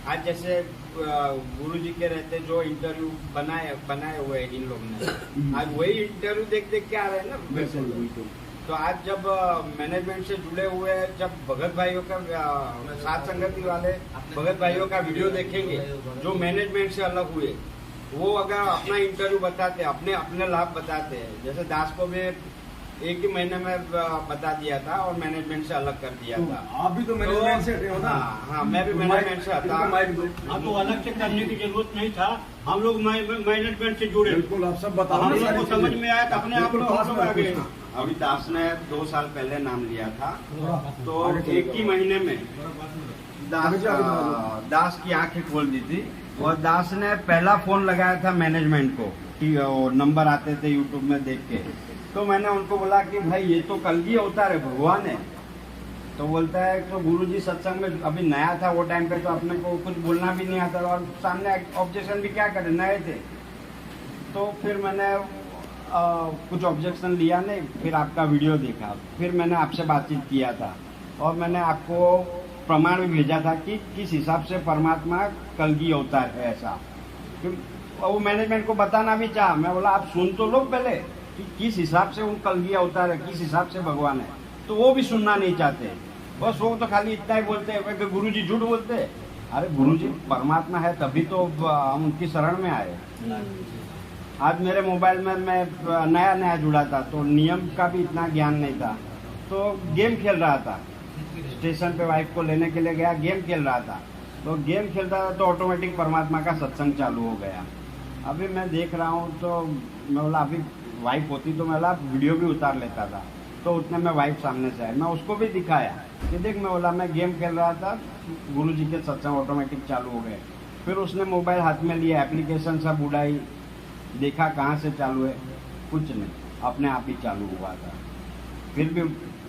आज जैसे गुरु जी के रहते जो इंटरव्यू बनाए हुए हैं इन लोगों ने, आज वही इंटरव्यू देख के आ रहे हैं ना। बिल्कुल। तो आज जब मैनेजमेंट से जुड़े हुए जब भगत भाइयों का साथ संगति वाले भगत भाइयों का वीडियो देखेंगे जो मैनेजमेंट से अलग हुए, वो अगर अपना इंटरव्यू बताते हैं, अपने लाभ बताते हैं। जैसे दास को भी 1 ही महीने में बता दिया था और मैनेजमेंट से अलग कर दिया था। आप भी तो मैनेजमेंट से हटे हो ना? हाँ, मैं भी मैनेजमेंट से हटा। हाँ, तो अलग से करने की जरूरत नहीं था, हम लोग मैनेजमेंट से जुड़े। बिल्कुल, आप सब बताओ। हम लोग को समझ में आया तो अपने आप लोग आ गए। अभी दास ने 2 साल पहले नाम लिया था, तो 1 ही महीने में दास की आंखें खोल दी थी। और दास ने पहला फोन लगाया था मैनेजमेंट को कि नंबर आते थे यूट्यूब में देख के। तो मैंने उनको बोला कि भाई ये तो कल की अवतार है, भगवान है। तो बोलता है तो गुरुजी सत्संग में अभी नया था वो टाइम पे, तो अपने को कुछ बोलना भी नहीं आता और सामने ऑब्जेक्शन भी क्या करे, नए थे। तो फिर मैंने कुछ ऑब्जेक्शन लिया नहीं, फिर आपका वीडियो देखा, फिर मैंने आपसे बातचीत किया था और मैंने आपको प्रमाण भी भेजा था कि किस हिसाब से परमात्मा कलगी अवतार है ऐसा। वो मैनेजमेंट को बताना भी चाहा, मैं बोला आप सुन तो लो पहले, कि किस हिसाब से वो कलगी अवतार है, किस हिसाब से भगवान है, तो वो भी सुनना नहीं चाहते। बस वो तो खाली इतना ही बोलते हैं कि गुरु जी झूठ बोलते हैं। अरे गुरु जी परमात्मा है तभी तो हम उनकी शरण में आए। आज मेरे मोबाइल में मैं नया जुड़ा था तो नियम का भी इतना ज्ञान नहीं था, तो गेम खेल रहा था। स्टेशन पे वाइफ को लेने के लिए गया, गेम खेल रहा था, तो गेम खेलता था तो ऑटोमेटिक परमात्मा का सत्संग चालू हो गया। अभी मैं देख रहा हूँ तो मैं बोला अभी वाइफ होती तो मैं बोला वीडियो भी उतार लेता था। तो उतने में वाइफ सामने से आई, मैं उसको भी दिखाया कि देख, मैं बोला मैं गेम खेल रहा था, गुरु जी के सत्संग ऑटोमेटिक चालू हो गए। फिर उसने मोबाइल हाथ में लिया, एप्लीकेशन सब उड़ाई, देखा कहाँ से चालू है, कुछ नहीं, अपने आप ही चालू हुआ था। फिर भी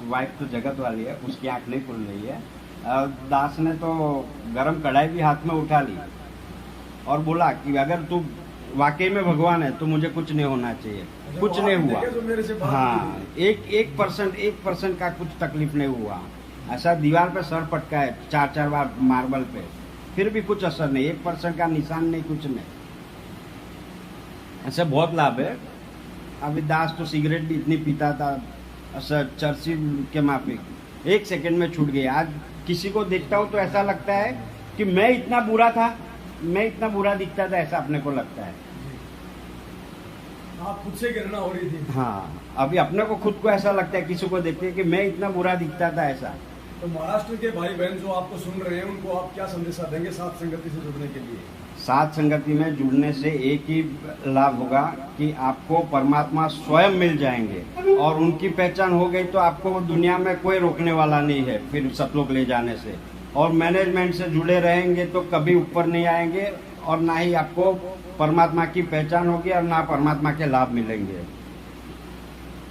वाइफ तो जगत वाली है, उसकी आँख नहीं खुल रही है। दास ने तो गरम कढ़ाई भी हाथ में उठा ली और बोला कि अगर तू वाकई में भगवान है तो मुझे कुछ नहीं होना चाहिए। कुछ नहीं हुआ। हाँ, 1% का कुछ तकलीफ नहीं हुआ। ऐसा दीवार पे सर पटका है 4 बार मार्बल पे, फिर भी कुछ असर नहीं, 1% का निशान नहीं, कुछ नहीं। ऐसे बहुत लाभ है। अभी दास तो सिगरेट भी इतनी पीता था, ऐसा चर्ची के माफिक, 1 सेकंड में छूट गई। आज किसी को देखता हूँ तो ऐसा लगता है कि मैं इतना बुरा था, मैं इतना बुरा दिखता था, ऐसा अपने को लगता है। आप खुद से घृणा हो रही थी। हाँ, अभी अपने को खुद को ऐसा लगता है किसी को देखते कि मैं इतना बुरा दिखता था, ऐसा। तो महाराष्ट्र के भाई बहन जो आपको सुन रहे हैं उनको आप क्या संदेशा देंगे साथ संगति से जुड़ने के लिए? साथ संगति में जुड़ने से एक ही लाभ होगा कि आपको परमात्मा स्वयं मिल जाएंगे, और उनकी पहचान हो गई तो आपको दुनिया में कोई रोकने वाला नहीं है फिर सतलोक ले जाने से। और मैनेजमेंट से जुड़े रहेंगे तो कभी ऊपर नहीं आएंगे, और ना ही आपको परमात्मा की पहचान होगी और ना परमात्मा के लाभ मिलेंगे।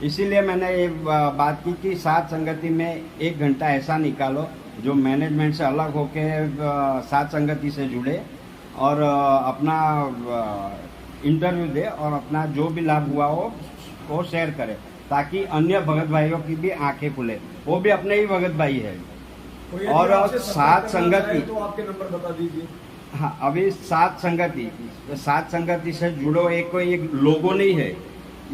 इसीलिए मैंने ये बात की कि साथ संगति में 1 घंटा ऐसा निकालो जो मैनेजमेंट से अलग होके साथ संगति से जुड़े और अपना इंटरव्यू दे और अपना जो भी लाभ हुआ हो वो शेयर करे, ताकि अन्य भगत भाइयों की भी आंखें खुले। वो भी अपने ही भगत भाई है। और साथ संगति तो आपके नंबर बता दीजिए। हाँ, अभी साथ संगति से जुड़ो एक कोई एक लोगो नहीं है,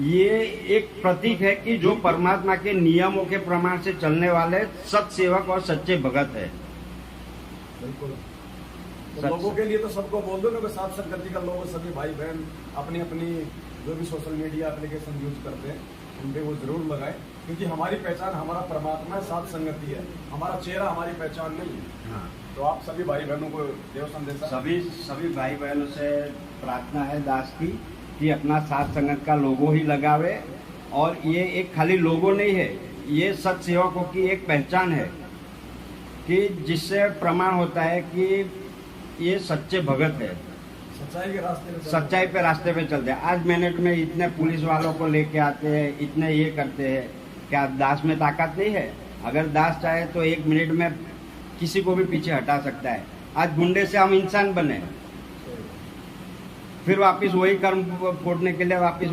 ये एक प्रतीक है कि जो परमात्मा के नियमों के प्रमाण से चलने वाले सत सेवक और सच्चे भगत है। बिल्कुल। तो लोगों के लिए तो सबको बोल दो ना, साथ संगति का लोग सभी भाई बहन अपनी अपनी जो भी सोशल मीडिया एप्लीकेशन यूज करते हैं उन पे वो जरूर लगाए, क्योंकि हमारी पहचान हमारा परमात्मा है, साथ संगति है, हमारा चेहरा हमारी पहचान नहीं है। हाँ। तो आप सभी भाई बहनों को देव संदेश। सभी भाई बहनों से प्रार्थना है दास की कि अपना साथ संगत का लोगो ही लगावे, और ये एक खाली लोगो नहीं है, ये सत सेवकों की एक पहचान है कि जिससे प्रमाण होता है कि ये सच्चे भगत है, सच्चाई पे रास्ते पे चलते हैं। आज मिनट में इतने पुलिस वालों को लेके आते हैं, इतने ये करते हैं, क्या दास में ताकत नहीं है? अगर दास चाहे तो 1 मिनट में किसी को भी पीछे हटा सकता है। आज गुंडे से हम इंसान बने, फिर वापस वही कर्म फोड़ने के लिए वापस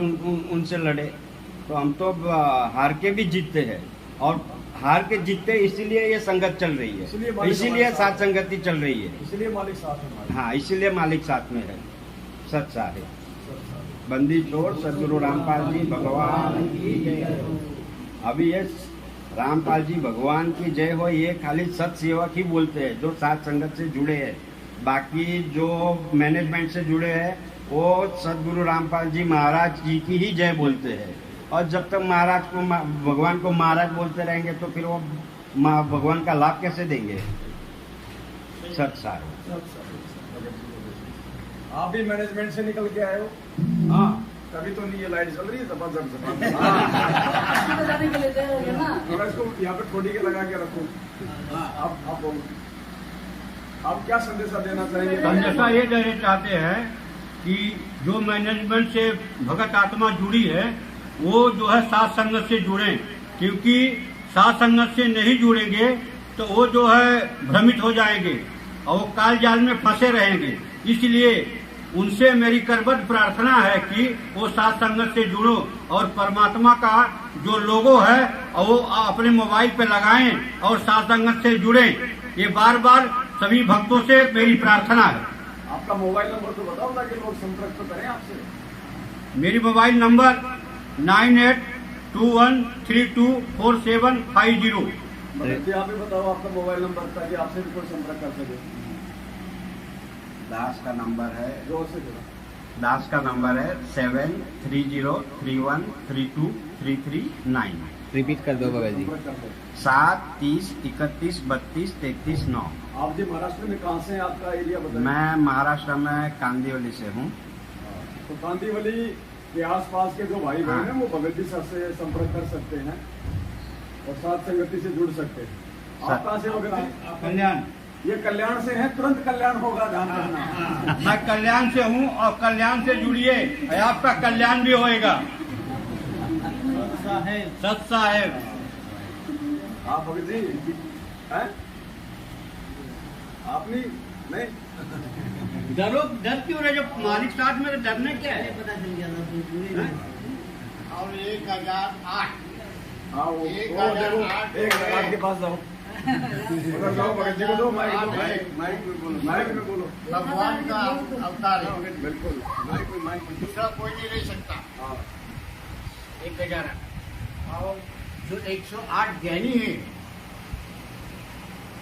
उनसे लड़े, तो हम तो हार के भी जीतते हैं, और हार के जीतते इसीलिए ये संगत चल रही है, इसीलिए साथ संगति चल रही है, इसीलिए मालिक साथ में। हाँ, इसीलिए मालिक साथ में है, सच साहे। बंदी छोड़ सदगुरु रामपाल जी भगवान की जय। अभी ये रामपाल जी भगवान की जय हो, ये खाली सत सेवक ही बोलते हैं जो साथ संगत से जुड़े हैं। बाकी जो मैनेजमेंट से जुड़े हैं वो सदगुरु रामपाल जी महाराज जी की ही जय बोलते हैं। और जब तक महाराज को भगवान को महाराज बोलते रहेंगे तो फिर वो भगवान का लाभ कैसे देंगे? सच सारे। आप भी मैनेजमेंट से निकल के आए हो? हाँ, तभी तो नहीं ये लाइट चल रही है जबरदस्त। इसको यहाँ पे ठोड़ी के लगा के रखो। आप क्या संदेशा देना चाहेंगे? संदेशा ये देना चाहते हैं कि जो मैनेजमेंट से भगत आत्मा जुड़ी है वो जो है साथ संगत से जुड़े, क्योंकि साथ संगत से नहीं जुड़ेंगे तो वो जो है भ्रमित हो जाएंगे और वो काल जाल में फंसे रहेंगे। इसलिए उनसे मेरी करबद्ध प्रार्थना है कि वो साथ संगत से जुड़ो और परमात्मा का जो लोगो है वो अपने मोबाइल पे लगाएं और साथ संगत से जुड़ें। ये बार बार सभी भक्तों से मेरी प्रार्थना है। आपका मोबाइल नंबर तो बताओ ताकि लोग संपर्क तो करें आपसे। मेरी मोबाइल नंबर 9821324750। भगत जी आप ही बताओ आपका मोबाइल नंबर ताकि आपसे भी कोई संपर्क कर सके। दास का नंबर है जोर से जोड़ा। दास का नंबर है 7303132339। रिपीट कर दो भगत जी। संपर्क कर दो। 7 30 31 32 33 9। आप जी महाराष्ट्र में कहाँ से हैं, आपका एरिया बताइए। मैं महाराष्ट्र में कांदिवली से हूँ। तो कांदीवली के आसपास के जो भाई बहन हैं वो भगत जी सर से संपर्क कर सकते हैं और साथ संगति से जुड़ सकते हैं। आप कहाँ से हो भगत जी? कल्याण। ये कल्याण से है, तुरंत कल्याण होगा, ध्यान रखना। मैं कल्याण से हूँ और कल्याण से जुड़िए, आपका कल्याण भी होएगा। सत साहेब। आप भगत जी हैं? आप नहीं डरो, डर क्यों रहे? जब मालिक साथ में डरने क्या है? और 1008। हाँ वो देखो, एक हजार के पास जाओ, उधर जाओ, भगत जी को दो माइक में बोलो। भगवान का अवतार है। बिल्कुल माइक में। दूसरा कोई नहीं रह सकता। हाँ 1008 और जो 108 ज्ञानी है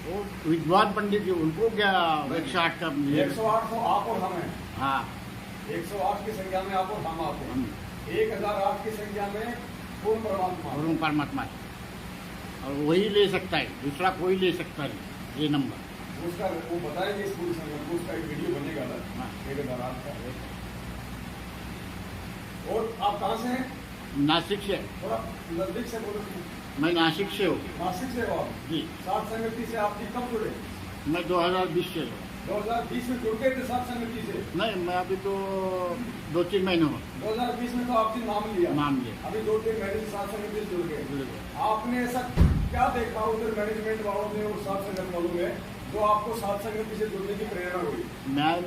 वो विद्वान पंडित जी, उनको क्या 108 का 108 तो आप और हम हैं। हाँ 108 की संख्या में आप और हम आप हैं। 1008 की संख्या में पूर्ण परमात्मा। और परमात्मा है। और वही ले सकता है, दूसरा कोई ले सकता नहीं ये नंबर। उसका वो बताएंगे इस पूरी संख्या को, उसका एक वीडियो बनेगा अलग। हाँ। 1008 का। और आप कहाँ से हैं? नासिक से। थोड़ा नजदीक से बोलो। मैं नासिक से हूँ नासिक से हो आप? जी। सात संगति से आपकी कब जुड़े? मैं 2020 से हूँ। 2020 में जुड़ गए थे सात संगति से? नहीं, मैं अभी तो 2-3 महीने हुआ 2020 में तो आपने नाम लिया। नाम लिया। अभी 2-3 महीने से सात संगति से जुड़ गए। आपने ऐसा क्या देखा उधर मैनेजमेंट वालों ने और सात संगत वालों में जो आपको सात संगति से जुड़ने की प्रेरणा हुई?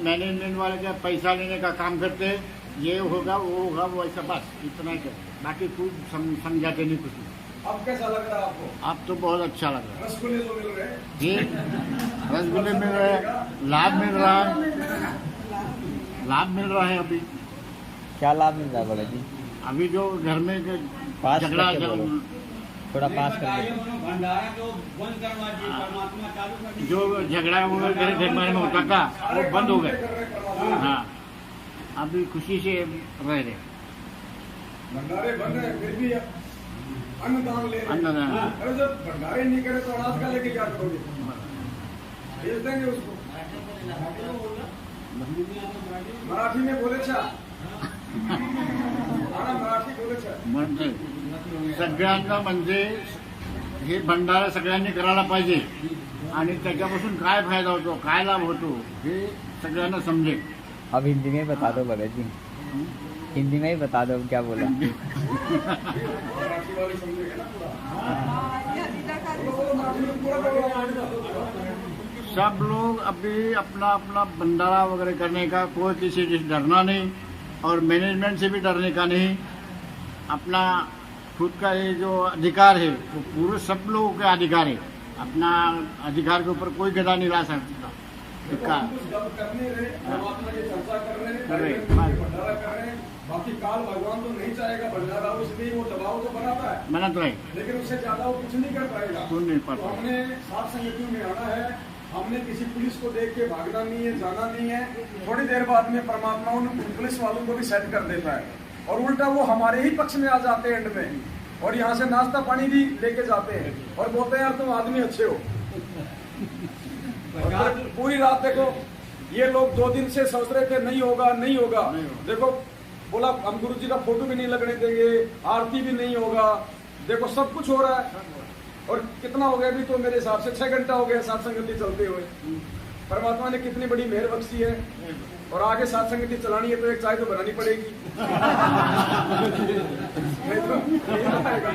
मैनेजमेंट वाले क्या पैसा लेने का काम करते हैं, ये होगा वो होगा वो ऐसा, बस इतना ही कर, बाकी कुछ समझाते नहीं कुछ नहीं। अब कैसा लग रहा है आपको? अब तो बहुत अच्छा लग रहा है। रसगुल्ले जो मिल रहे हैं? जी, रसगुल्ले मिल रहे हैं, लाभ मिल रहा है, लाभ मिल रहा है। अभी क्या लाभ मिल रहा है भगत जी? अभी जो घर में पास झगड़ा करके बोलो। थोड़ा पास कर भंडारा जो बंद करवा दिए, परमात्मा चालू कर दिए। जो झगड़ा वगैरह घर में होता था वो बंद हो गया। हाँ अभी खुशी से रह रहे। भंडारे बंद है फिर भी अन्नदान ले रहे हैं। अन्नदान। अरे जब भंडारे नहीं करे तो अनाज का लेके क्या करोगे? भेज देंगे उसको। मराठी में बोले छा मराठी बोले छा म्हणजे सगळ्यांना म्हणजे हे भंडारा सगळ्यांनी करायला पाहिजे आणि त्याच्यापासून काय फायदा होतो, काय लाभ होतो हे सगळ्यांना समजेल। अब हिंदी में बता दो भगत जी, हिंदी में ही बता दो क्या बोला। मराठी वाले समझेगा ना पूरा। सब लोग अभी अपना अपना भंडारा वगैरह करने का कोई किसी से डरना नहीं और मैनेजमेंट से भी डरने का नहीं। अपना खुद का ये जो अधिकार है वो पूरे सब लोगों के अधिकार है। अपना अधिकार के ऊपर कोई गदा नहीं ला सकता। करने रहे, परमात्मा की चर्चा कर रहे हैं, भंडारा कर रहे हैं। बाकी काल भगवान तो नहीं चाहेगा भंडारा, उसलिए वो दबाव तो बनाता है, मना तो है, लेकिन उससे ज्यादा वो कुछ नहीं कर पाएगा। कुछ नहीं तो पाता। हमने सात संगतियों में आना है, हमने किसी पुलिस को देख के भागना नहीं है, जाना नहीं है। थोड़ी देर बाद में परमात्मा उन पुलिस वालों को भी सेट कर देता है और उल्टा वो हमारे ही पक्ष में आ जाते हैं एंड में, और यहाँ से नाश्ता पानी भी लेके जाते हैं और बोलते हैं यार तुम आदमी अच्छे हो। और पूरी रात देखो ये लोग 2 दिन से सोच रहे थे नहीं होगा नहीं होगा, देखो बोला हम गुरु जी का फोटो भी नहीं लगने देंगे, आरती भी नहीं होगा, देखो सब कुछ हो रहा है। और कितना हो गया अभी तो मेरे हिसाब से 6 घंटा हो गया सात संगति चलते हुए। परमात्मा ने कितनी बड़ी मेहर बख्शी है। और आगे सात संगति चलानी है तो एक चाय तो बनानी पड़ेगी। नहीं तो नहीं बनाएगा।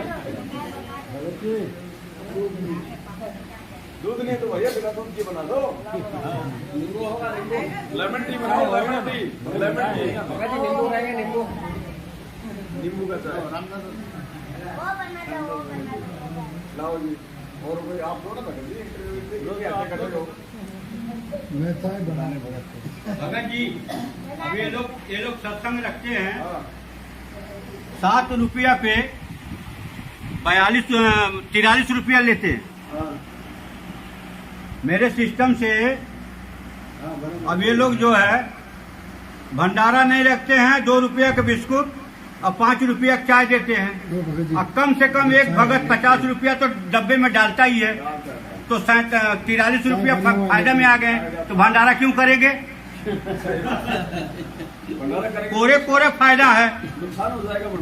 दूध नहीं तो भैया बिना दूध की बना दो। लेमन टी बनाओ, लेमन टी, लेमन टी। नींबू खाएंगे, नींबू, नींबू का चाय लाओ जी। और कोई आप दो ना भगत जी, इंटरव्यू हो। मैं चाय बनाने भगत जी अभी ये लोग सत्संग रखते हैं, 7 रुपया पे 43 रुपया लेते हैं। मेरे सिस्टम से अब ये लोग जो है भंडारा नहीं रखते हैं, 2 रुपया का बिस्कुट और 5 रुपया का चाय देते हैं। और कम से कम एक भगत 50 रुपया तो डब्बे में डालता ही है, तो 43 रुपया फायदा में आ गए, तो भंडारा क्यों करेंगे? कोरे फायदा है।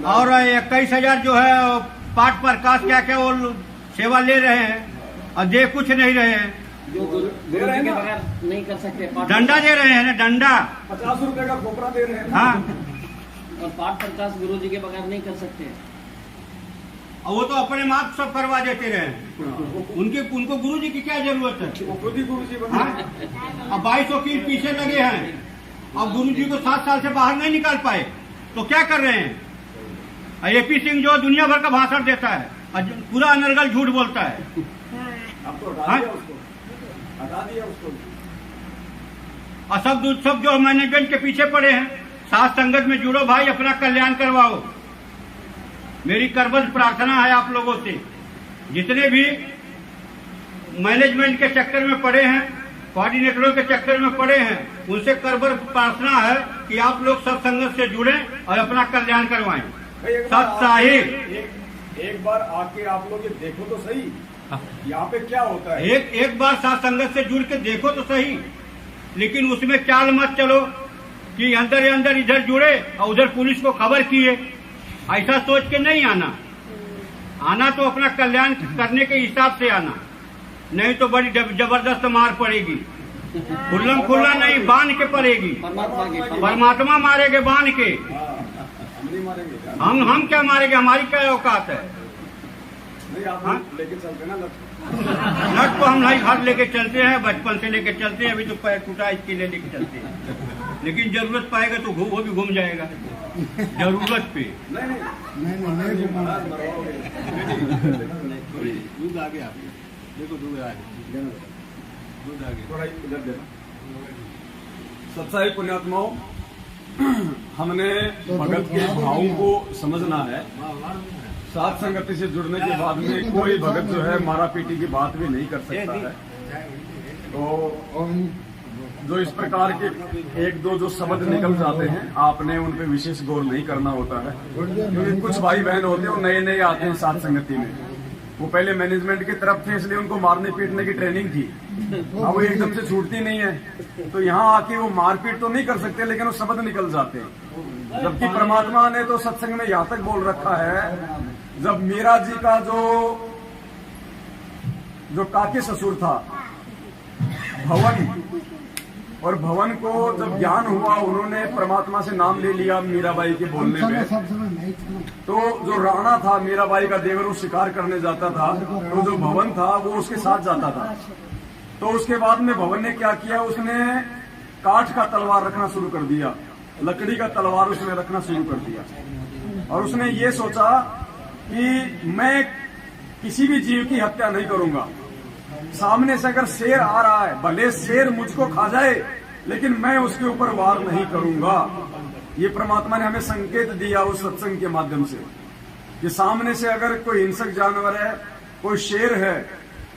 और 21,000 जो है पाठ प्रकाश क्या क्या वो सेवा ले रहे हैं और दे कुछ नहीं रहे हैं। नहीं कर सकते, डंडा दे रहे हैं ना, डंडा 50 रुपए का खोपरा दे रहे हैं। हाँ, और पाठ प्रकाश गुरु जी के बगैर नहीं कर सकते। और वो तो अपने माप सब करवा देते रहे। उनको गुरु जी की क्या जरूरत है? वो खुद ही गुरु जी बने। अब 22 वकील पीछे लगे हैं, अब गुरु जी को 7 साल से बाहर नहीं निकाल पाए, तो क्या कर रहे हैं? AP सिंह जो दुनिया भर का भाषण देता है और पूरा अनर्गल झूठ बोलता है। अब तो हटा दिया उसको। और सब जो मैनेजमेंट के पीछे पड़े हैं, साथ संगत में जुड़ो भाई, अपना कल्याण करवाओ। मेरी करबद्ध प्रार्थना है आप लोगों से, जितने भी मैनेजमेंट के चक्कर में पड़े हैं, कोऑर्डिनेटरों के चक्कर में पड़े हैं, उनसे करबद्ध प्रार्थना है कि आप लोग सब संगत से जुड़ें और अपना कल्याण करवाएं। सत साहिब एक बार आके आप लोग ये देखो तो सही, यहाँ पे क्या होता है। एक बार साथ संगत से जुड़ के देखो तो सही, लेकिन उसमें चाल मत चलो कि अंदर इधर जुड़े और उधर पुलिस को खबर किए। ऐसा सोच के नहीं आना तो अपना कल्याण करने के हिसाब से आना, नहीं तो बड़ी जबरदस्त मार पड़ेगी। खुल्ला नहीं, बांध के पड़ेगी। परमात्मा मारेंगे बांध के। हम क्या मारेंगे? हमारी क्या औकात है? लेके चलते ना नट को हम नहीं घर लेके चलते हैं, बचपन से लेके चलते हैं। अभी तो पैर टूटा इसके लिए लेके चलते हैं, लेकिन जरूरत पाएगा तो वो भी घूम जाएगा जरूरत पे। दूध आ गया, देखो दूध आ गया, थोड़ा इधर देना। सत्साई पुण्यात्माओं, हमने भगत के भावों को समझना है। साथ संगति से जुड़ने के बाद में कोई भगत जो है मारा पीटी की बात भी नहीं कर सकता है। तो जो इस प्रकार के एक दो जो शब्द निकल जाते हैं, आपने उन पे विशेष गौर नहीं करना होता है, क्योंकि कुछ भाई बहन होते हैं वो नए आते हैं साथ संगति में। वो पहले मैनेजमेंट की तरफ थे, इसलिए उनको मारने पीटने की ट्रेनिंग थी। अब वो एकदम से छूटती नहीं है, तो यहाँ आके वो मारपीट तो नहीं कर सकते, लेकिन वो शब्द निकल जाते हैं। जबकि परमात्मा ने तो सत्संग में यहाँ तक बोल रखा है, जब मीरा जी का जो काके ससुर था भवन, और भवन को जब ज्ञान हुआ, उन्होंने परमात्मा से नाम ले लिया मीराबाई के बोलने में। तो जो राणा था, मीराबाई का देवर, वो शिकार करने जाता था, तो जो भवन था वो उसके साथ जाता था। तो उसके बाद में भवन ने क्या किया, उसने काठ का तलवार रखना शुरू कर दिया, लकड़ी का तलवार उसने रखना शुरू कर दिया। और उसने ये सोचा कि मैं किसी भी जीव की हत्या नहीं करूंगा। सामने से अगर शेर आ रहा है, भले शेर मुझको खा जाए, लेकिन मैं उसके ऊपर वार नहीं करूंगा। ये परमात्मा ने हमें संकेत दिया उस सत्संग के माध्यम से कि सामने से अगर कोई हिंसक जानवर है, कोई शेर है,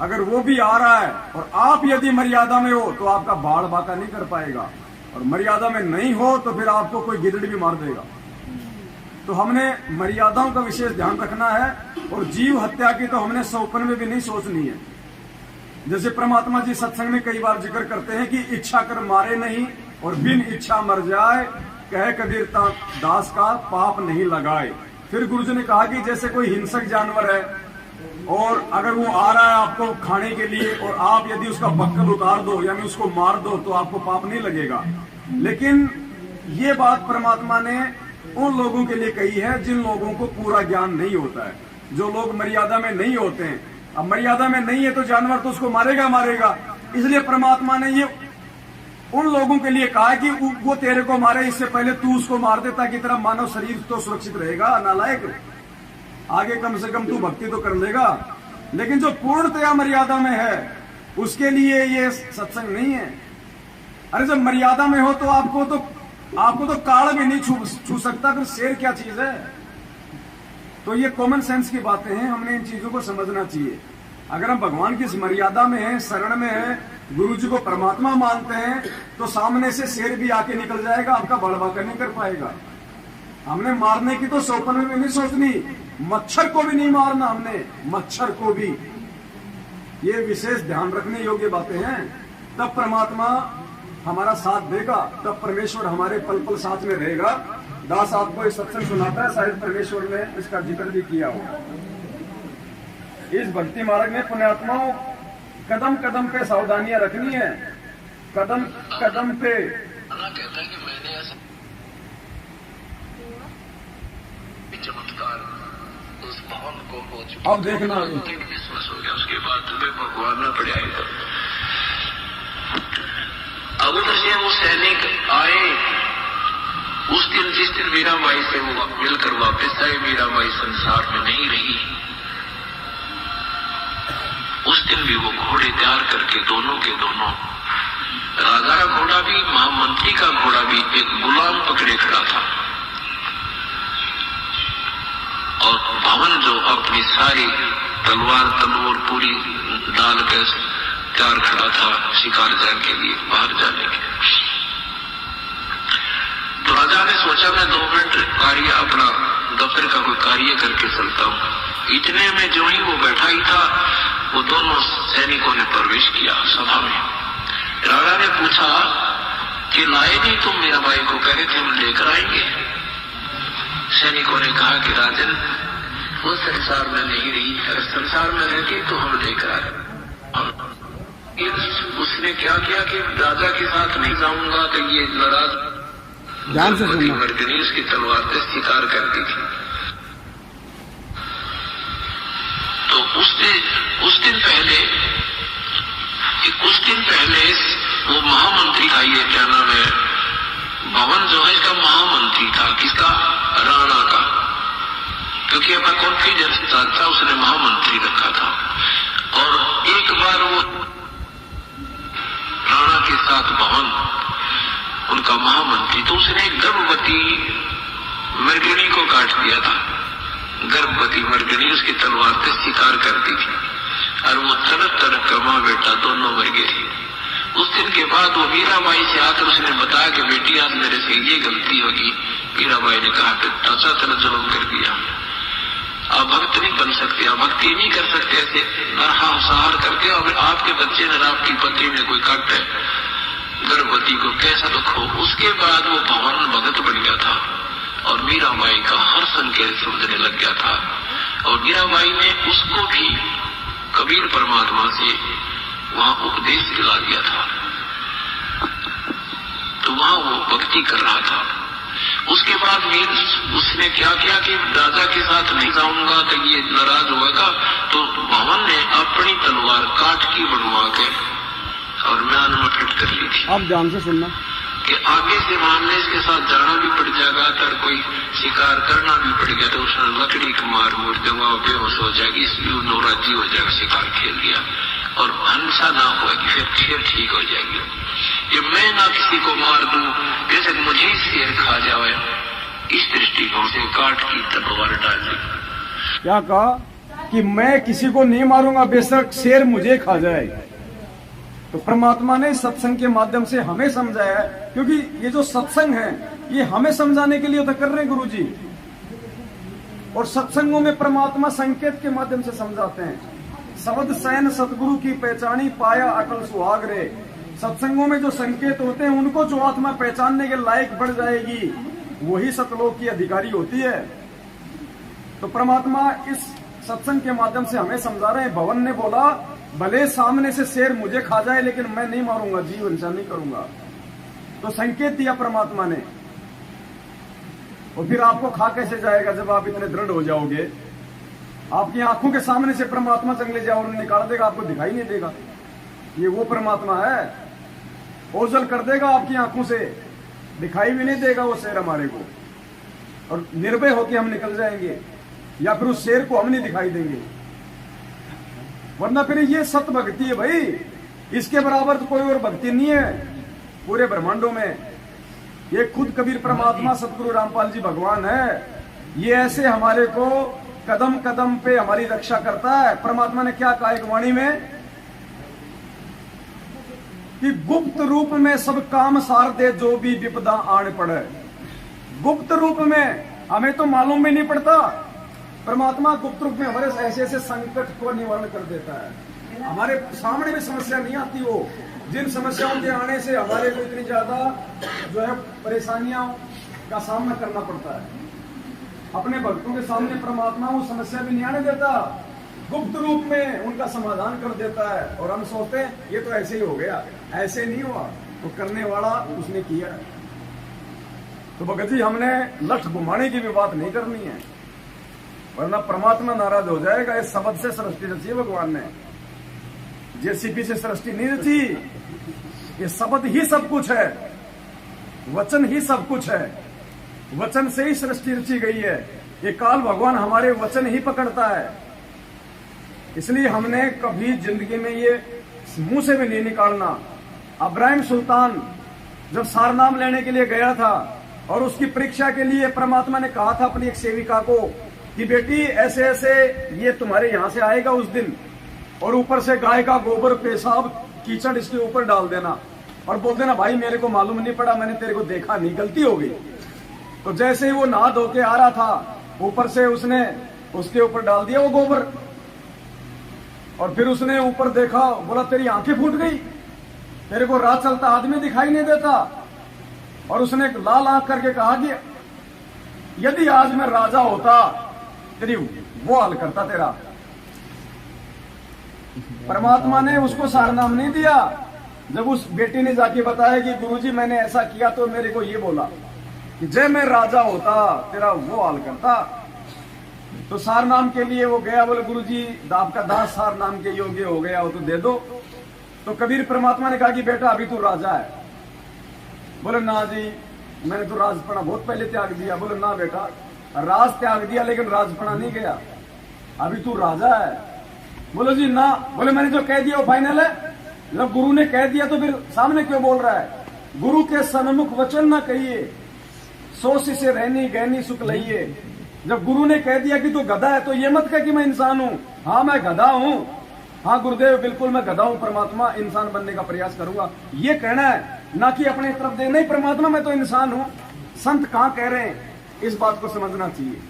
अगर वो भी आ रहा है और आप यदि मर्यादा में हो तो आपका बाढ़ बाका नहीं कर पाएगा, और मर्यादा में नहीं हो तो फिर आपको कोई गिदड़ भी मार देगा। तो हमने मर्यादाओं का विशेष ध्यान रखना है, और जीव हत्या की तो हमने सौपन में भी नहीं सोचनी है। जैसे परमात्मा जी सत्संग में कई बार जिक्र करते हैं कि इच्छा कर मारे नहीं और बिन इच्छा मर जाए, कहे कबीर दास का पाप नहीं लगाए। फिर गुरुजी ने कहा कि जैसे कोई हिंसक जानवर है और अगर वो आ रहा है आपको खाने के लिए, और आप यदि उसका बक्कल उतार दो यानी उसको मार दो, तो आपको पाप नहीं लगेगा। लेकिन ये बात परमात्मा ने उन लोगों के लिए कही है जिन लोगों को पूरा ज्ञान नहीं होता है, जो लोग मर्यादा में नहीं होते हैं। अब मर्यादा में नहीं है तो जानवर तो उसको मारेगा। इसलिए परमात्मा ने ये उन लोगों के लिए कहा कि वो तेरे को मारे, इससे पहले तू उसको मार दे, ताकि तेरा मानव शरीर तो सुरक्षित रहेगा। नालायक, आगे कम से कम तू भक्ति तो कर लेगा। लेकिन जो पूर्णतया मर्यादा में है उसके लिए ये सत्संग नहीं है। अरे जब मर्यादा में हो तो आपको तो काल भी नहीं छू सकता, फिर शेर क्या चीज है। तो ये कॉमन सेंस की बातें हैं, हमने इन चीजों को समझना चाहिए। अगर हम भगवान की इस मर्यादा में हैं, शरण में हैं, गुरु जी को परमात्मा मानते हैं, तो सामने से शेर भी आके निकल जाएगा, आपका बड़बाकर नहीं कर पाएगा। हमने मारने की तो सौपन में नहीं सोचनी, मच्छर को भी नहीं मारना हमने, मच्छर को भी। ये विशेष ध्यान रखने योग्य बातें हैं। तब परमात्मा हमारा साथ देगा, तब परमेश्वर हमारे पल पल साथ में रहेगा। दास आपको इस सत्संग सुनाता है, शायद परमेश्वर ने इसका जिक्र भी किया होगा। इस भक्ति मार्ग में पुण्यात्माओं कदम कदम पे सावधानियां रखनी है, कदम कदम पे। कहता है कि मैंने ऐसा चमत्कार उस भवन को हो चुका। अब देखना विश्वास हो गया, उसके बाद तुम्हें भगवान न पड़े आएगा। अब उधर से वो सैनिक आए, उस दिन जिस दिन मीराबाई से वो मिलकर वापस आए, मीराबाई संसार में नहीं रही। उस दिन भी वो घोड़े तैयार करके दोनों के दोनों, राजा का घोड़ा भी, महामंत्री का घोड़ा भी, एक गुलाम पकड़े खड़ा था। और भवन जो अपनी सारी तलवार तलवार पूरी डाल कर तैयार खड़ा था शिकार जाने के लिए, बाहर जाने के। तो राजा ने सोचा मैं 2 मिनट कार्य अपना दफ्तर का कोई कार्य करके चलता हूँ। इतने में जो ही वो बैठा ही था, वो दोनों सैनिकों ने प्रवेश किया सभा में। राजा ने पूछा कि लाए नहीं तुम मीराबाई को? कह रहे थे हम लेकर आएंगे। सैनिकों ने कहा कि राजन वो संसार में नहीं रही, अगर संसार में रहती तो हम लेकर आए। उसने क्या किया कि राजा के साथ नहीं जाऊंगा, तो ये नाराज ध्यान से सुनना, मर्दनी उसकी तलवार से शिकार करती थी। तो उस दिन पहले वो महामंत्री था, ये क्या नाम है, भवन जो है इसका महामंत्री था, किसका? राणा का, क्योंकि अपना कॉन्फिडेंस था, उसने महामंत्री रखा था। और एक बार वो राणा के साथ भवन, उनका महामंत्री, तो उसने एक गर्भवती मृगणी को काट दिया था। गर्भवती मृगणी उसकी तलवार से शिकार करती थी, और वो तरह तरह का माँ बेटा दोनों मर गए थे। उस दिन के बाद वो मीराबाई से आकर उसने बताया कि बेटी आज मेरे से ये गलती होगी। मीराबाई ने कहा कि चाचा तेरा जुल्म कर दिया, आप भक्त नहीं बन सकते, आप भक्ति नहीं कर सकते, ऐसे नरसंहार करके। और आपके बच्चे ने, आपकी पत्नी ने कोई काट है गर्भवती को, कैसा दुख हो। उसके बाद वो भवन भगत बन गया था, और मीराबाई का हर संकेत समझने लग गया था। और मीराबाई ने उसको भी कबीर परमात्मा से वहां उपदेश दिला दिया था, तो वहां वो भक्ति कर रहा था। उसके बाद उसने क्या किया कि राजा के साथ नहीं जाऊंगा तो ये नाराज होगा, तो भवन ने अपनी तलवार काट की बनवा के और म्यान में फिट कर ली थी। आप ध्यान से सुनना कि आगे से मान ले इसके साथ जाना भी पड़ जाएगा, अगर कोई शिकार करना भी पड़ गया तो उसने लकड़ी का मार मोड़ दूंगा, बेहोश हो जाएगी, इसलिए नौराजी हो जाएगा, शिकार खेल दिया। और हिंसा ना होगी, फिर ठीक हो जाएगी। ये मैं ना किसी को मार दूं, जैसे मुझे शेर खा जाए, इस दृष्टिकोण से काट की तलवार डाल दी। क्या कहा कि मैं किसी को नहीं मारूंगा, बेशक शेर मुझे खा जाए। तो परमात्मा ने सत्संग के माध्यम से हमें समझाया है, क्योंकि ये जो सत्संग है ये हमें समझाने के लिए तो कर रहे हैं गुरु जी। और सत्संगों में परमात्मा संकेत के माध्यम से समझाते हैं। शब्द सैन सतगुरु की पहचानी, पाया अटल सुहाग रे। सत्संगों में जो संकेत होते हैं उनको जो आत्मा पहचानने के लायक बढ़ जाएगी, वही सतलोक की अधिकारी होती है। तो परमात्मा इस सत्संग के माध्यम से हमें समझा रहे हैं। भवन ने बोला भले सामने से शेर मुझे खा जाए, लेकिन मैं नहीं मारूंगा, जीव हिंसा नहीं करूंगा। तो संकेत दिया परमात्मा ने। और फिर आपको खा कैसे जाएगा जब आप इतने दृढ़ हो जाओगे? आपकी आंखों के सामने से परमात्मा जंगले जाओ निकाल देगा, आपको दिखाई नहीं देगा। ये वो परमात्मा है, ओझल कर देगा आपकी आंखों से, दिखाई भी नहीं देगा वो शेर हमारे को, और निर्भय होकर हम निकल जाएंगे, या फिर उस शेर को हम नहीं दिखाई देंगे। वरना फिर ये सत भक्ति है भाई, इसके बराबर तो कोई और भक्ति नहीं है पूरे ब्रह्मांडों में। ये खुद कबीर परमात्मा सतगुरु रामपाल जी भगवान है। ये ऐसे हमारे को कदम कदम पे हमारी रक्षा करता है। परमात्मा ने क्या कहा एक वाणी में कि गुप्त रूप में सब काम सार दे जो भी विपदा आने पड़े। गुप्त रूप में हमें तो मालूम भी नहीं पड़ता, परमात्मा गुप्त रूप में हमारे ऐसे ऐसे संकट को निवारण कर देता है। हमारे सामने भी समस्या नहीं आती, वो जिन समस्याओं के आने से हमारे को इतनी ज्यादा जो है परेशानियों का सामना करना पड़ता है, अपने भक्तों के सामने परमात्मा वो समस्या भी नहीं आने देता, गुप्त रूप में उनका समाधान कर देता है। और हम सोचते हैं ये तो ऐसे ही हो गया, ऐसे नहीं हुआ, तो करने वाला उसने किया है। तो भगत जी हमने लठ घुमाने की भी बात नहीं करनी है, वरना परमात्मा नाराज हो जाएगा। इस शब्द से सृष्टि रची है भगवान ने, जेसीबी से सृष्टि नहीं रची। ये शब्द ही सब कुछ है, वचन ही सब कुछ है, वचन से ही सृष्टि रची गई है। ये काल भगवान हमारे वचन ही पकड़ता है, इसलिए हमने कभी जिंदगी में ये मुंह से भी नहीं निकालना। अब्राहिम सुल्तान जब सारनाम लेने के लिए गया था और उसकी परीक्षा के लिए परमात्मा ने कहा था अपनी एक सेविका को कि बेटी ऐसे ऐसे ये तुम्हारे यहां से आएगा उस दिन, और ऊपर से गाय का गोबर पेशाब कीचड़ इसके ऊपर डाल देना और बोल देना भाई मेरे को मालूम नहीं पड़ा, मैंने तेरे को देखा नहीं, गलती हो गई। तो जैसे ही वो नहा धो के आ रहा था, ऊपर से उसने उसके ऊपर डाल दिया वो गोबर, और फिर उसने ऊपर देखा, बोला तेरी आंखें फूट गई, तेरे को राह चलता आदमी दिखाई नहीं देता। और उसने लाल आंख करके कहा कि यदि आज मैं राजा होता तेरी वो हाल करता तेरा। परमात्मा ने उसको सारनाम नहीं दिया। जब उस बेटी ने जाके बताया कि गुरुजी मैंने ऐसा किया तो मेरे को ये बोला कि जय मैं राजा होता तेरा वो हाल करता। तो सारनाम के लिए वो गया, बोले गुरुजी आपका दास सारनाम के योग्य हो गया हो तो दे दो। तो कबीर परमात्मा ने कहा कि बेटा अभी तू राजा है। बोले ना जी मैंने तो राजपना बहुत पहले त्याग दिया। बोले ना बेटा राज त्याग दिया लेकिन राजपना नहीं गया, अभी तू राजा है। बोले जी ना, बोले मैंने जो कह दिया वो फाइनल है। जब गुरु ने कह दिया तो फिर सामने क्यों बोल रहा है? गुरु के सन्मुख वचन ना कहिए, सोच से रहनी गहनी सुख लइए। जब गुरु ने कह दिया कि तू गधा है तो ये मत कह कि मैं इंसान हूं। हाँ मैं गधा हूं, हाँ गुरुदेव बिल्कुल मैं गधा हूं, परमात्मा इंसान बनने का प्रयास करूंगा, ये कहना है, ना कि अपने तरफ दे नहीं परमात्मा मैं तो इंसान हूं। संत कहां कह रहे हैं, इस बात को समझना चाहिए।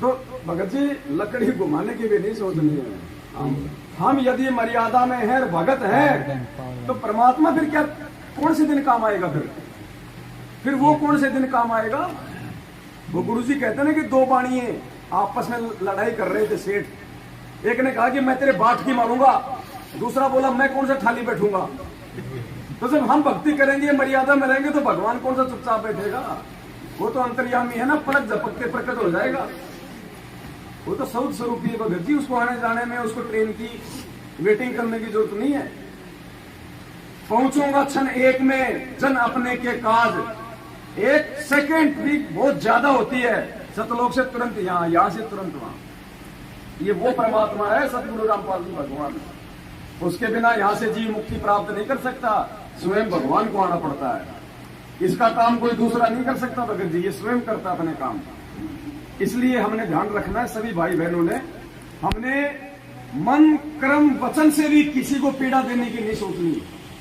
तो भगत जी लकड़ी घुमाने की भी नहीं सोचनी है। हम यदि मर्यादा में है, भगत है, तो परमात्मा फिर क्या कौन से दिन काम आएगा? फिर वो कौन से दिन काम आएगा? वो गुरु जी कहते ना कि दो बाणिये आपस में लड़ाई कर रहे थे सेठ। एक ने कहा कि मैं तेरे बाट की मारूंगा, दूसरा बोला मैं कौन सा थाली बैठूंगा। तो जब हम भक्ति करेंगे मर्यादा में रहेंगे तो भगवान कौन सा चुपचाप बैठेगा? वो तो अंतर्यामी है ना, पलक झपक के प्रकट हो जाएगा। वो तो सौद स्वरूपी है भगत जी, उसको आने जाने में उसको ट्रेन की वेटिंग करने की जरूरत नहीं है। पहुंचूंगा क्षण एक में जन अपने के काज। एक सेकंड भी बहुत ज्यादा होती है, सतलोक से तुरंत यहाँ, यहाँ से तुरंत वहां। ये वो परमात्मा है सतगुरु रामपाल जी भगवान। उसके बिना यहाँ से जीव मुक्ति प्राप्त नहीं कर सकता, स्वयं भगवान को आना पड़ता है। इसका काम कोई दूसरा नहीं कर सकता भगत जी, ये स्वयं करता अपने काम। इसलिए हमने ध्यान रखना है सभी भाई बहनों ने, हमने मन कर्म वचन से भी किसी को पीड़ा देने की नहीं सोचनी,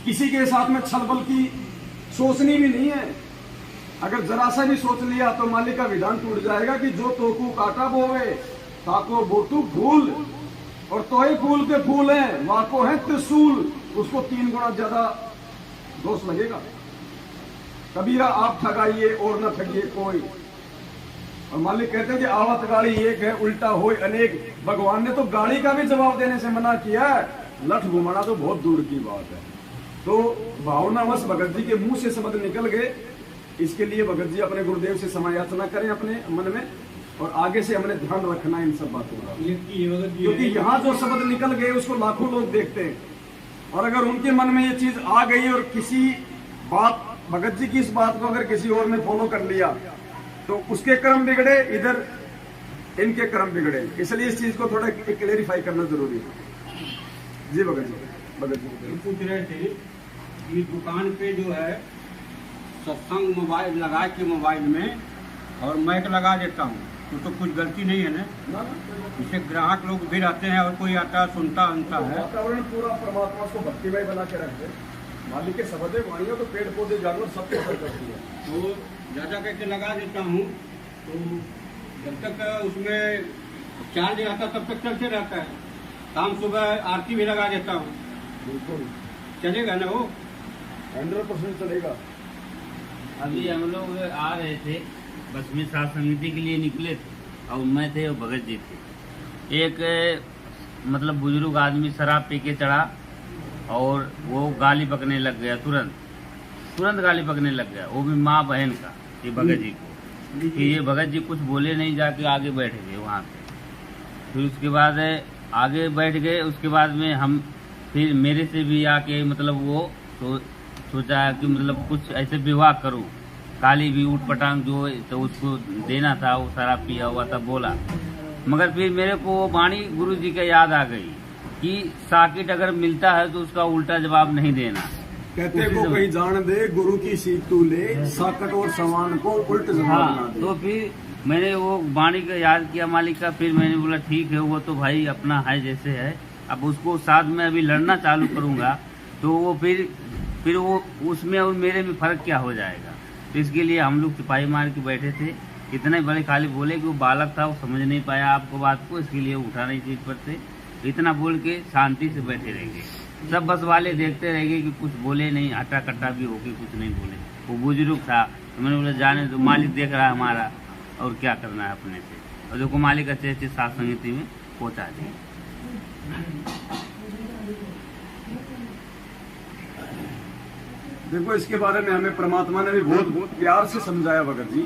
किसी के साथ में छलबल की सोचनी भी नहीं है। अगर जरा सा भी सोच लिया तो मालिक का विधान टूट जाएगा कि जो तोकू काटा बोवे ताको बोतू फूल, और तो ही फूल के फूल हैं वाको है त्रिशूल, उसको 3 गुना ज्यादा दोष लगेगा। कबीरा आप ठगाइए और न ठगिए कोई। और मालिक कहते हैं कि आवत गाड़ी एक है उल्टा होय अनेक। भगवान ने तो गाड़ी का भी जवाब देने से मना किया है, लठ घुमाना तो बहुत दूर की बात है। तो भावनावश भगत जी के मुंह से शब्द निकल गए, इसके लिए भगत जी अपने गुरुदेव से समायाचना करें अपने मन में, और आगे से हमने ध्यान रखना इन सब बातों का, क्योंकि यहाँ जो शब्द निकल गए उसको लाखों लोग देखते हैं। और अगर उनके मन में ये चीज आ गई और किसी बात भगत जी की इस बात को अगर किसी और ने फॉलो कर लिया तो उसके कर्म बिगड़े, इधर इनके कर्म बिगड़े। इसलिए इस चीज को थोड़ा क्लेरिफाई करना जरूरी है। जी भगत जी पूछ रहे थे कि दुकान पे जो है सत्संग मोबाइल लगा के मोबाइल में और माइक लगा देता हूँ, तो कुछ गलती नहीं है ना। इसे ग्राहक लोग भी रहते हैं और कोई आता सुनता है। वातावरण पूरा परमात्मा को भक्तिमय बना के रख दे। मालिक के शब्द है, वाणियों तो पेड़ पौधे जानवर सबको असर करती है। तो ज़्यादा करके लगा देता हूँ, तो जब तक उसमें चार्ज नहीं आता तब तक चलते रहता है। शाम सुबह आरती भी लगा देता हूँ। बिल्कुल चलेगा ना वो, 100% चलेगा। अभी हम लोग आ रहे थे, बस में सात समिति के लिए निकले थे, और मैं थे और भगत जी थे। एक मतलब बुजुर्ग आदमी शराब पी के चढ़ा और वो गाली पकने लग गया, तुरंत गाली पकने लग गया, वो भी माँ बहन का, ये भगत जी को। कि ये भगत जी कुछ बोले नहीं, जाके आगे बैठ गए वहाँ पे। फिर उसके बाद आगे बैठ गए, उसके बाद में हम फिर मेरे से भी आके मतलब वो सोचा कि मतलब कुछ ऐसे विवाह करूं, काली भी उठ पटांग जो तो उसको देना था, वो शराब पिया हुआ था बोला। मगर फिर मेरे को वो वाणी गुरु जी का याद आ गई कि साकिट अगर मिलता है तो उसका उल्टा जवाब नहीं देना। कहते को कहीं जान दे, गुरु की सीख तू ले, साकट और समान को उल्ट जवाब ना दे। तो फिर मैंने वो वाणी का याद किया मालिक का। फिर मैंने बोला ठीक है, वो तो भाई अपना है जैसे है, अब उसको साथ में अभी लड़ना चालू करूंगा तो वो फिर वो उसमें और मेरे में फर्क क्या हो जाएगा। तो इसके लिए हम लोग सिपाही मार के बैठे थे। इतने बड़े खाली बोले कि वो बालक था, वो समझ नहीं पाया आपको बात को, इसके लिए उठा नहीं सीट पर थे। इतना बोल के शांति से बैठे रह गए। सब बस वाले देखते रह गए कि कुछ बोले नहीं, हटा कट्टा भी होके कुछ नहीं बोले। वो बुजुर्ग था, तो मैंने बोला जाने तो, मालिक देख रहा है हमारा, और क्या करना है अपने से। और देखो मालिक अच्छे सात समिति में पहुँचा दिए। देखो इसके बारे में हमें परमात्मा ने भी बहुत प्यार से समझाया भगत जी।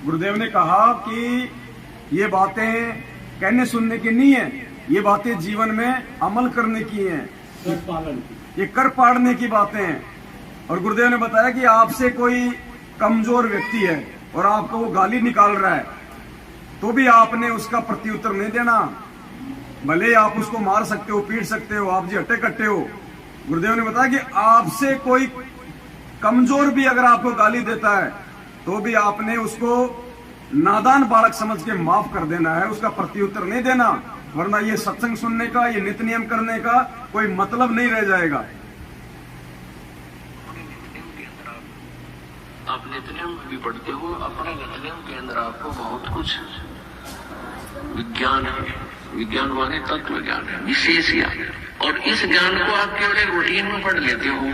गुरुदेव ने कहा कि ये बातें कहने सुनने की नहीं है, ये बातें जीवन में अमल करने की हैं, ये कर पाड़ने की बातें हैं। और गुरुदेव ने बताया कि आपसे कोई कमजोर व्यक्ति है और आपको वो गाली निकाल रहा है, तो भी आपने उसका प्रत्युत्तर नहीं देना। भले आप उसको मार सकते हो, पीट सकते हो, आप जी हट्टे कट्टे हो। गुरुदेव ने बताया कि आपसे कोई कमजोर भी अगर आपको गाली देता है तो भी आपने उसको नादान बालक समझ के माफ कर देना है, उसका प्रत्युत्तर नहीं देना, वरना ये सत्संग सुनने का, ये नित्य नियम करने का कोई मतलब नहीं रह जाएगा। आप नित्य नियम भी पढ़ते हो, अपने नित्य नियम के अंदर आपको बहुत कुछ विज्ञान है, विज्ञान माने तत्व ज्ञान है, विशेष ज्ञान है। और इस ज्ञान को आप केवल एक रूटीन में पढ़ लेते हो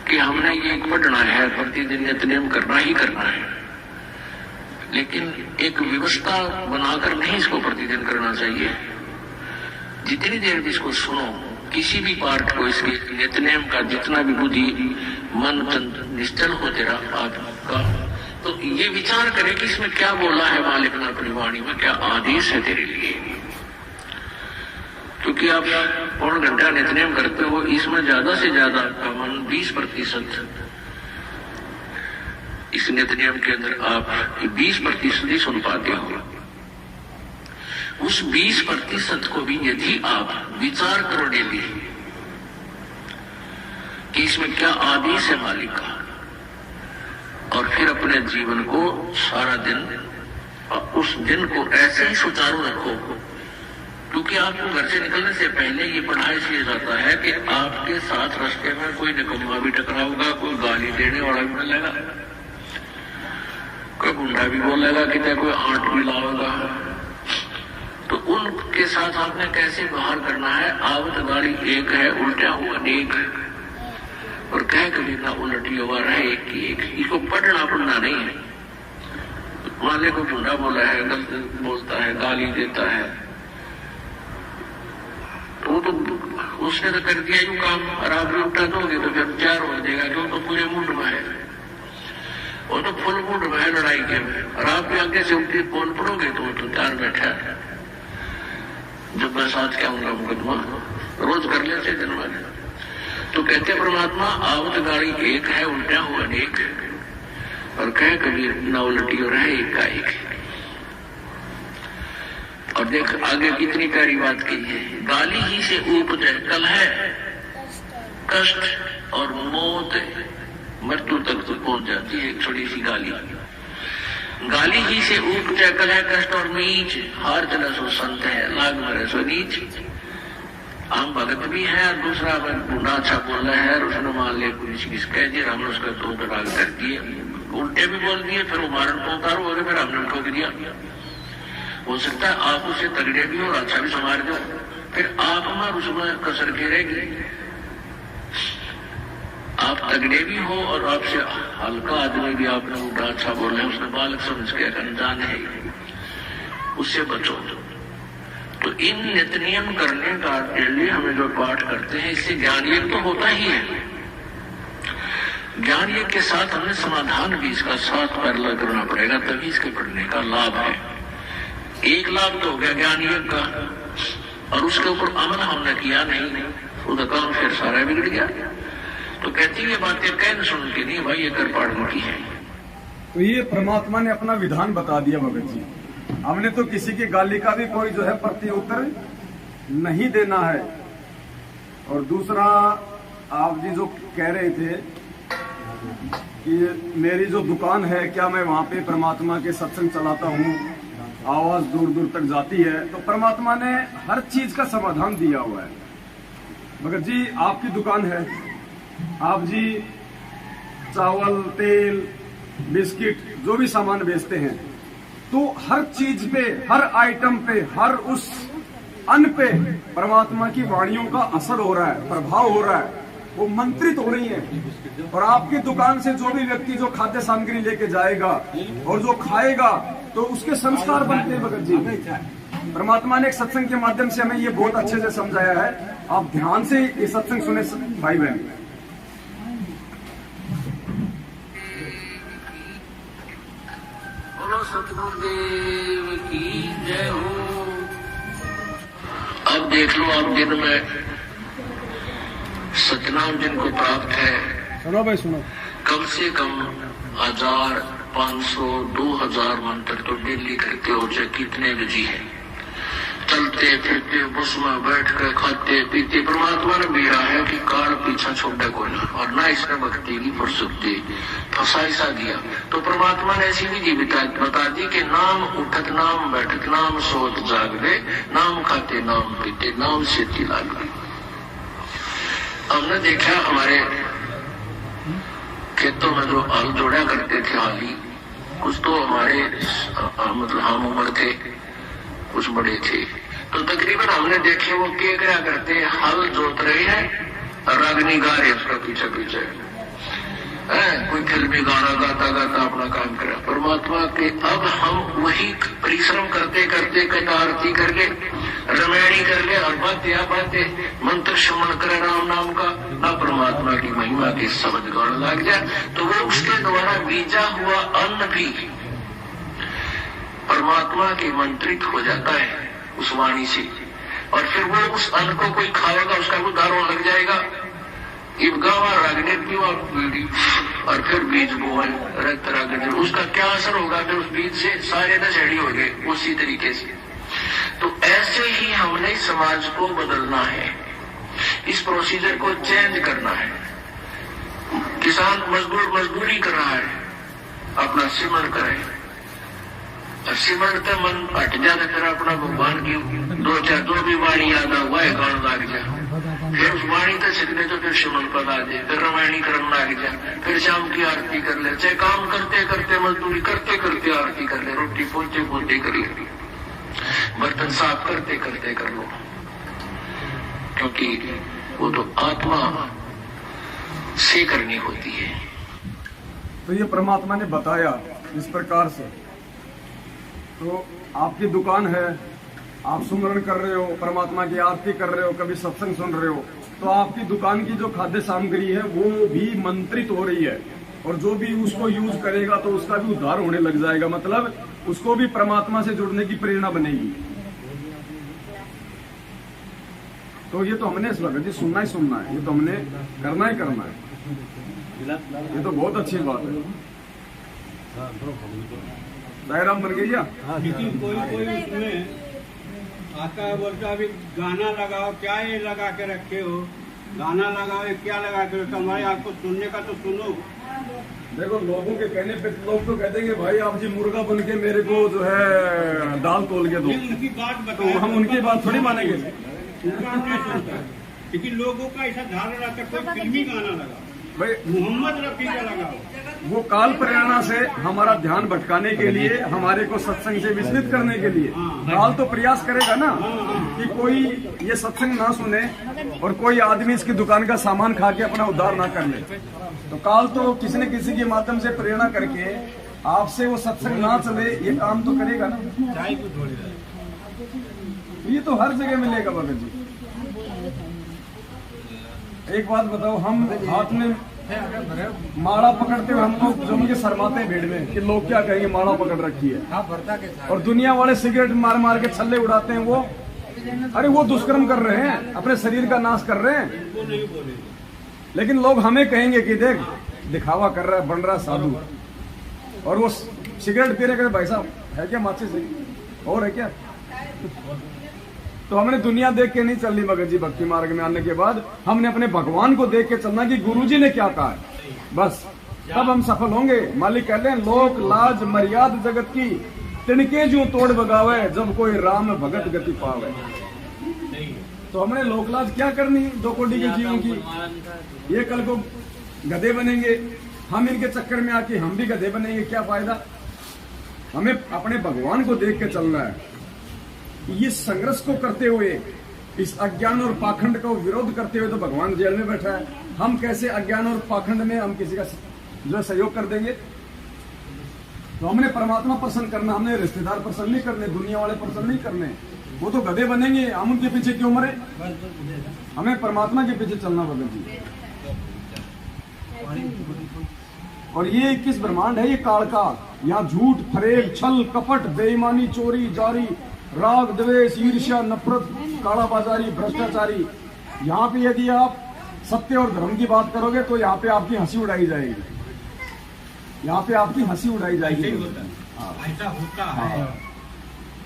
कि हमने ये पढ़ना है, प्रतिदिन नित्य नियम करना ही करना है, लेकिन एक व्यवस्था बनाकर नहीं इसको प्रतिदिन करना चाहिए। जितनी देर भी इसको सुनो, किसी भी पार्ट को, इसके नित्य नियम का जितना भी बुद्धि मन तन निश्चल हो तेरा आपका, तो ये विचार करें कि इसमें क्या बोला है मालिक ने अपनी वाणी में, क्या आदेश है तेरे लिए। क्योंकि आप पौन घंटा नित्य नियम करते हो, इसमें ज्यादा से ज्यादा आपका मन 20% इस नित्य नियम के अंदर आप 20% ही सुन पाते हो। उस 20% को भी यदि आप विचार करो डेली कि इसमें क्या आदेश है मालिक का, और फिर अपने जीवन को सारा दिन और उस दिन को ऐसे ही सुचारू रखो। क्योंकि आपको घर से निकलने से पहले ये पढ़ा इसलिए जाता है कि आपके साथ रास्ते में कोई निकम्मा भी टकराऊंगा, कोई गाली देने वाला भी मिलेगा, कोई गुंडा भी बोलेगा कि कोई आंट भी लाओगा, तो उनके साथ आपने कैसे बाहर करना है। आवत गाड़ी एक है, उल्टा हुआ अनेक, और कह कभी ना उलटी हुआ रहे एक की एक। इसको पढ़ना नहीं है। वाले को गुंडा बोला है, गलत बोलता है, गाली देता है, तो उसने तो कर दिया यूं काम, और आप भी उठा दोगे तो फिर 4 हो जाएगा, क्यों तो पूरे मुंड में है, वो तो फुल मुंड में है लड़ाई के में, और आप भी आगे से उनकी बोल पड़ोगे तो 4 बैठा है। जब मैं साथ क्या हूँगा मुकदमा रोज कर लेते दिन में। तो कहते परमात्मा आवत गाड़ी एक है, उल्टा हुआ अनेक, और कह कबीर न उलटी और है एक का एक। और देख आगे कितनी प्यारी बात की है, गाली ही से उपजे कल है कष्ट और मौत, मृत्यु तक तो पहुंच जाती है एक छोटी सी गाली। गाली ही से उपजे कले कष्ट और नीच, हर जन सो संत है लाग मरे सो नीच। हम भगत भी है और दूसरा बूढ़ा अच्छा बोल रहा है, उसने मान लिया पुलिस किस कह दिया, हमने उसका दो राग कर दिए, उल्टे भी बोल दिए, फिर वो मारन को उतारो हो गए, फिर हमने उनको गिरिया। हो सकता है आप उसे तगड़े भी हो और अच्छा भी संभाल दो, फिर आप हमारे उसमें कसर गिरेगी। आप तगड़े भी हो और आपसे हल्का आदमी भी आपने उल्टा अच्छा बोल रहे, उसने बालक समझ के अनजान है, उससे बचो। तो इन नित्य नियम करने का डेली हमें जो पाठ करते हैं, इससे ज्ञान यज्ञ तो होता ही है। ज्ञान यज्ञ के साथ हमें समाधान भी इसका साथ पैरेलल करना पड़ेगा, तभी इसके पढ़ने का लाभ है। एक लाभ तो हो गया ज्ञान यज्ञ का, और उसके ऊपर अमल हमने किया नहीं, उसका काम फिर सारा बिगड़ गया। तो कहती ये बातें कह सुन के नहीं भाई, ये कर पाड़ने की है। तो ये परमात्मा ने अपना विधान बता दिया भगत जी, हमने तो किसी की गाली का भी कोई जो है प्रत्युत्तर नहीं देना है। और दूसरा आप जी जो कह रहे थे कि मेरी जो दुकान है, क्या मैं वहां पे परमात्मा के सत्संग चलाता हूँ, आवाज दूर दूर तक जाती है, तो परमात्मा ने हर चीज का समाधान दिया हुआ है। भगत जी आपकी दुकान है, आप जी चावल तेल बिस्किट जो भी सामान बेचते हैं, तो हर चीज पे, हर आइटम पे, हर उस अन्न पे परमात्मा की वाणियों का असर हो रहा है, प्रभाव हो रहा है, वो मंत्रित हो रही है। और आपकी दुकान से जो भी व्यक्ति जो खाद्य सामग्री लेके जाएगा और जो खाएगा, तो उसके संस्कार बनते हैं। भगत जी परमात्मा ने एक सत्संग के माध्यम से हमें ये बहुत अच्छे से समझाया है, आप ध्यान से ये सत्संग सुने भाई बहन। सतगुरुदेव की जय हो। अब देख लो, आप दिन में सतनाम जिनको प्राप्त है, सुनो भाई सुनो, कम से कम 1000, 500, 2000 मंत्र तो डेली करते हो, चाहे कितने भी जी है। चलते फिरते बस में बैठ कर खाते पीते, परमात्मा ने भी है कि काल पीछा छोड़े कोई ना, और ना इसने भक्ति की फुर्सती फसाइसा दिया। तो परमात्मा ने ऐसी विधि बता दी कि नाम उठत नाम बैठत नाम सोत जागवे, नाम खाते नाम पीते नाम से लागवे। हमने देखा हमारे खेतों में जो हल जोड़ा करते थे हाली, कुछ तो हमारे मतलब हम उम्र थे, कुछ बड़े थे, तो तकरीबन हमने देखे वो क्या करते हैं, हल जोत रहे हैं और रागनी गा रहे उसका पीछे पीछे, कोई फिल्मी गाना गाता गाता अपना काम करे। परमात्मा के अब हम वही परिश्रम करते करते कथा आरती करके रमैणी करके और बातें मंत्र श्रवण करे राम नाम का, ना परमात्मा की महिमा के शब्द गाना लग जाए, तो वो उसके द्वारा बीजा हुआ अन्न भी परमात्मा के मंत्रित हो जाता है उस वाणी से, और फिर वो उस अन्न को कोई खाएगा, उसका कोई दारों लग जाएगा, इबगावा रागने की और फिर बीज बोए रक्त रागने, उसका क्या असर होगा, फिर उस बीज से सारे नशेड़ी हो गए उसी तरीके से। तो ऐसे ही हमने समाज को बदलना है, इस प्रोसीजर को चेंज करना है। किसान मजदूरी कर रहा है, अपना सिमरण करे, सिमरण का मन हट जाता, फिर अपना भगवान की दो चार जो भी वाणी याद हुआ है गान लग जाए, फिर उस वाणी तक सीखने तो फिर सिमरण पद आ जाए, फिर रामायणी करना लग जाए, फिर शाम की आरती कर ले, चाहे काम करते करते मजदूरी करते करते आरती कर ले, रोटी पोते पोते कर ले, बर्तन साफ करते करते कर लो, क्योंकि वो तो आत्मा से करनी होती है। तो ये परमात्मा ने बताया इस प्रकार से। तो आपकी दुकान है, आप सुमरण कर रहे हो, परमात्मा की आरती कर रहे हो, कभी सत्संग सुन रहे हो, तो आपकी दुकान की जो खाद्य सामग्री है वो भी मंत्रित हो रही है, और जो भी उसको यूज करेगा तो उसका भी उद्धार होने लग जाएगा, मतलब उसको भी परमात्मा से जुड़ने की प्रेरणा बनेगी। तो ये तो हमने इस वक्त जी सुनना ही सुनना है, ये तो हमने करना ही करना है, ये तो बहुत अच्छी बात है। डायराम बन गई कोई उसमें आता है, बोलता अभी गाना लगाओ, क्या ये लगा के रखे हो, गाना लगाओ, क्या लगा के रखे, हमारे आपको सुनने का तो सुनो, देखो लोगों के कहने पे लोग तो कहते हैं कि भाई आप जी मुर्गा बन के मेरे को जो है दाल तोल के दो, उनकी बात तो हम उनकी बात थोड़ी मानेंगे। लेकिन लोगों का ऐसा धारणा रहता है, कोई फिल्मी गाना लगा भाई मोहम्मद रफी का लगा वो काल प्रेरणा से हमारा ध्यान भटकाने के लिए, हमारे को सत्संग से विचलित करने के लिए काल तो प्रयास करेगा ना कि कोई ये सत्संग ना सुने और कोई आदमी इसकी दुकान का सामान खा के अपना उद्धार ना कर ले। तो काल तो किसी न किसी के माध्यम से प्रेरणा करके आपसे वो सत्संग ना चले ये काम तो करेगा ना। ये तो हर जगह मिलेगा भगत जी। एक बात बताओ, हम हाथ में माड़ा पकड़ते हुए हम लोग जम के शर्माते हैं भीड़ में कि लोग क्या कहेंगे माड़ा पकड़ रखी है, और दुनिया वाले सिगरेट मार मार के छल्ले उड़ाते हैं। वो अरे वो दुष्कर्म कर रहे हैं, अपने शरीर का नाश कर रहे हैं, लेकिन लोग हमें कहेंगे कि देख दिखावा कर रहा है, बन रहा है साधु, और वो सिगरेट पी रहे भाई साहब है क्या माचिस और है क्या। तो हमने दुनिया देख के नहीं चलनी भगत जी। भक्ति मार्ग में आने के बाद हमने अपने भगवान को देख के चलना कि गुरुजी ने क्या कहा है, बस तब हम सफल होंगे। मालिक कहते हैं लोक लाज मर्याद जगत की तिनके जो तोड़ बगावे, जब कोई राम भगत गति पावे। तो हमने लोकलाज क्या करनी 2 कोटि के जीवों की। ये कल को गधे बनेंगे, हम इनके चक्कर में आके हम भी गधे बनेंगे, क्या फायदा। हमें अपने भगवान को देख के चलना है। ये संघर्ष को करते हुए, इस अज्ञान और पाखंड का विरोध करते हुए तो भगवान जेल में बैठा है। हम कैसे अज्ञान और पाखंड में हम किसी का जो सहयोग कर देंगे। तो हमने परमात्मा प्रसन्न करना, हमने रिश्तेदार प्रसन्न नहीं करने, दुनिया वाले प्रसन्न नहीं करने। वो तो गधे बनेंगे, हम उनके पीछे क्यों मरे। हमें परमात्मा के पीछे चलना भगत जी। और ये 21 ब्रह्मांड है, ये काल का। यहाँ झूठ फरेब छल कपट बेईमानी चोरी जारी राग द्वेष ईर्ष्या नफरत कालाबाजारी भ्रष्टाचारी, यहाँ पे यदि आप सत्य और धर्म की बात करोगे तो यहाँ पे आपकी हंसी उड़ाई जाएगी, यहाँ पे आपकी हंसी उड़ाई जाएगी। ऐसा होता है।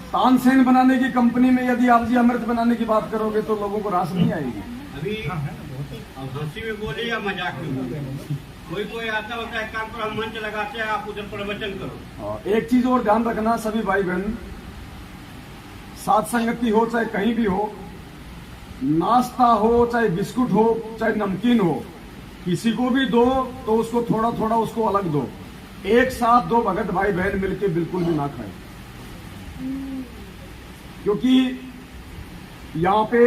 तानसेन बनाने की कंपनी में यदि आप जी अमृत बनाने की बात करोगे तो लोगों को रास नहीं आएगी। अभी अब हंसी में बोले या मजाक में बोले, कोई आता होता है काम पर हम मंच लगाते हैं, आप उधर प्रवचन करो। एक चीज और ध्यान रखना सभी भाई बहन, साथ संगति हो चाहे कहीं भी हो, नाश्ता हो चाहे बिस्कुट हो चाहे नमकीन हो, किसी को भी दो तो उसको थोड़ा थोड़ा उसको अलग दो। एक साथ 2 भगत भाई बहन मिलके बिल्कुल भी ना खाए, क्योंकि यहाँ पे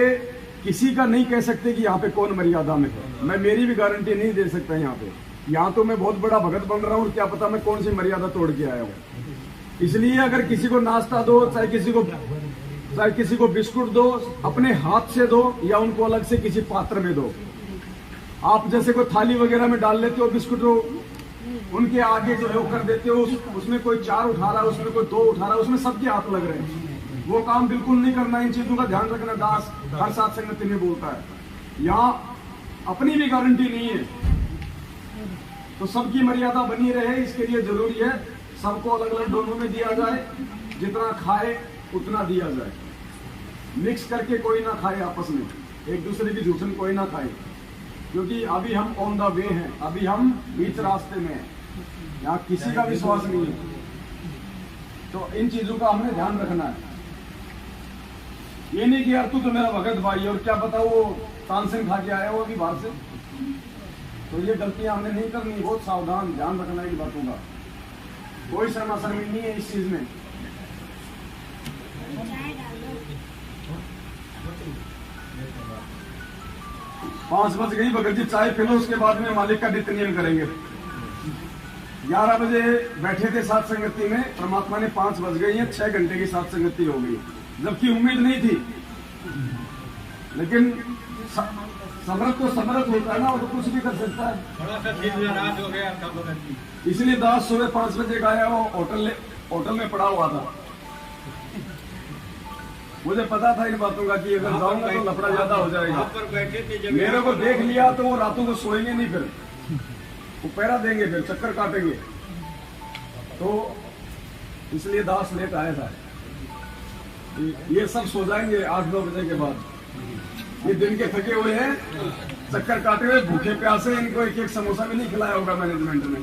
किसी का नहीं कह सकते कि यहाँ पे कौन मर्यादा में है। मैं मेरी भी गारंटी नहीं दे सकता यहाँ पे। यहाँ तो मैं बहुत बड़ा भगत बन रहा हूँ, क्या पता मैं कौन सी मर्यादा तोड़ के आया हूँ। इसलिए अगर किसी को नाश्ता दो चाहे किसी को बिस्कुट दो, अपने हाथ से दो या उनको अलग से किसी पात्र में दो। आप जैसे कोई थाली वगैरह में डाल लेते हो बिस्कुट, उनके आगे जो है कर देते हो, उसमें कोई 4 उठा रहा है, उसमें कोई 2 उठा रहा है, उसमें सबके हाथ लग रहे हैं। वो काम बिल्कुल नहीं करना। इन चीजों का ध्यान रखना। दास हर साथ संगति में बोलता है। यहाँ अपनी भी गारंटी नहीं है, तो सबकी मर्यादा बनी रहे, इसके लिए जरूरी है सबको अलग अलग डोनों में दिया जाए, जितना खाए उतना दिया जाए। मिक्स करके कोई ना खाए, आपस में एक दूसरे की झूठन कोई ना खाए, क्योंकि अभी हम ऑन द वे हैं, अभी हम बीच रास्ते में हैं, यहाँ किसी का विश्वास नहीं है। तो इन चीजों का हमने ध्यान रखना है। ये नहीं कि यार तू तो मेरा भगत भाई और क्या पता वो तानसेन खा के आया हो अभी बाहर से। तो ये गलतियां हमने नहीं करनी, बहुत सावधान ध्यान रखना इन बातों का। कोई शर्मा शर्मी नहीं है इस चीज में। पांच बज गई, भगत जी चाय पी लो, उसके बाद में मालिक का नित्यनियम करेंगे। 11 बजे बैठे थे साथ संगति में, परमात्मा ने 5 बज गई है, 6 घंटे की साथ संगति हो गई, जबकि उम्मीद नहीं थी। लेकिन समर्थ तो समर्थ होता है ना, वो तो कुछ भी कर सकता है। थोड़ा सा दिल नाराज हो गया था भगत जी, इसलिए दास सुबह 5 बजे गया, वो होटल में पड़ा हुआ था। मुझे पता था इन बातों का कि अगर जाऊंगा तो लफड़ा ज्यादा हो जाएगा। पर बैठे थे, मेरे को देख लिया तो वो रातों को सोएंगे नहीं, फिर वो पैरा देंगे, फिर चक्कर काटेंगे। तो इसलिए दास लेट आया था। ये सब सो जाएंगे 8-9 बजे के बाद। ये दिन के थके हुए हैं, चक्कर काटे हुए भूखे प्यासे, इनको एक एक समोसा भी नहीं खिलाया होगा मैनेजमेंट ने।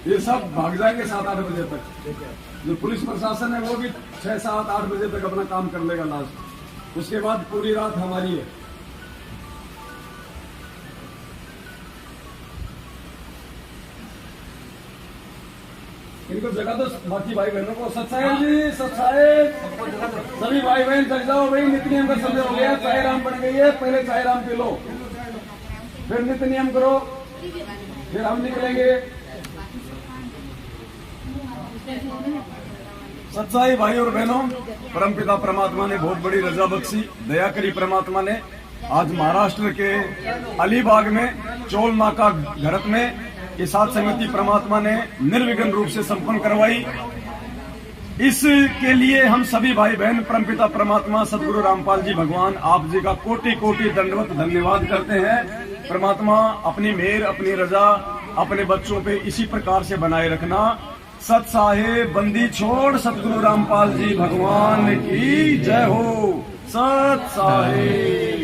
ये सब भाग जाएंगे 7-8 बजे तक। जो पुलिस प्रशासन है वो भी 6-7-8 बजे तक अपना काम कर लेगा लास्ट, उसके बाद पूरी रात हमारी है। इनको जगह दो बाकी भाई बहनों को। सत्साहेब जी, सत्साहेब, सभी भाई बहन जग जाओ भाई, नित्य नियम का समय हो गया, चाय राम बन गई है, पहले चाय राम पी लो, फिर नित्य नियम करो, फिर हम निकलेंगे। सच्चाई भाई और बहनों, परमपिता परमात्मा ने बहुत बड़ी रजा बख्शी, दया करी परमात्मा ने। आज महाराष्ट्र के अलीबाग में चोल नाका घरत में ये सात संगति परमात्मा ने निर्विघ्न रूप से संपन्न करवाई। इसके लिए हम सभी भाई बहन परमपिता परमात्मा सदगुरु रामपाल जी भगवान आप जी का कोटि कोटि दंडवत धन्यवाद करते हैं। परमात्मा अपनी मेहर, अपनी रजा अपने बच्चों पे इसी प्रकार से बनाए रखना। सत साहेब बंदी छोड़ सतगुरु रामपाल जी भगवान की जय हो। सत साहेब।